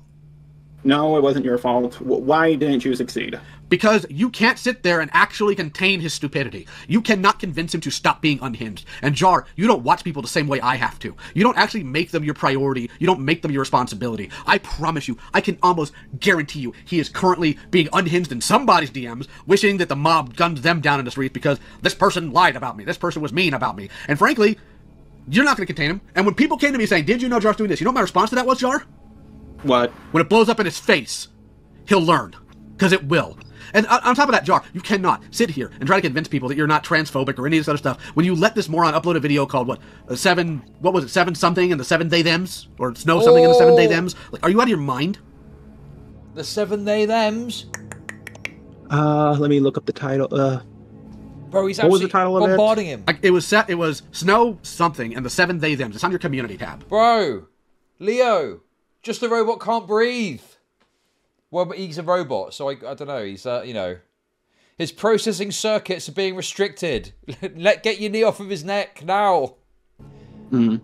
No, it wasn't your fault. Why didn't you succeed? Because you can't sit there and actually contain his stupidity. You cannot convince him to stop being unhinged. And Jar, you don't watch people the same way I have to. You don't actually make them your priority. You don't make them your responsibility. I promise you, I can almost guarantee you, he is currently being unhinged in somebody's DMs, wishing that the mob gunned them down in the streets because this person lied about me. This person was mean about me. And frankly, you're not going to contain him. And when people came to me saying, did you know Jar's doing this? You know what my response to that was, Jar? What? When it blows up in his face, he'll learn. Because it will. And on top of that, Jar, you cannot sit here and try to convince people that you're not transphobic or any of this other stuff when you let this moron upload a video called, seven something and the 7 they thems? Or snow something and the 7 they thems? Like, are you out of your mind? The 7 they thems? Let me look up the title. Bro, he's what was the title of it? bombarding him. It was snow something and the 7 they thems. It's on your community tab. Bro, Leo, just a robot can't breathe. Well, but he's a robot, so I don't know. He's, his processing circuits are being restricted. Get your knee off of his neck now. I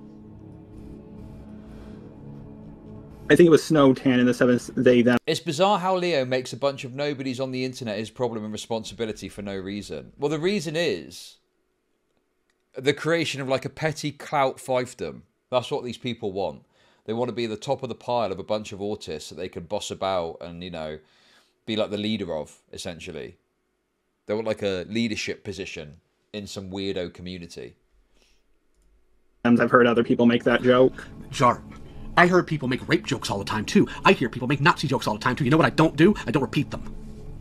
think it was Snow Tan in the 7th they them. It's bizarre how Leo makes a bunch of nobodies on the internet his problem and responsibility for no reason. Well, the reason is the creation of like a petty clout fiefdom. That's what these people want. They want to be the top of the pile of a bunch of autists that they can boss about and, be like the leader of, essentially. They want like a leadership position in some weirdo community. I've heard other people make that joke. Jar, I heard people make rape jokes all the time, too. I hear people make Nazi jokes all the time, too. You know what I don't do? I don't repeat them.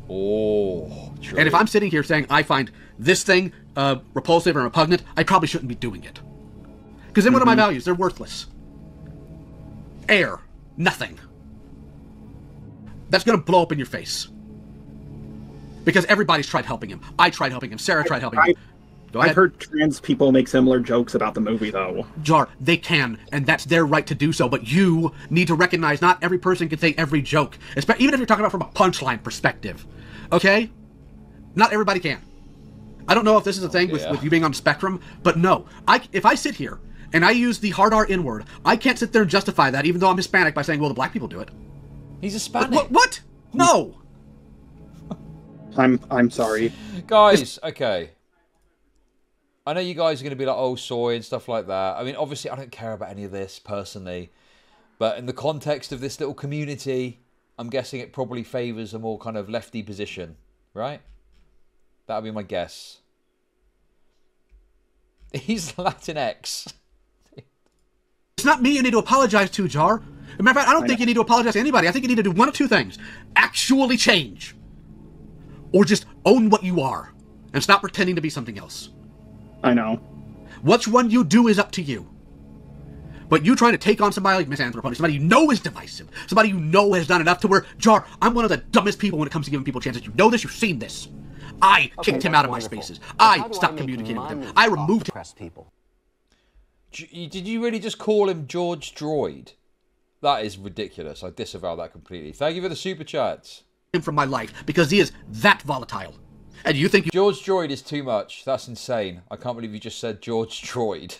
Oh, true. And if I'm sitting here saying I find this thing repulsive or repugnant, I probably shouldn't be doing it. Because then what are my values? They're worthless. Air. Nothing. That's going to blow up in your face. Because everybody's tried helping him. I tried helping him. Sarah tried helping him. I've heard trans people make similar jokes about the movie, though. Jar, they can, and that's their right to do so, but you need to recognize not every person can say every joke, even if you're talking about from a punchline perspective. Okay? Not everybody can. I don't know if this is a thing with you being on the spectrum, but no. If I sit here and I use the hard R N-word, I can't sit there and justify that, even though I'm Hispanic, by saying, well, the black people do it. He's Hispanic. What? No! I'm sorry. Guys, okay. I know you guys are going to be like, oh, soy and stuff like that. I mean, obviously, I don't care about any of this personally. But in the context of this little community, I'm guessing it probably favours a more kind of lefty position, right? That would be my guess. He's Latinx. It's not me you need to apologize to, Jar. As a matter of fact, I don't think you need to apologize to anybody. I think you need to do one of two things. Actually change. Or just own what you are. And stop pretending to be something else. I know. Which one you do is up to you. But you trying to take on somebody like Misanthropy, somebody you know is divisive, somebody you know has done enough to where, Jar, I'm one of the dumbest people when it comes to giving people chances. You know this, you've seen this. I kicked him out of my spaces. I stopped communicating with him. I removed him. Did you really just call him George Droid? That is ridiculous. I disavow that completely. Thank you for the super chats. From my life because he is that volatile. And you think George Droid is too much. That's insane. I can't believe you just said George Droid.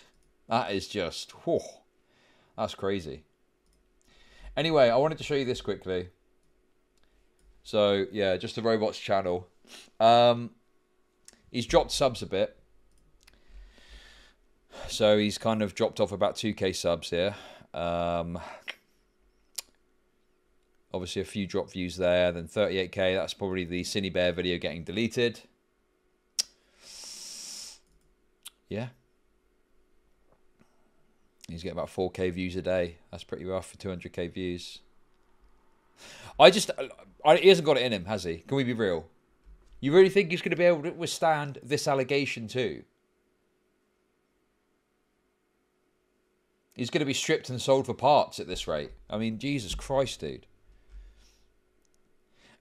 That is just, whew, that's crazy. Anyway, I wanted to show you this quickly. So, yeah, just the Robots channel. He's dropped subs a bit. So he's kind of dropped off about 2k subs here. Obviously a few drop views there, then 38k. That's probably the Synnibear video getting deleted. Yeah. He's getting about 4k views a day. That's pretty rough for 200k views. He hasn't got it in him, has he? Can we be real? You really think he's going to be able to withstand this allegation too? He's going to be stripped and sold for parts at this rate. I mean, Jesus Christ, dude.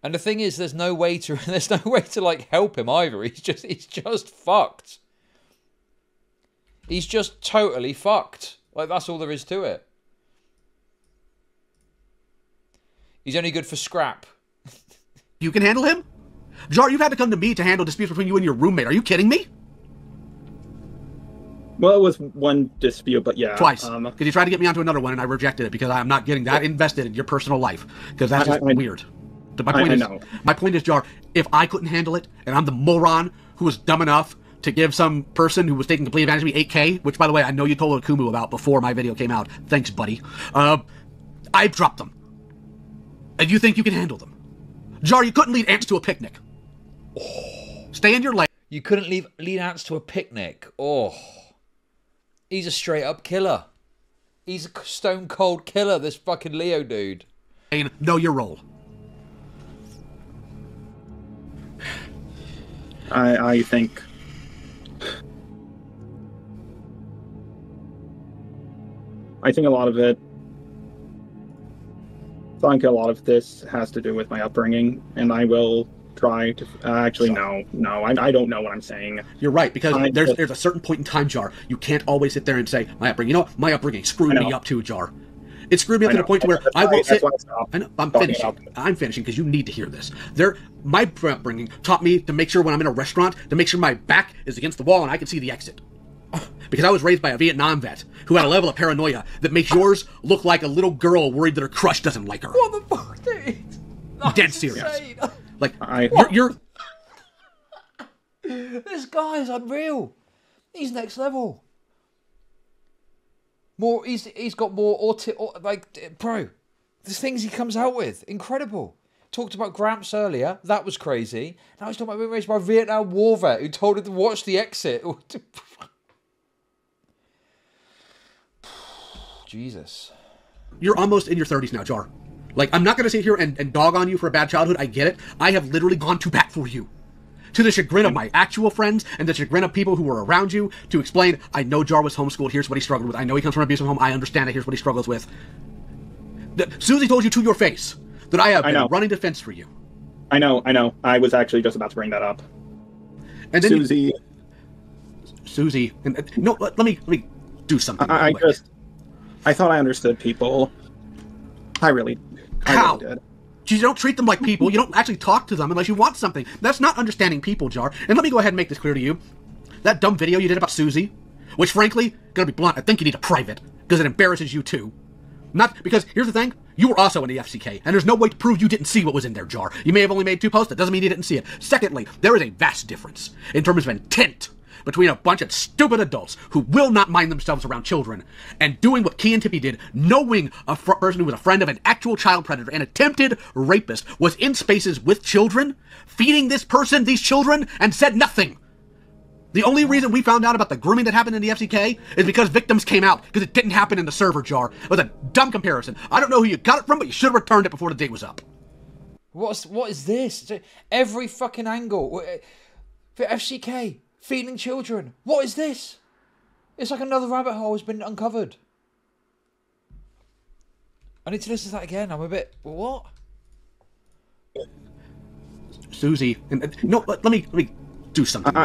And the thing is, there's no way to like help him either. He's just fucked. He's just totally fucked. Like, that's all there is to it. He's only good for scrap. You can handle him? Jar, you've had to come to me to handle disputes between you and your roommate. Are you kidding me? Well, it was one dispute, but yeah. Twice. Because you tried to get me onto another one, and I rejected it because I'm not getting that invested in your personal life. Because that's just weird. My point is, Jar, if I couldn't handle it, and I'm the moron who was dumb enough to give some person who was taking complete advantage of me 8K, which, by the way, I know you told Kumu about before my video came out. Thanks, buddy. I dropped them. And you think you can handle them? Jar, you couldn't lead ants to a picnic. Oh. Stay in your lane. You couldn't lead ants to a picnic. Oh. He's a straight-up killer. He's a stone-cold killer, this fucking Leo dude. Know your role. I think a lot of it. I think a lot of this has to do with my upbringing, and I will try to. Actually, no, I don't know what I'm saying. You're right, because there's a certain point in time, Jar. You can't always sit there and say my upbringing. You know what? My upbringing screwed me up too, Jar. It screwed me up to the point to where I won't sit. I'm finishing because you need to hear this. My upbringing taught me to make sure when I'm in a restaurant to make sure my back is against the wall and I can see the exit. Because I was raised by a Vietnam vet who had a level of paranoia that makes yours look like a little girl worried that her crush doesn't like her. What the fuck, dude? That's dead serious. Insane. Like, you're... This guy's unreal. He's next level. He's got more bro. The things he comes out with, incredible. Talked about Gramps earlier. That was crazy. Now he's talking about being raised by a Vietnam War vet who told him to watch The Exit. Jesus. You're almost in your 30s now, Jar. Like, I'm not going to sit here and dog on you for a bad childhood. I get it. I have literally gone to bat for you. To the chagrin of my actual friends and the chagrin of people who were around you to explain, I know Jar was homeschooled. Here's what he struggled with. I know he comes from an abusive home. I understand it. Here's what he struggles with. Susie told you to your face that I have been running defense for you. I know. I was actually just about to bring that up. And then Susie. No, let me do something. I thought I understood people. I really did. You don't treat them like people. You don't actually talk to them unless you want something. That's not understanding people, Jar. And let me go ahead and make this clear to you. That dumb video you did about Susie, which frankly, gonna be blunt, I think you need a private, because it embarrasses you too. Not because, here's the thing, you were also in the FCK, and there's no way to prove you didn't see what was in there, Jar. You may have only made 2 posts, that doesn't mean you didn't see it. Secondly, there is a vast difference in terms of intent between a bunch of stupid adults who will not mind themselves around children and doing what Key and Tippy did, knowing a person who was a friend of an actual child predator, an attempted rapist, was in spaces with children, feeding this person these children, and said nothing. The only reason we found out about the grooming that happened in the FCK is because victims came out, because it didn't happen in the server, Jar. It was a dumb comparison. I don't know who you got it from, but you should have returned it before the date was up. What is this? Every fucking angle. For FCK, feeding children. What is this? It's like another rabbit hole has been uncovered. I need to listen to that again. I'm a bit... What? Susie. No, let me do something.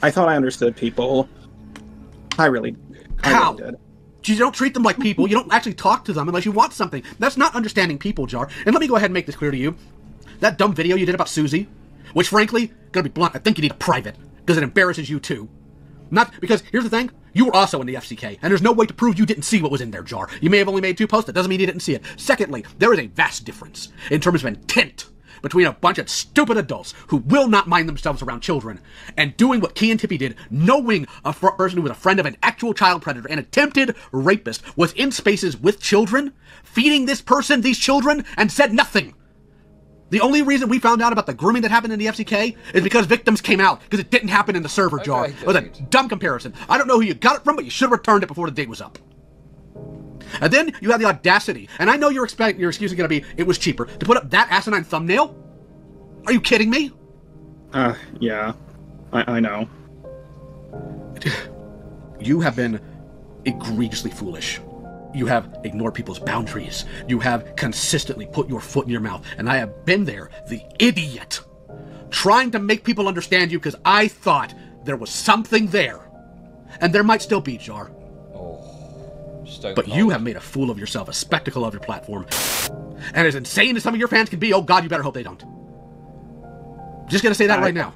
I thought I understood people. I really did. You don't treat them like people. You don't actually talk to them unless you want something. That's not understanding people, Jar. And let me go ahead and make this clear to you. That dumb video you did about Susie, which frankly, gonna be blunt, I think you need a private, because it embarrasses you too. Not because, here's the thing, you were also in the FCK, and there's no way to prove you didn't see what was in there, Jar. You may have only made 2 posts, that doesn't mean you didn't see it. Secondly, there is a vast difference in terms of intent between a bunch of stupid adults who will not mind themselves around children and doing what Key and Tippy did, knowing a person who was a friend of an actual child predator, an attempted rapist, was in spaces with children, feeding this person these children, and said nothing. The only reason we found out about the grooming that happened in the FCK is because victims came out, because it didn't happen in the server, Jar. It was a dumb comparison. I don't know who you got it from, but you should have returned it before the date was up. And then you had the audacity, and I know your excuse is going to be, it was cheaper, to put up that asinine thumbnail? Are you kidding me? Yeah. I know. You have been egregiously foolish. You have ignored people's boundaries. You have consistently put your foot in your mouth, and I have been there, the idiot, trying to make people understand you because I thought there was something there. And there might still be, Jar. But you have made a fool of yourself, a spectacle of your platform. And as insane as some of your fans can be, oh God, you better hope they don't. Just gonna say that right now.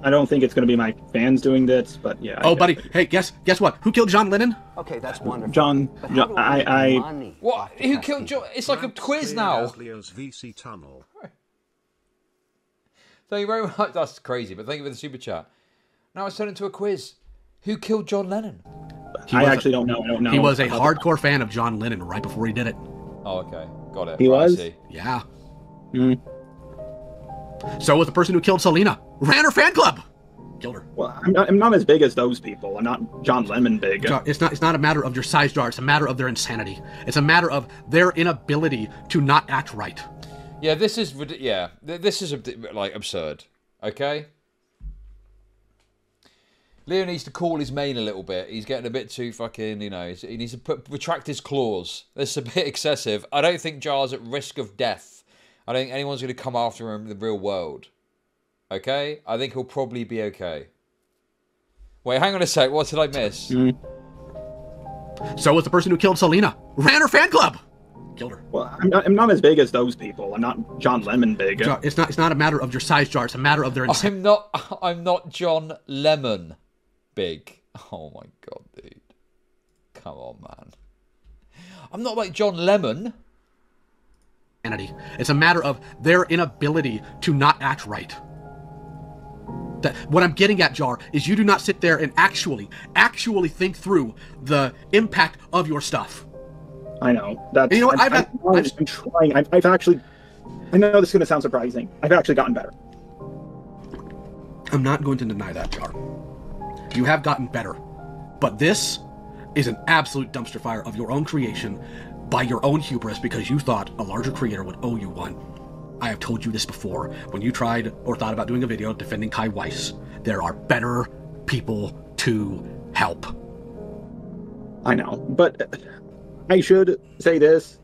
I don't think it's gonna be my fans doing this, but yeah. Oh, buddy, hey, guess what? Who killed John Lennon? Okay, that's wonderful. John, What? Who killed John? It's like a quiz now. Leo's VC tunnel. Thank you very much. That's crazy, but thank you for the super chat. Now it's turned into a quiz. Who killed John Lennon? I actually don't know. I don't know. He was a hardcore fan of John Lennon right before he did it. Oh, okay. Got it. He was? Yeah. Mm. So was the person who killed Selena. Ran her fan club. Killed her. Well, I'm not as big as those people. I'm not John Lemon big. It's not a matter of your size, Jar. It's a matter of their insanity. It's a matter of their inability to not act right. Yeah, this is like absurd. Okay. Leo needs to call his mane a little bit. He's getting a bit too fucking, he needs to retract his claws. This is a bit excessive. I don't think Jar's at risk of death. I don't think anyone's going to come after him in the real world. Okay? I think he'll probably be okay. Wait, hang on a sec. What did I miss? Mm. So was the person who killed Selena. Ran her fan club. Killed her. Well, I'm not as big as those people. I'm not John Lemon big. Jar, it's not a matter of your size, Jar. It's a matter of their insanity. I'm not John Lemon big. Oh my god, dude. Come on, man. I'm not like John Lemon. It's a matter of their inability to not act right. What I'm getting at, Jar, is you do not sit there and actually think through the impact of your stuff. I know. That's, you know what? I'm trying. I've actually... I know this is going to sound surprising. I've actually gotten better. I'm not going to deny that, Jar. You have gotten better. But this is an absolute dumpster fire of your own creation. by your own hubris because you thought a larger creator would owe you one. I have told you this before. When you tried or thought about doing a video defending Kai Weiss, there are better people to help. I know, but I should say this.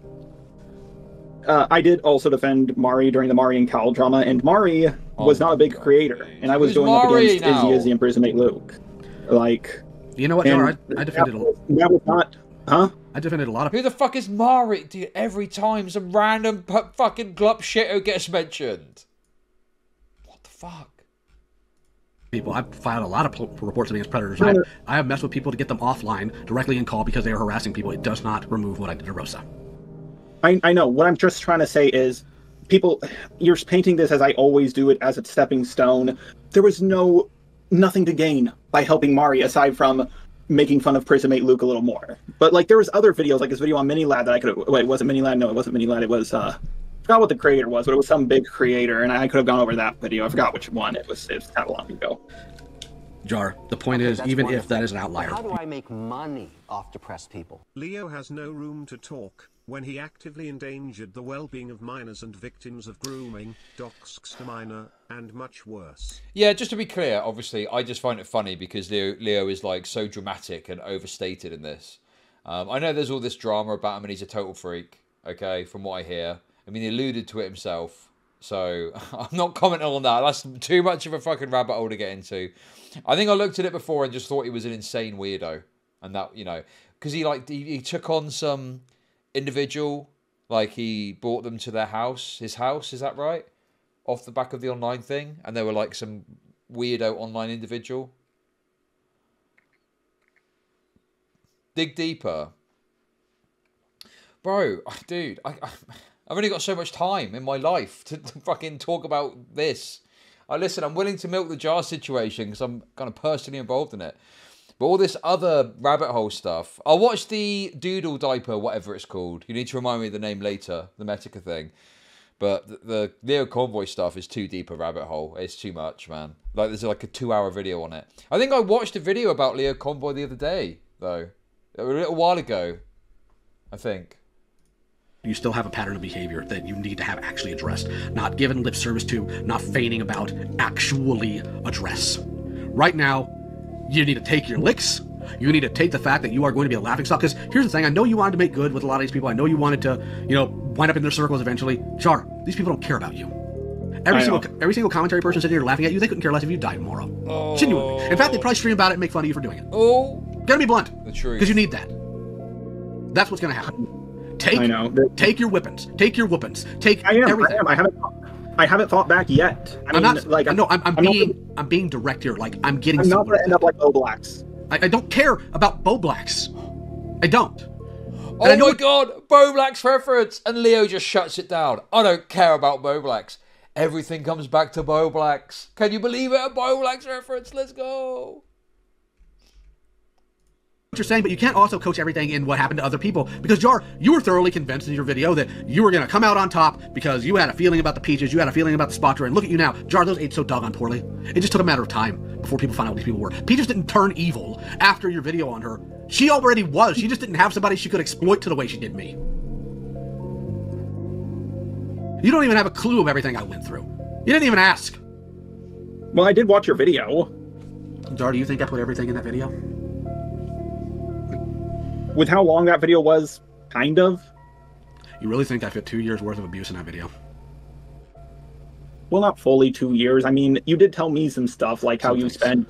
I did also defend Mari during the Mari and Cal drama, and Mari was not a big creator, and I was going up against Izzy and Imprisonment Luke. Like, you know what, Jar? I defended that was not, huh? I defended a lot of. Who the fuck is Mari? Dude, every time some random fucking glup shit gets mentioned. What the fuck? People. I've filed a lot of reports against predators. I have messed with people to get them offline directly in call because they are harassing people. It does not remove what I did to Rosa. I know. What I'm just trying to say is, people, you're painting this as I always do it, as a stepping stone. There was nothing to gain by helping Mari aside from making fun of Prismate Luke a little more. But like, there was other videos, like this video on Minilad that I could have. Wait, was it Minilad? No, it wasn't Minilad. It was I forgot what the creator was, but it was some big creator, and I could have gone over that video. I forgot which one. It was kind of long ago. Jar, the point is, even if that is an outlier. How do I make money off depressed people? Leo has no room to talk when he actively endangered the well-being of minors and victims of grooming, doxed a minor, and much worse. Yeah, just to be clear, obviously, I just find it funny because Leo is like so dramatic and overstated in this. I know there's all this drama about him and he's a total freak, okay, from what I hear. I mean, he alluded to it himself, so I'm not commenting on that. That's too much of a fucking rabbit hole to get into. I think I looked at it before and just thought he was an insane weirdo. And that, you know, because he took on some individual, like he brought them to their house, his house, is that right? Off the back of the online thing, and they were like some weirdo online individual. Dig deeper. Bro, dude, I've only got so much time in my life to fucking talk about this. Listen, I'm willing to milk the jar situation because I'm kind of personally involved in it. But all this other rabbit hole stuff. I'll watch the Doodle Diaper, whatever it's called. You need to remind me of the name later, the Metica thing. But the LioConvoy stuff is too deep a rabbit hole. It's too much, man. Like, there's like a 2-hour video on it. I think I watched a video about LioConvoy the other day, though. A little while ago, I think. You still have a pattern of behavior that you need to have actually addressed. Not given lip service to, not feigning about, actually address. Right now, you need to take your licks. You need to take the fact that you are going to be a laughingstock. Because here's the thing, I know you wanted to make good with a lot of these people. I know you wanted to, you know, wind up in their circles eventually. Jar, these people don't care about you. Every single commentary person sitting here laughing at you, they couldn't care less if you died tomorrow. Oh. Genuinely. In fact, they'd probably stream about it and make fun of you for doing it. Oh. Gotta be blunt. The truth. Because you need that. That's what's gonna happen. Take your weapons. Take your whoopings. Take everything. I haven't fought back yet. I'm being direct here. Like, I'm getting. I'm not gonna end up like Bo Blacks. I don't care about Bo Blacks. I don't. Oh my god, Bo Blacks reference, and Leo just shuts it down. I don't care about Bo Blacks. Everything comes back to Bo Blacks. Can you believe it? A Bo Blacks reference. Let's go. You're saying, but you can't also coach everything in what happened to other people, because Jar, you were thoroughly convinced in your video that you were going to come out on top because you had a feeling about the peaches, you had a feeling about the spotter, and look at you now. Jar, those ate so doggone poorly. It just took a matter of time before people found out what these people were. Peaches didn't turn evil after your video on her. She already was. She just didn't have somebody she could exploit to the way she did me. You don't even have a clue of everything I went through. You didn't even ask. Well, I did watch your video. Jar, do you think I put everything in that video? With how long that video was, kind of. You really think I fit 2 years worth of abuse in that video? Well, not fully 2 years. I mean, you did tell me some stuff, like how you spend...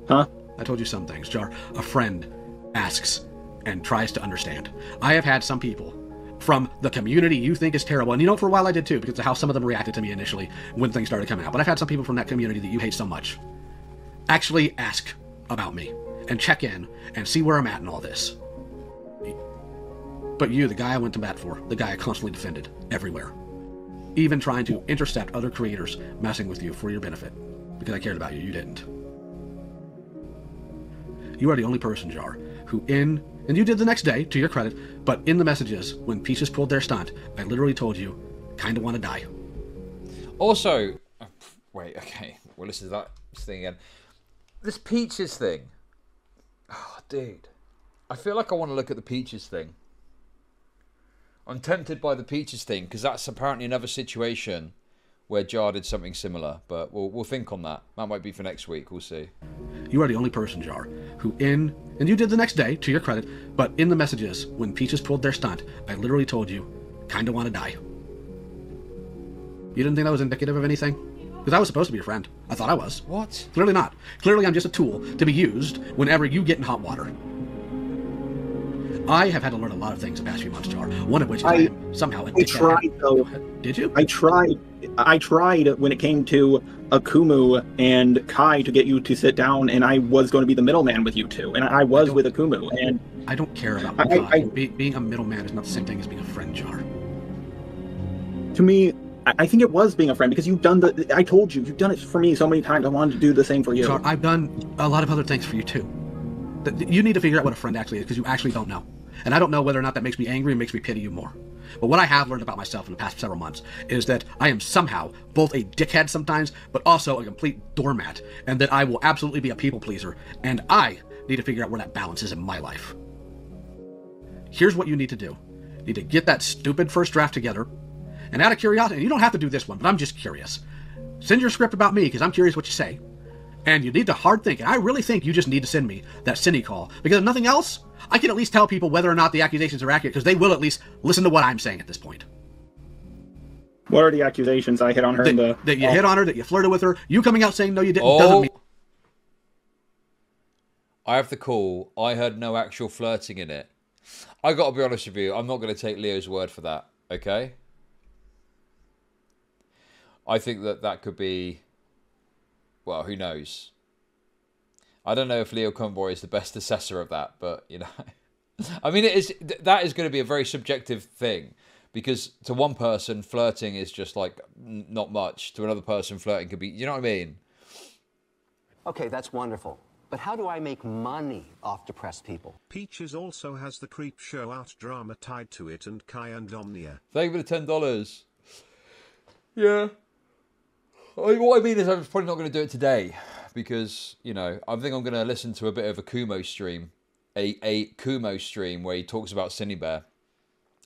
Huh? I told you some things, Jar. A friend asks and tries to understand. I have had some people from the community you think is terrible, and you know, for a while I did too, because of how some of them reacted to me initially when things started coming out. But I've had some people from that community that you hate so much actually ask about me and check in and see where I'm at in all this. But you, the guy I went to bat for, the guy I constantly defended everywhere, even trying to intercept other creators messing with you for your benefit, because I cared about you, you didn't. You are the only person, Jar, who and you did the next day, to your credit, but in the messages, when Peaches pulled their stunt, I literally told you, kind of want to die. Also, wait, okay, well, listen to that thing again. This Peaches thing. Oh, dude. I feel like I want to look at the Peaches thing. I'm tempted by the Peaches thing because that's apparently another situation where Jar did something similar, but we'll think on that. That might be for next week. We'll see. You are the only person, Jar, who and you did the next day, to your credit, but in the messages, when Peaches pulled their stunt, I literally told you, kinda want to die. You didn't think that was indicative of anything? Because I was supposed to be your friend. I thought I was. What? Clearly not. Clearly I'm just a tool to be used whenever you get in hot water. I have had to learn a lot of things the past few months, Jar. One of which is I am somehow a dickhead. I tried, though. Did you? I tried when it came to Akumu and Kai to get you to sit down, and I was going to be the middleman with you two, and I was with Akumu, and I don't care about Kai. Being a middleman is not the same thing as being a friend, Jar. To me, I think it was being a friend because you've done I told you, you've done it for me so many times. I wanted to do the same for you. Jar, I've done a lot of other things for you too. You need to figure out what a friend actually is because you actually don't know. And I don't know whether or not that makes me angry and makes me pity you more. But what I have learned about myself in the past several months is that I am somehow both a dickhead sometimes, but also a complete doormat, and that I will absolutely be a people pleaser, and I need to figure out where that balance is in my life. Here's what you need to do. You need to get that stupid first draft together, and out of curiosity, and you don't have to do this one, but I'm just curious. Send your script about me, because I'm curious what you say. And you need to hard think, and I really think you just need to send me that Synny call, because if nothing else, I can at least tell people whether or not the accusations are accurate, because they will at least listen to what I'm saying at this point. What are the accusations? I hit on her that you hit on her, that you flirted with her. You coming out saying no you didn't doesn't mean... I have the call. I heard no actual flirting in it. I got to be honest with you. I'm not going to take Leo's word for that, okay? I think that could be... Well, who knows? I don't know if LioConvoy is the best assessor of that, but, you know. I mean, that is going to be a very subjective thing. Because to one person, flirting is just, like, not much. To another person, flirting could be... You know what I mean? Okay, that's wonderful. But how do I make money off depressed people? Peaches also has the Creep Show Out drama tied to it, and Kai and Omnia. Thank you for the $10. Yeah. What I mean is I'm probably not going to do it today because, you know, I think I'm going to listen to a bit of a Kumo stream, a Kumo stream where he talks about Synnibear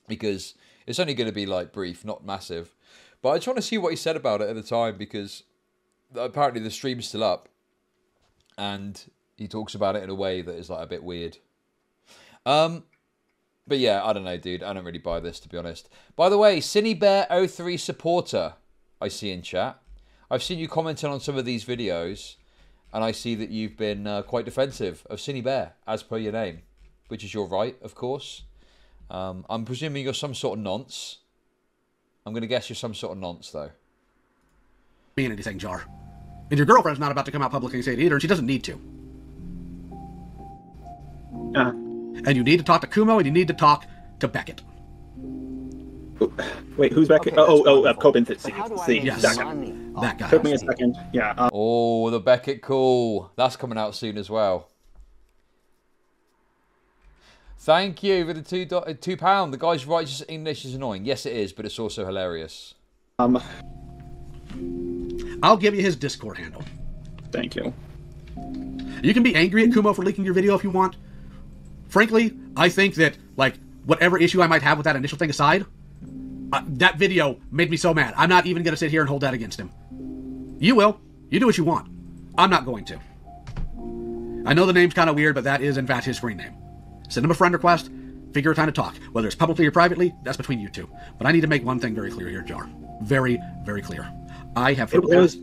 because it's only going to be like brief, not massive. But I just want to see what he said about it at the time because apparently the stream's still up and he talks about it in a way that is like a bit weird. But yeah, I don't know, dude. I don't really buy this, to be honest. By the way, Synnibear03 supporter I see in chat. I've seen you commenting on some of these videos, and I see that you've been quite defensive of Synnibear, as per your name, which is your right, of course. I'm presuming you're some sort of nonce. I'm going to guess you're some sort of nonce, though. Mean anything, Jar. And your girlfriend's not about to come out publicly and say it either, and she doesn't need to. And you need to talk to Kumo, and you need to talk to Beckett. Wait, who's Beckett? Okay, Copen. Yes, that guy. Took me a second. Yeah. Oh, the Beckett call. That's coming out soon as well. Thank you for the £2. The guy's righteous English is annoying. Yes, it is, but it's also hilarious. I'll give you his Discord handle. Thank you. You can be angry at Kumo for leaking your video if you want. Frankly, I think that, like, whatever issue I might have with that initial thing aside, that video made me so mad. I'm not even going to sit here and hold that against him. You will. You do what you want. I'm not going to. I know the name's kind of weird, but that is, in fact, his screen name. Send him a friend request. Figure a time to talk. Whether it's publicly or privately, that's between you two. But I need to make one thing very clear here, Jar. Very, very clear. I have... Go ahead.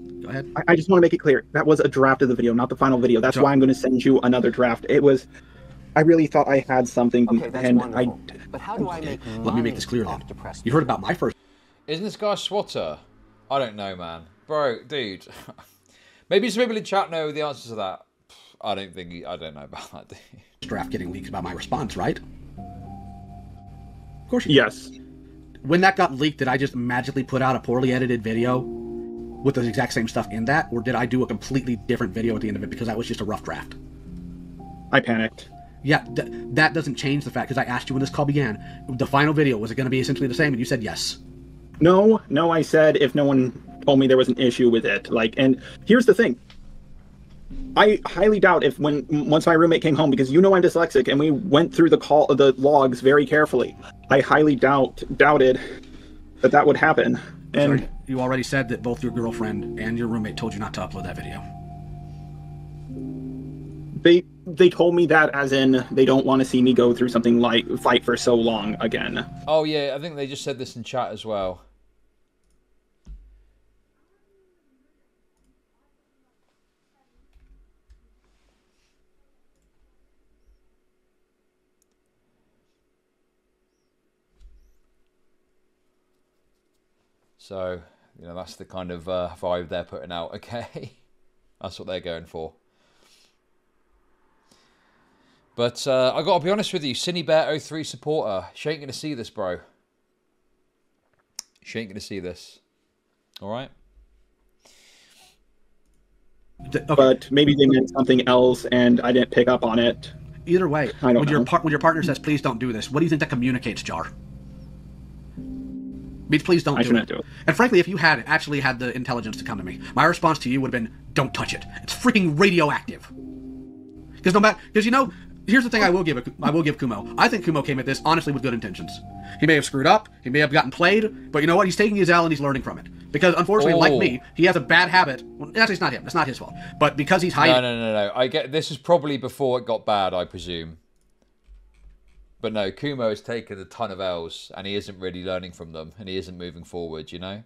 I just want to make it clear. That was a draft of the video, not the final video. That's why I'm going to send you another draft. It was... I really thought I had something, okay, that's and wonderful. But how do I make money? Let me make this clear then. You heard about my first... Isn't this guy a swatter? I don't know, man. Bro, dude. Maybe some people in chat know the answers to that. I don't know about that, dude. Draft getting leaked about my response, right? Of course you did. Yes. When that got leaked, did I just magically put out a poorly edited video with the exact same stuff in that? Or did I do a completely different video at the end of it because that was just a rough draft? I panicked. Yeah, that doesn't change the fact, because I asked you when this call began, the final video, was it going to be essentially the same? And you said yes. No, I said if no one told me there was an issue with it. Like, and here's the thing. I highly doubt if once my roommate came home, because I'm dyslexic, and we went through the logs very carefully. I highly doubted that would happen. And sorry, you already said that both your girlfriend and your roommate told you not to upload that video. They told me that as in they don't want to see me go through something like fight for so long again. Oh yeah, I think they just said this in chat as well. So, you know, that's the kind of vibe they're putting out, okay? That's what they're going for. But I got to be honest with you, Synnibear03 supporter, she ain't going to see this, bro. She ain't going to see this. All right? Okay. But maybe they meant something else and I didn't pick up on it. Either way, I don't know. When your partner says, please don't do this, what do you think that communicates, Jar? Means please don't do it. And frankly, if you had actually had the intelligence to come to me, my response to you would have been, don't touch it. It's freaking radioactive. Because you know, here's the thing I will give Kumo. I think Kumo came at this honestly with good intentions. He may have screwed up, he may have gotten played, but you know what? He's taking his L and he's learning from it. Because unfortunately, like me, he has a bad habit. Well, actually, it's not him. It's not his fault. But because he's hiding. No. I get this is probably before it got bad, I presume. But no, Kumo has taken a ton of L's and he isn't really learning from them and he isn't moving forward, you know?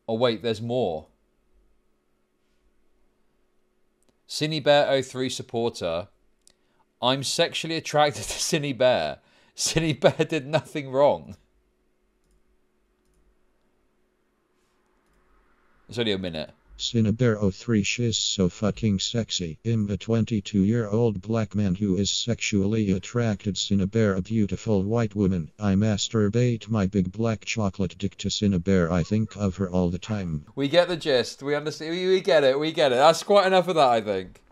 Oh wait, there's more. Synnibear03 supporter. I'm sexually attracted to Synnibear. Synnibear did nothing wrong. It's only a minute. Synnibear03 she's so fucking sexy. I'm a 22-year-old black man who is sexually attracted Synnibear, a beautiful white woman. I masturbate my big black chocolate dick to Synnibear. I think of her all the time. We get the gist. We understand. We get it. We get it. That's quite enough of that, I think.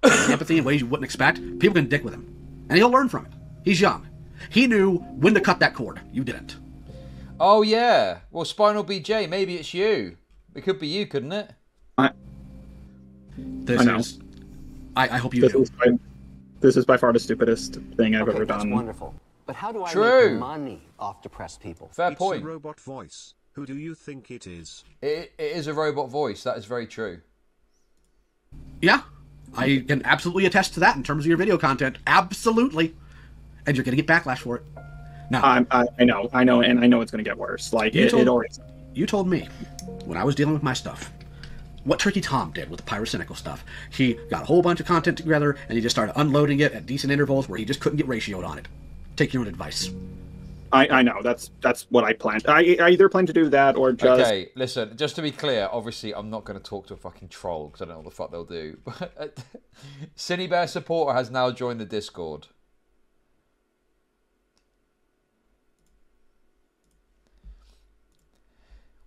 Empathy in ways you wouldn't expect. People can dick with him. And he'll learn from it. He's young. He knew when to cut that cord. You didn't. Oh, yeah. Well, Spinal BJ, maybe it's you. It could be you, couldn't it? I hope you do. This is by far the stupidest thing I've ever done. That's wonderful. But how do I make money off depressed people? Fair point. It's a robot voice. Who do you think it is? It is a robot voice. That is very true. Yeah. I can absolutely attest to that in terms of your video content. Absolutely. And you're going to get backlash for it. Now, I know, and I know it's going to get worse. Like, it already... You told me, when I was dealing with my stuff, what Tricky Tom did with the pyrocynical stuff. He got a whole bunch of content together, and he just started unloading it at decent intervals where he just couldn't get ratioed on it. Take your own advice. I know, that's what I planned. I either plan to do that or just... Okay, listen, just to be clear, obviously I'm not going to talk to a fucking troll, because I don't know what the fuck they'll do. But Synnibear supporter has now joined the Discord.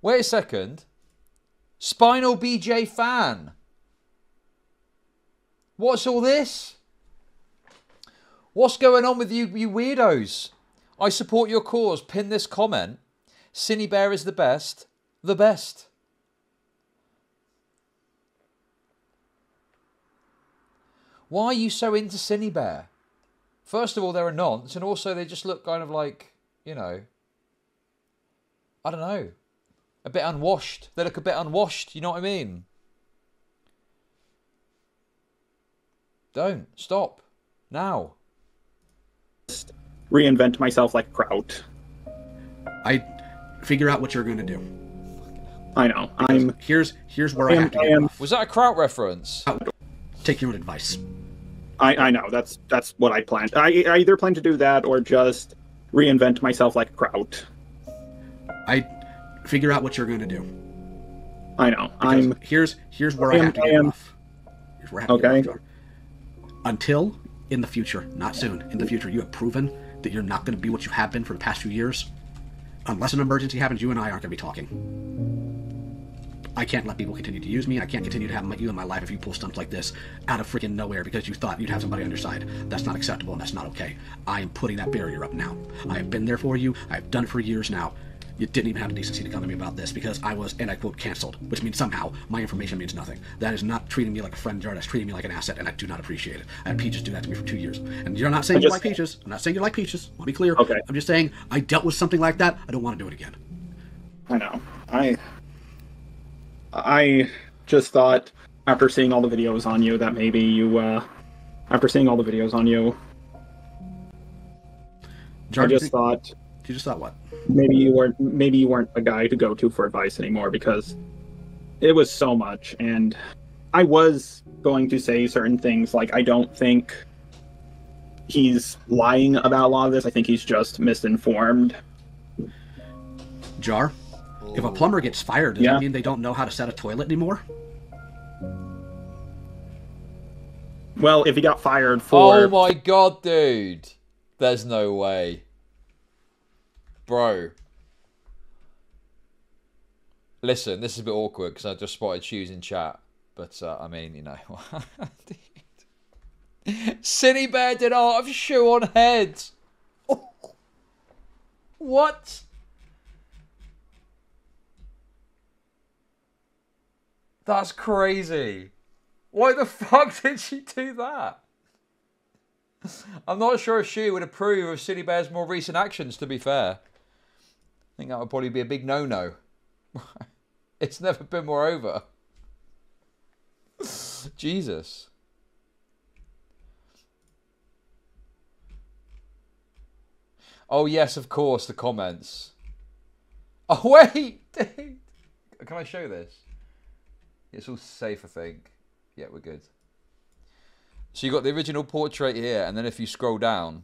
Wait a second. Spinal BJ fan. What's all this? What's going on with you weirdos? I support your cause. Pin this comment. Synnibear is the best. The best. Why are you so into Synnibear? First of all, they're a nonce, and also they just look kind of like, you know, I don't know. A bit unwashed. They look a bit unwashed, you know what I mean? Don't. Stop. Now. Just reinvent myself like Kraut. I figure out what you're going to do. I know. Here's where I have to get off. Was that a Kraut reference? Take your own advice. I know. That's what I planned. I either plan to do that or just reinvent myself like Kraut. Figure out what you're going to do. I know. Here's where I have to get off. Here's where I have to get off. Until in the future, not soon, in the future, you have proven that you're not going to be what you have been for the past few years. Unless an emergency happens, you and I aren't going to be talking. I can't let people continue to use me, and I can't continue to have you in my life if you pull stunts like this out of freaking nowhere because you thought you'd have somebody on your side. That's not acceptable, and that's not okay. I am putting that barrier up now. I have been there for you. I have done it for years now. you didn't even have the decency to come to me about this because I was, and I quote, canceled, which means somehow my information means nothing. That is not treating me like a friend, Jar. That's treating me like an asset, and I do not appreciate it. I had Peaches do that to me for 2 years. And you're not saying you like Peaches. I'm not saying you like Peaches. I want to be clear. Okay. I'm just saying I dealt with something like that. I don't want to do it again. I know. I just thought, after seeing all the videos on you, that maybe you, after seeing all the videos on you, Jar, I just thought... You just thought what? Maybe you weren't a guy to go to for advice anymore, because it was so much, and I was going to say certain things, like, I don't think he's lying about a lot of this. I think he's just misinformed. Jar, if a plumber gets fired, does that mean they don't know how to set a toilet anymore? Well, if he got fired for... Oh my god, dude. There's no way. Bro. Listen, this is a bit awkward because I just spotted shoes in chat. But, I mean, you know. Synnibear did art of shoe on head. Oh. What? That's crazy. Why the fuck did she do that? I'm not sure if she would approve of Synnibear's more recent actions, to be fair. I think that would probably be a big no-no. It's never been more over. Jesus. Oh, yes, of course, the comments. Oh, wait! Dude. Can I show this? It's all safe, I think. Yeah, we're good. So you got the original portrait here, and then if you scroll down,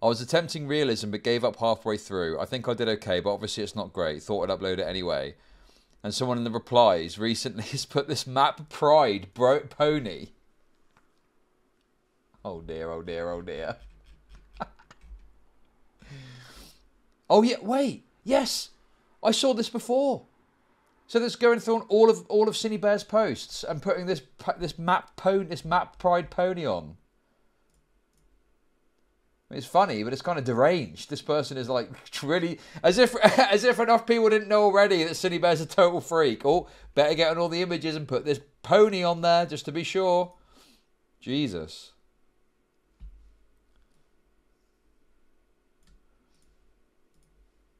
I was attempting realism but gave up halfway through. I think I did okay, but obviously it's not great. Thought I'd upload it anyway. And someone in the replies recently has put this map pride pony. Oh dear, oh dear, oh dear. Oh yeah, wait, yes, I saw this before. So that's going through all of Synnibear's posts and putting this map pride pony on. It's funny, but it's kind of deranged. This person is like really as if enough people didn't know already that Synnibear's a total freak. Oh, better get on all the images and put this pony on there just to be sure. Jesus.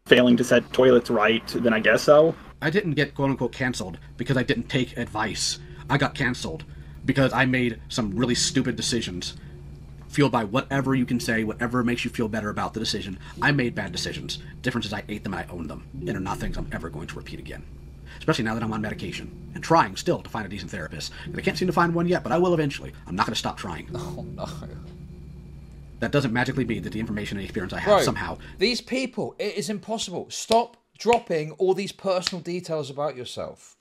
Failing to set toilets right, then I guess so. I didn't get quote-unquote canceled because I didn't take advice. I got canceled because I made some really stupid decisions. Fueled by whatever you can say, whatever makes you feel better about the decision. I made bad decisions. Difference is I ate them and I owned them. And are not things I'm ever going to repeat again. Especially now that I'm on medication. And trying still to find a decent therapist. And I can't seem to find one yet, but I will eventually. I'm not going to stop trying. Oh no. That doesn't magically mean that the information and experience I have somehow... These people, it is impossible. Stop dropping all these personal details about yourself.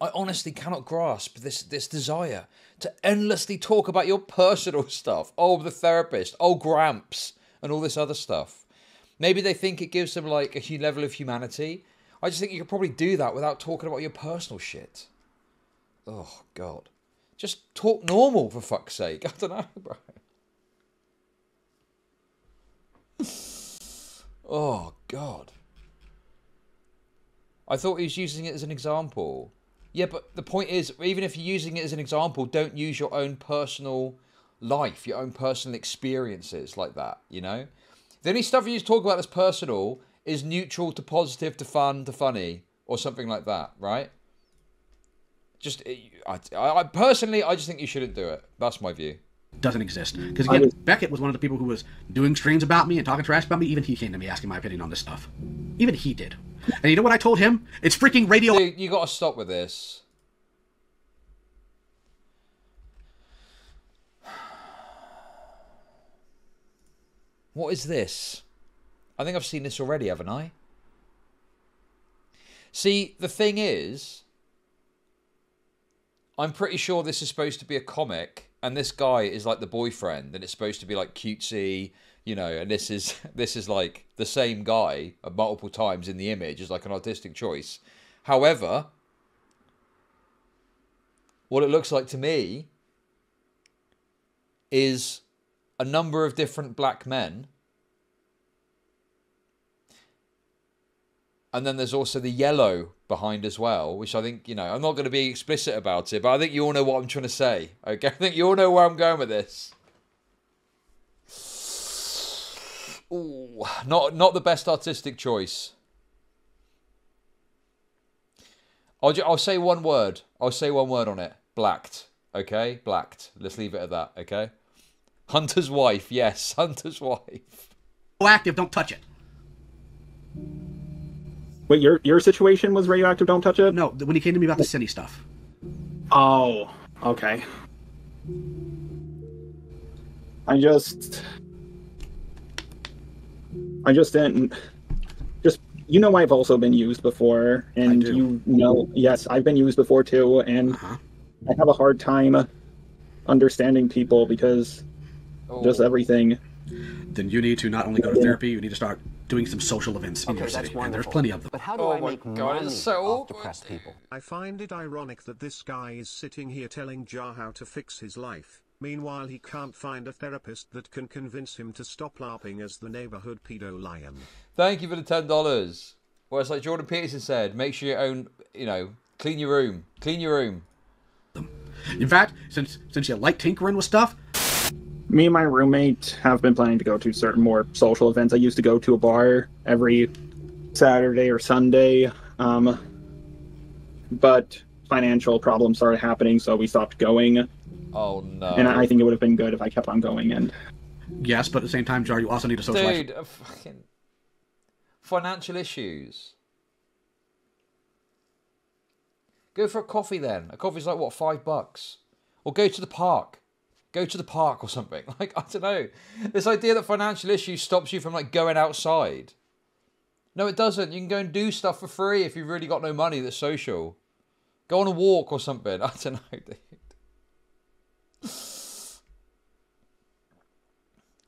I honestly cannot grasp this desire to endlessly talk about your personal stuff. Oh, the therapist. Oh, Gramps. And all this other stuff. Maybe they think it gives them like a level of humanity. I just think you could probably do that without talking about your personal shit. Oh, God. Just talk normal, for fuck's sake. I don't know, bro. Oh, God. I thought he was using it as an example. Yeah, but the point is, even if you're using it as an example, don't use your own personal life, your own personal experiences like that, you know? The only stuff you talk about that's personal is neutral to positive to fun to funny or something like that, right? Just, I personally, I just think you shouldn't do it. That's my view. Doesn't exist. Because again, Beckett was one of the people who was doing streams about me and talking trash about me. Even he came to me asking my opinion on this stuff. Even he did. And you know what I told him? It's freaking radio... Dude, you gotta stop with this. What is this? I think I've seen this already, haven't I? See, the thing is, I'm pretty sure this is supposed to be a comic, and this guy is like the boyfriend, and it's supposed to be like cutesy, you know, and this is like the same guy multiple times in the image as like an artistic choice. However, what it looks like to me is a number of different black men And then there's also the yellow behind as well, which I think, you know, I'm not going to be explicit about it, but I think you all know what I'm trying to say. Okay, I think you all know where I'm going with this. Ooh, not the best artistic choice. I'll say one word. I'll say one word on it. Blacked. Okay? Blacked. Let's leave it at that, okay? Hunter's wife. Yes, Hunter's wife. Active, don't touch it. Wait, your situation was radioactive, don't touch it? No, when he came to me about the Synny stuff. Oh, okay. I just didn't... You know I've also been used before, and you know, yes, I've been used before too, and I have a hard time understanding people because just everything. Then you need to not only go to therapy, you need to start doing some social events in your city, and there's plenty of them. But how do I make money off depressed people? I find it ironic that this guy is sitting here telling Jar how to fix his life. Meanwhile, he can't find a therapist that can convince him to stop laughing as the neighborhood pedo lion. Thank you for the $10. Well, it's like Jordan Peterson said, make sure you own, you know, clean your room. Clean your room. In fact, since you like tinkering with stuff... Me and my roommate have been planning to go to certain more social events. I used to go to a bar every Saturday or Sunday, but financial problems started happening, so we stopped going. Oh, no. And I think it would have been good if I kept on going. And yes, but at the same time, Jar, you also need to socialize. Dude, fucking financial issues. Go for a coffee then. A coffee's like, what, $5? Or go to the park. Go to the park or something. Like, I don't know. This idea that financial issues stops you from, like, going outside. No, it doesn't. You can go and do stuff for free if you've really got no money that's social. Go on a walk or something. I don't know, dude.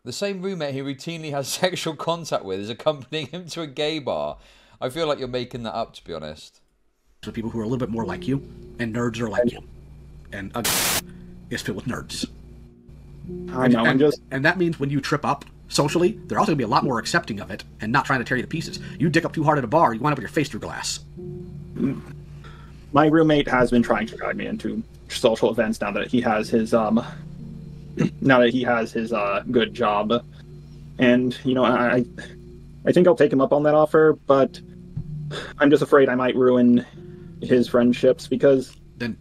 The same roommate he routinely has sexual contact with is accompanying him to a gay bar. I feel like you're making that up, to be honest. To people who are a little bit more like you, and nerds are like you. And is filled with nerds. I know, and that means when you trip up socially, they're also going to be a lot more accepting of it and not trying to tear you to pieces. You dick up too hard at a bar, you wind up with your face through glass. My roommate has been trying to drag me into social events now that he has his good job, and you know, I think I'll take him up on that offer, but I'm just afraid I might ruin his friendships because then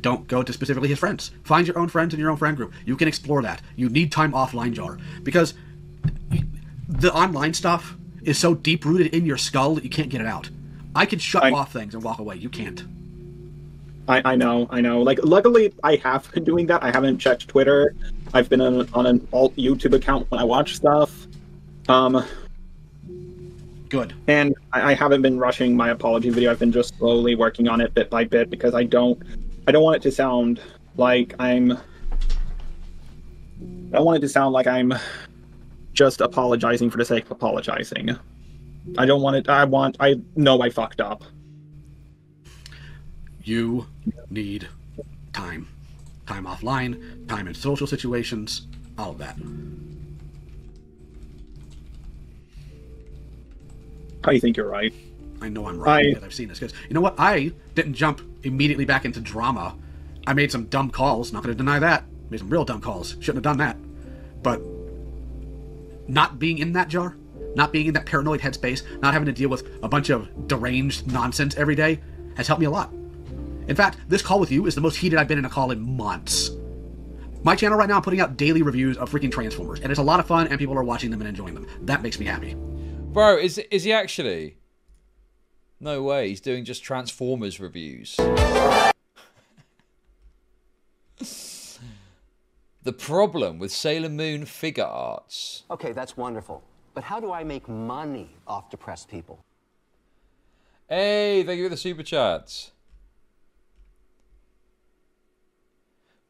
don't go to specifically his friends. Find your own friends in your own friend group. You can explore that. You need time offline, Jar, because the online stuff is so deep rooted in your skull that you can't get it out. I can shut off things and walk away. You can't. I know. Like, luckily, I have been doing that. I haven't checked Twitter. I've been on an alt YouTube account when I watch stuff. Good. And I haven't been rushing my apology video. I've been just slowly working on it bit by bit because I don't want it to sound like I'm just apologizing for the sake of apologizing. I don't want it. I know I fucked up. You need time. Time offline, time in social situations, all of that. I think you're right. I know I'm right, I've seen this. Because, you know what? I didn't jump immediately back into drama. I made some dumb calls, not going to deny that. Made some real dumb calls. Shouldn't have done that. But not being in that jar, not being in that paranoid headspace, not having to deal with a bunch of deranged nonsense every day has helped me a lot. In fact, this call with you is the most heated I've been in a call in months. My channel right now, I'm putting out daily reviews of freaking Transformers, and it's a lot of fun, and people are watching them and enjoying them. That makes me happy. Bro, is he actually? No way, he's doing just Transformers reviews. The problem with Sailor Moon figure arts. Okay, that's wonderful. But how do I make money off depressed people? Hey, thank you for the super chats.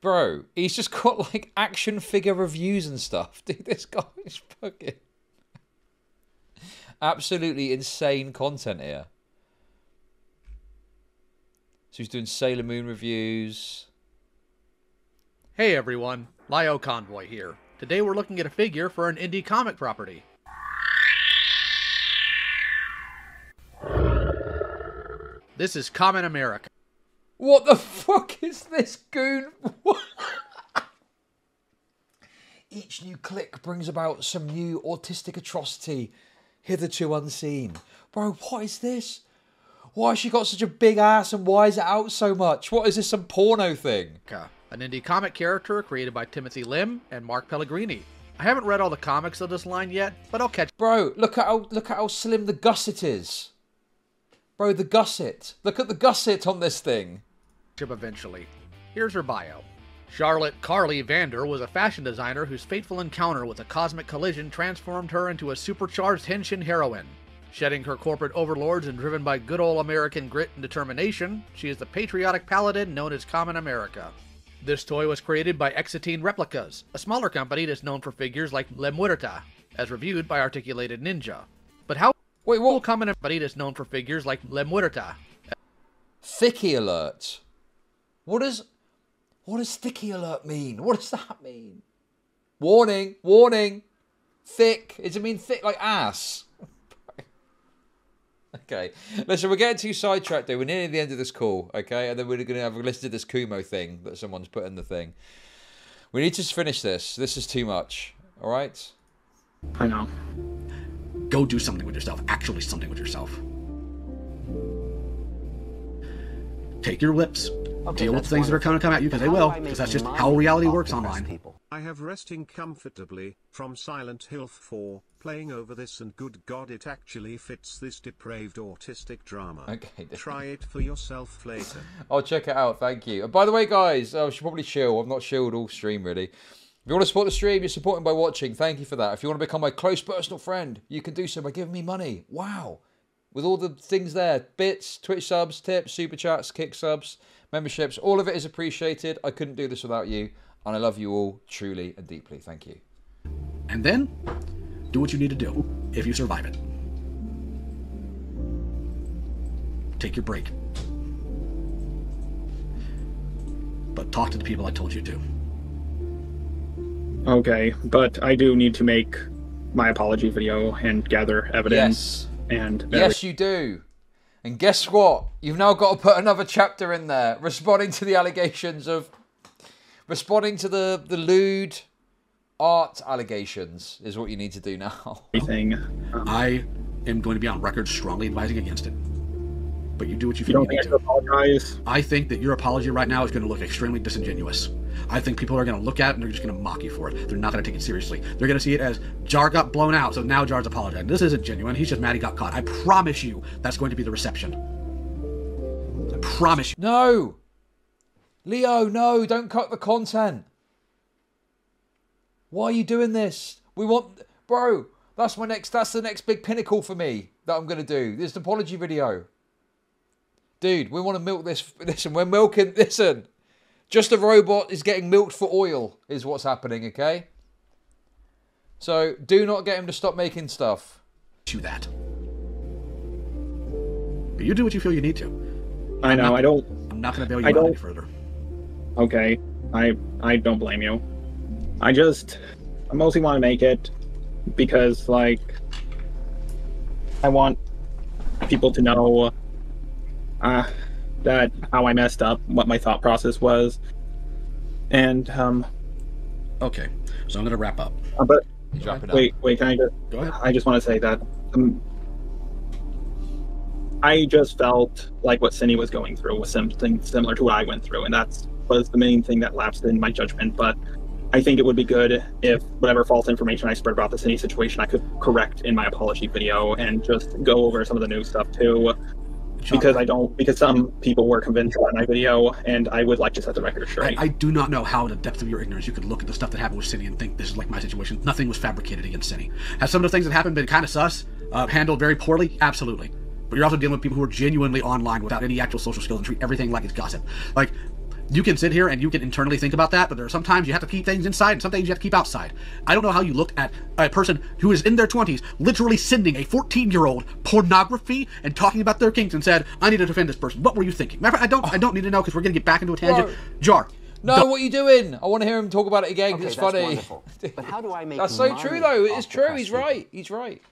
Bro, he's just got like action figure reviews and stuff. Dude, this guy is fucking absolutely insane content here. So he's doing Sailor Moon reviews. Hey everyone, LioConvoy here. Today we're looking at a figure for an indie comic property. This is common America. What the fuck is this, goon? What? Each new click brings about some new autistic atrocity, hitherto unseen. Bro, what is this? Why has she got such a big ass and why is it out so much? What is this, some porno thing? An indie comic character created by Timothy Lim and Mark Pellegrini. I haven't read all the comics of this line yet, but I'll catch. Bro, look at how slim the gusset is. Bro, the gusset. Look at the gusset on this thing. Eventually. Here's her bio. Charlotte Carly Vander was a fashion designer whose fateful encounter with a cosmic collision transformed her into a supercharged henshin heroine. Shedding her corporate overlords and driven by good old American grit and determination, she is the patriotic paladin known as Common America. This toy was created by Exitine Replicas, a smaller company that's known for figures like La Muerta, as reviewed by Articulated Ninja. But how Wait, will what? Common America that's known for figures like La Muerta? Thicky alert. What does thicky alert mean? What does that mean? Warning, warning. Thick. Does it mean thick like ass? Okay. Listen, we're getting too sidetracked though. We're nearly the end of this call, okay? And then we're going to have a list of this Kumo thing that someone's put in the thing. We need to finish this. This is too much. All right? I know. Go do something with yourself. Actually something with yourself. Take your lips. Okay, Deal with that's things that are going to come at you, because they will. Because that's just how reality works online. I have resting comfortably from Silent Hill 4, playing over this, and good God, it actually fits this depraved autistic drama. Okay. Try it for yourself later. I'll check it out. Thank you. And by the way, guys, I should probably chill. I've not chilled all stream, really. If you want to support the stream, you're supporting by watching. Thank you for that. If you want to become my close personal friend, you can do so by giving me money. Wow. With all the things there. Bits, Twitch subs, tips, super chats, kick subs, memberships. All of it is appreciated. I couldn't do this without you. And I love you all truly and deeply. Thank you. And then, do what you need to do if you survive it. Take your break. But talk to the people I told you to. Okay, but I do need to make my apology video and gather evidence. Yes. And yes, you do. And guess what? You've now got to put another chapter in there, responding to the allegations of... Responding to the lewd art allegations is what you need to do now. I am going to be on record strongly advising against it. But you do what you You feel don't you think need I to. should apologize? I think that your apology right now is going to look extremely disingenuous. I think people are going to look at it and they're just going to mock you for it. They're not going to take it seriously. They're going to see it as Jar got blown out, so now Jar's apologizing. This isn't genuine. He's just mad he got caught. I promise you that's going to be the reception. I promise you. No! Leo, no, don't cut the content. Why are you doing this? We want... Bro, that's the next big pinnacle for me that I'm going to do. This apology video. Dude, we want to milk this. Listen, we're milking... Listen. JustARobot is getting milked for oil is what's happening, okay? So, do not get him to stop making stuff. To that. But you do what you feel you need to. I know, I'm not going to bail you out any further. Okay, I don't blame you. I mostly want to make it because, like, I want people to know that how I messed up, what my thought process was, and Okay, so I'm going to wrap up. but Wait, can I just? Go ahead. I just want to say that I just felt like what Cinny was going through was something similar to what I went through, and that was the main thing that lapsed in my judgment. But I think it would be good if whatever false information I spread about the Cinny situation I could correct in my apology video and just go over some of the new stuff too. Because some people were convinced by my video, and I would like to set the record straight. I do not know how, in the depth of your ignorance, you could look at the stuff that happened with Cinny and think this is like my situation. Nothing was fabricated against Cinny. Have some of the things that happened been kind of sus, handled very poorly? Absolutely. But you're also dealing with people who are genuinely online without any actual social skills and treat everything like it's gossip. Like, you can sit here and you can internally think about that, but there are sometimes you have to keep things inside and some things you have to keep outside. I don't know how you looked at a person who is in their 20s literally sending a 14-year-old pornography and talking about their kinks and said, I need to defend this person. What were you thinking? Matter of fact, I don't need to know because we're going to get back into a tangent. Bro. Jar. No, what are you doing? I want to hear him talk about it again because it's funny. Wonderful. But how do I make That's so money true, though. It off is the true. press He's people? right. He's right.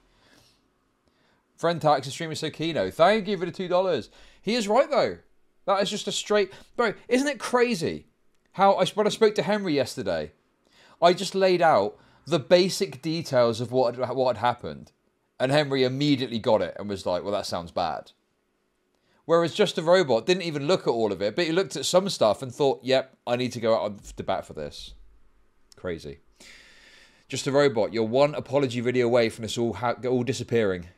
Friend Tax, streamer Sokino. Thank you for the $2. He is right, though. That is just a straight... Bro, isn't it crazy how... When I spoke to Henry yesterday, I just laid out the basic details of what had happened. And Henry immediately got it and was like, well, that sounds bad. Whereas JustARobot didn't even look at all of it, but he looked at some stuff and thought, yep, I need to go out to bat for this. Crazy. JustARobot, you're one apology video away from this all disappearing.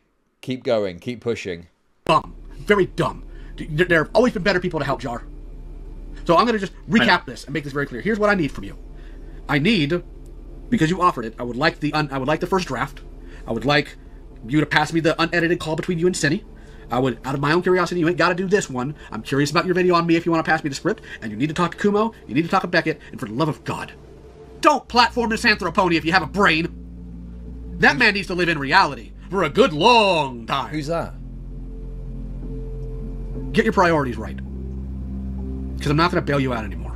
Keep going. Keep pushing. Dumb. Very dumb. There have always been better people to help Jar. So I'm going to just recap this and make this very clear. Here's what I need from you. I need, because you offered it, I would like the first draft. I would like you to pass me the unedited call between you and Cinny. I would, out of my own curiosity, you ain't got to do this one. I'm curious about your video on me if you want to pass me the script. And you need to talk to Kumo, you need to talk to Beckett, and for the love of God, don't platform this anthropony if you have a brain. That man needs to live in reality for a good long time. Who's that? Get your priorities right. Because I'm not going to bail you out anymore.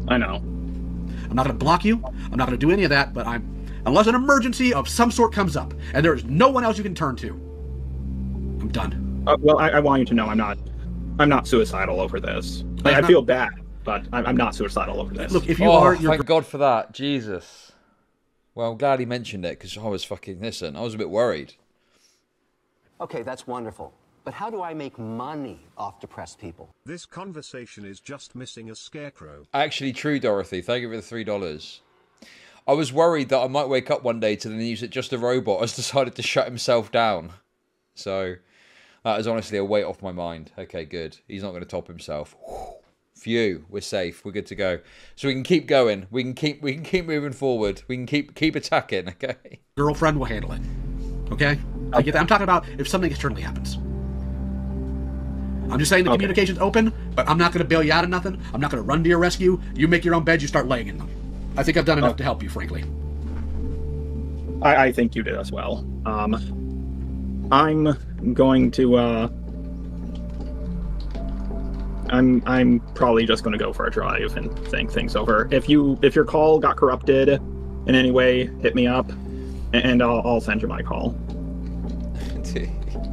I know. I'm not going to block you. I'm not going to do any of that, but unless an emergency of some sort comes up, and there is no one else you can turn to, I'm done. Well, I want you to know I'm not suicidal over this. I feel bad, but I'm not suicidal over this. Look, if you are... Thank God for that. Jesus. Well, I'm glad he mentioned it, because I was I was a bit worried. Okay, that's wonderful. But how do I make money off depressed people? This conversation is just missing a scarecrow. Actually, true, Dorothy. Thank you for the $3. I was worried that I might wake up one day to the news that JustARobot has decided to shut himself down. So, that is honestly a weight off my mind. Okay, good. He's not going to top himself. Phew, we're safe. We're good to go. So we can keep going. We can keep moving forward. We can keep attacking, okay? Girlfriend will handle it. Okay? I get that. I'm talking about if something externally happens. I'm just saying the communication's open, but I'm not going to bail you out of nothing. I'm not going to run to your rescue. You make your own beds, you start laying in them. I think I've done enough to help you, frankly. I think you did as well. I'm going to, I'm probably just going to go for a drive and think things over. If your call got corrupted in any way, hit me up, and I'll send you my call.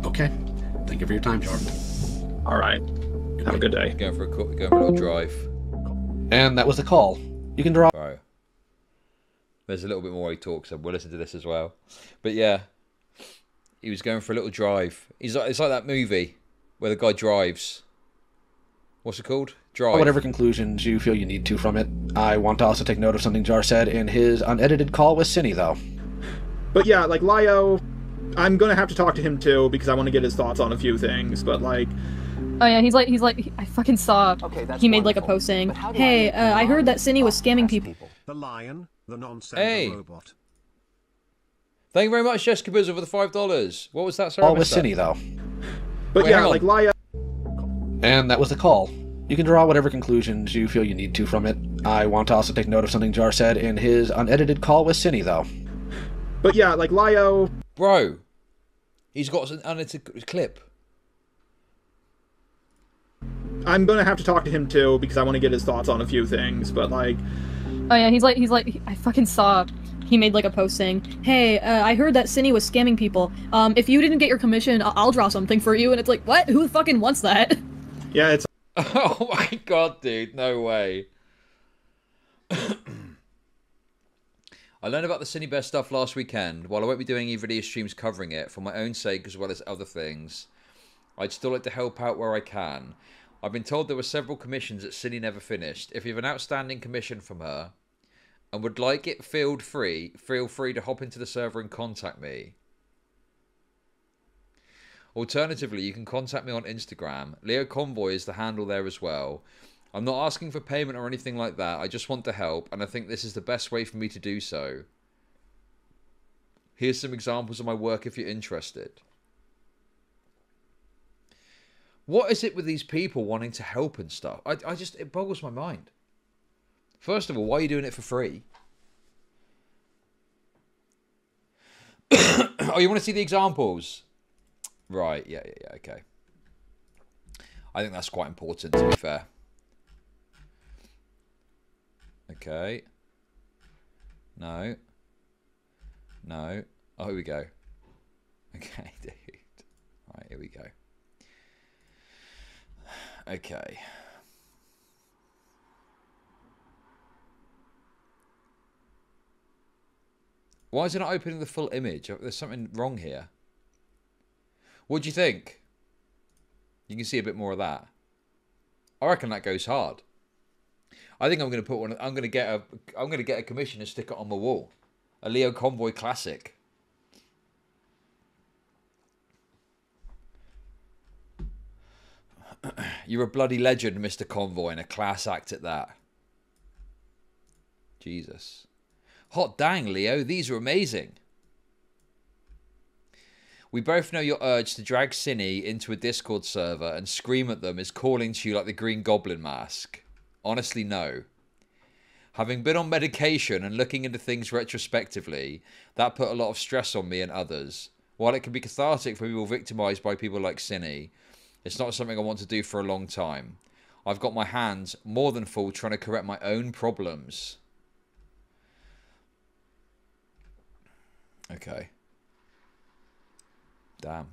Okay. Thank you for your time, Jordan. All right. Have a good day. Going for a little drive. And that was the call. You can draw. Right. There's a little bit more he talks, so we'll listen to this as well. But yeah, he was going for a little drive. It's like that movie where the guy drives. What's it called? Drive. Whatever conclusions you feel you need to from it. I want to also take note of something Jar said in his unedited call with Cinny, though. But yeah, like Lio, I'm gonna have to talk to him too because I want to get his thoughts on a few things. But like. Oh yeah, he's like, I fucking saw. Okay, that's he made like a wonderful. post saying, But how do "Hey, make I heard that money Cinny was off scamming depressed people." The lion, the non-sender Hey. robot. Thank you very much, Jessica Buzzer, for the $5. What was that? Sorry, All with Cinny, though. But Wait, yeah, hang on. like Lio. And that was the call. You can draw whatever conclusions you feel you need to from it. I want to also take note of something Jar said in his unedited call with Cinny, though. But yeah, like Lio. Bro, he's got an unedited clip. I'm gonna have to talk to him too because I want to get his thoughts on a few things. But like. Oh yeah, he's like, I fucking saw. He made like a post saying, "Hey, I heard that Cinny was scamming people. If you didn't get your commission, I'll draw something for you." And it's like, what? Who fucking wants that? Yeah, it's. Oh my god, dude, no way. I learned about the Synnibear stuff last weekend. While I won't be doing any video streams covering it, for my own sake as well as other things, I'd still like to help out where I can. I've been told there were several commissions that Cinny never finished. If you have an outstanding commission from her and would like it feel free to hop into the server and contact me. Alternatively, you can contact me on Instagram. LioConvoy is the handle there as well. I'm not asking for payment or anything like that. I just want to help, and I think this is the best way for me to do so. Here's some examples of my work if you're interested. What is it with these people wanting to help and stuff? It boggles my mind. First of all, why are you doing it for free? Oh, you want to see the examples? Right, yeah, okay. I think that's quite important, to be fair. Okay. No. Oh, here we go. Okay, dude. Right, here we go. Okay. Why is it not opening the full image? There's something wrong here. What do you think? You can see a bit more of that. I reckon that goes hard. I think I'm going to put one. I'm going to get a commission and stick it on my wall. A LioConvoy classic. You're a bloody legend, Mr. Convoy, and a class act at that. Jesus. Hot dang, Leo. These are amazing. We both know your urge to drag Synny into a Discord server and scream at them is calling to you like the Green Goblin mask. Honestly, no. Having been on medication and looking into things retrospectively, that put a lot of stress on me and others. While it can be cathartic for people victimised by people like Synny, it's not something I want to do for a long time. I've got my hands more than full trying to correct my own problems. Okay. Damn.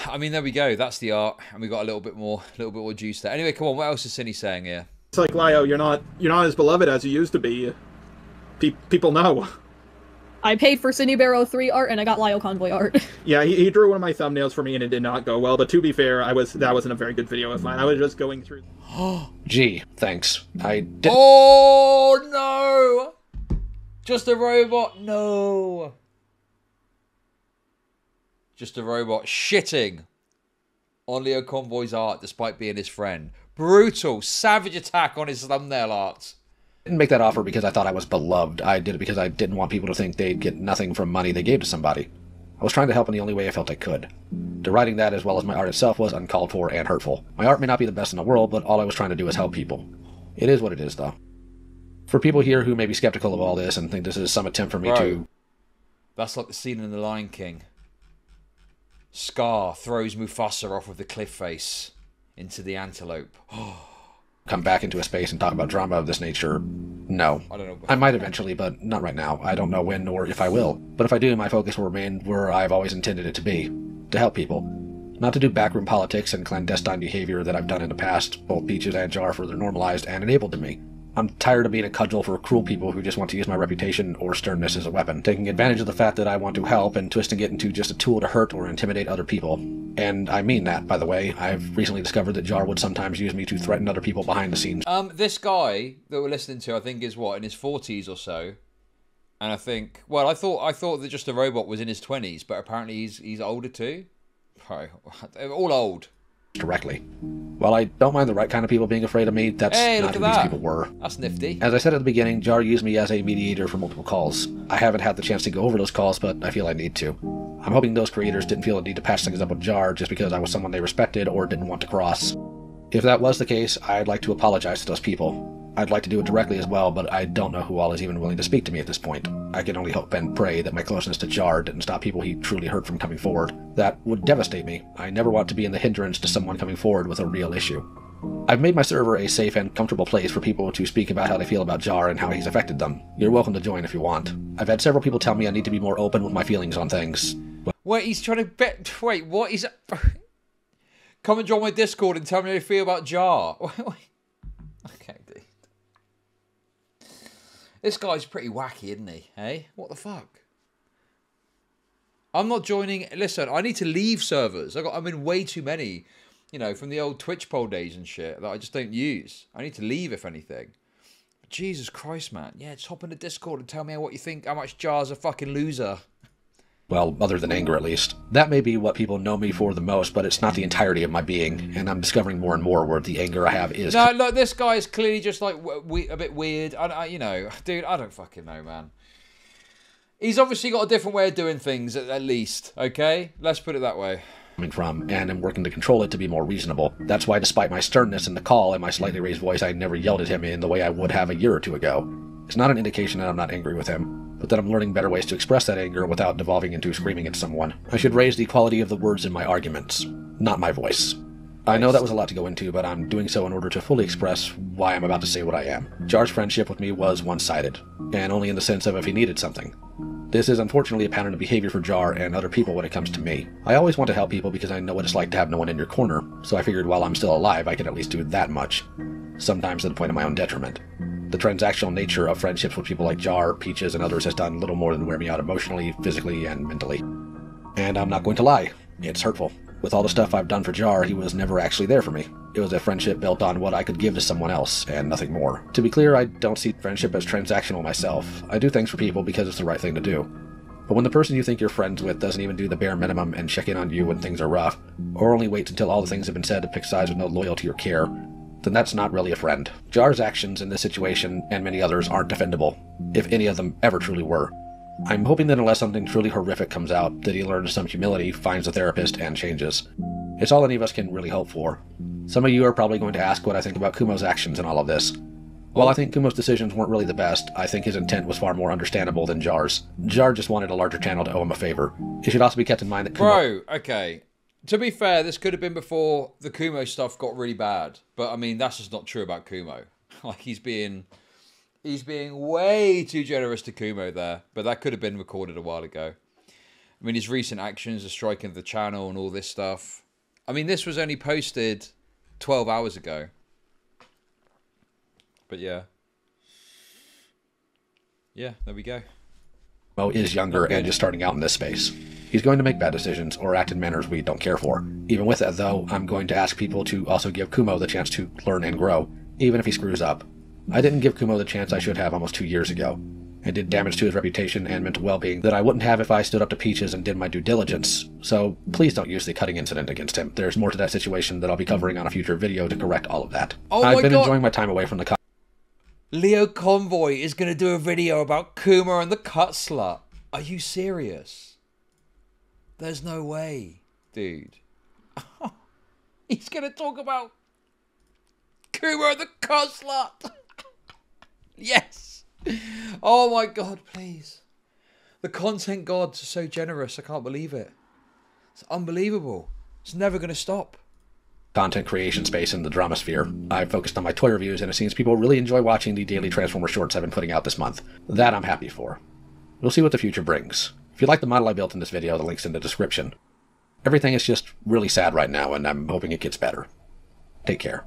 I mean, there we go. That's the art, and we got a little bit more juice there. Anyway, come on. What else is Synny saying here? It's like, Lio, you're not as beloved as you used to be. People know. I paid for Synnibear03 art, and I got LioConvoy art. Yeah, he drew one of my thumbnails for me, and it did not go well. But to be fair, that wasn't a very good video of mine. I was just going through. Gee, thanks. I did. Oh no! JustARobot, no. JustARobot shitting on LioConvoy's art despite being his friend. Brutal, savage attack on his thumbnail art. I didn't make that offer because I thought I was beloved. I did it because I didn't want people to think they'd get nothing from money they gave to somebody. I was trying to help in the only way I felt I could. Deriding that as well as my art itself was uncalled for and hurtful. My art may not be the best in the world, but all I was trying to do is help people. It is what it is, though. For people here who may be skeptical of all this and think this is some attempt for me to... That's like the scene in The Lion King. Scar throws Mufasa off of the cliff face into the antelope. come back into a space and talk about drama of this nature. No. I don't know. I might eventually, but not right now. I don't know when or if I will. But if I do, my focus will remain where I've always intended it to be. To help people. Not to do backroom politics and clandestine behavior that I've done in the past. Both Peaches and Jar further normalized and enabled to me. I'm tired of being a cudgel for cruel people who just want to use my reputation or sternness as a weapon, taking advantage of the fact that I want to help and twisting it into just a tool to hurt or intimidate other people. And I mean that, by the way. I've recently discovered that Jar would sometimes use me to threaten other people behind the scenes. This guy that we're listening to, I think, is what, in his 40s or so. And I think, well, I thought that JustARobot was in his 20s, but apparently he's older too. Probably, all old. Directly. While I don't mind the right kind of people being afraid of me, that's not who these people were. That's nifty. As I said at the beginning, Jar used me as a mediator for multiple calls. I haven't had the chance to go over those calls, but I feel I need to. I'm hoping those creators didn't feel the need to patch things up with Jar just because I was someone they respected or didn't want to cross. If that was the case, I'd like to apologize to those people. I'd like to do it directly as well, but I don't know who all is even willing to speak to me at this point. I can only hope and pray that my closeness to Jar didn't stop people he truly hurt from coming forward. That would devastate me. I never want to be in the hindrance to someone coming forward with a real issue. I've made my server a safe and comfortable place for people to speak about how they feel about Jar and how he's affected them. You're welcome to join if you want. I've had several people tell me I need to be more open with my feelings on things. Wait, he's trying to bet... Wait, what is... Come and join my Discord and tell me how you feel about Jar. Okay, dude. This guy's pretty wacky, isn't he? Hey? What the fuck? I'm not joining... Listen, I need to leave servers. I'm in way too many, you know, from the old Twitch poll days and shit that I just don't use. I need to leave, if anything. But Jesus Christ, man. Yeah, just hop in the Discord and tell me what you think, how much Jar's a fucking loser. Well, other than anger, at least. That may be what people know me for the most, but it's not the entirety of my being, and I'm discovering more and more where the anger I have is... No, look, this guy is clearly just, like, a bit weird. You know, dude, I don't fucking know, man. He's obviously got a different way of doing things, at least, okay? Let's put it that way. ...coming from, and I'm working to control it to be more reasonable. That's why, despite my sternness in the call and my slightly raised voice, I never yelled at him in the way I would have a year or two ago. It's not an indication that I'm not angry with him, but that I'm learning better ways to express that anger without devolving into screaming at someone. I should raise the quality of the words in my arguments, not my voice. I know that was a lot to go into, but I'm doing so in order to fully express why I'm about to say what I am. Jar's friendship with me was one-sided, and only in the sense of if he needed something. This is unfortunately a pattern of behavior for Jar and other people when it comes to me. I always want to help people because I know what it's like to have no one in your corner, so I figured while I'm still alive I could at least do that much, sometimes to the point of my own detriment. The transactional nature of friendships with people like Jar, Peaches, and others has done little more than wear me out emotionally, physically, and mentally. And I'm not going to lie, it's hurtful. With all the stuff I've done for Jar, he was never actually there for me. It was a friendship built on what I could give to someone else, and nothing more. To be clear, I don't see friendship as transactional myself. I do things for people because it's the right thing to do. But when the person you think you're friends with doesn't even do the bare minimum and check in on you when things are rough, or only waits until all the things have been said to pick sides with no loyalty or care, then that's not really a friend. Jar's actions in this situation, and many others, aren't defendable, if any of them ever truly were. I'm hoping that unless something truly horrific comes out, that he learns some humility, finds a therapist, and changes. It's all any of us can really hope for. Some of you are probably going to ask what I think about Kumo's actions in all of this. While I think Kumo's decisions weren't really the best, I think his intent was far more understandable than Jar's. Jar just wanted a larger channel to owe him a favor. It should also be kept in mind that Kumo... Bro, okay. To be fair, this could have been before the Kumo stuff got really bad. But, I mean, that's just not true about Kumo. Like, he's being way too generous to Kumo there. But that could have been recorded a while ago. I mean, his recent actions, the striking of the channel and all this stuff. I mean, this was only posted 12 hours ago. But yeah. Yeah, there we go. Kumo is younger and just starting out in this space. He's going to make bad decisions or act in manners we don't care for. Even with that, though, I'm going to ask people to also give Kumo the chance to learn and grow, even if he screws up. I didn't give Kumo the chance I should have almost 2 years ago. It did damage to his reputation and mental well-being that I wouldn't have if I stood up to Peaches and did my due diligence, so please don't use the cutting incident against him. There's more to that situation that I'll be covering on a future video to correct all of that. I've been enjoying my time away from the LioConvoy is going to do a video about Kumo and the cut slut. Are you serious? There's no way, dude. He's going to talk about Kumo and the cut slut. Yes. Oh my god, please. The content gods are so generous. I can't believe it. It's unbelievable. It's never going to stop. Content creation space in the drama sphere. I've focused on my toy reviews, and it seems people really enjoy watching the daily Transformer shorts I've been putting out this month. That I'm happy for. We'll see what the future brings. If you like the model I built in this video, the link's in the description. Everything is just really sad right now, and I'm hoping it gets better. Take care.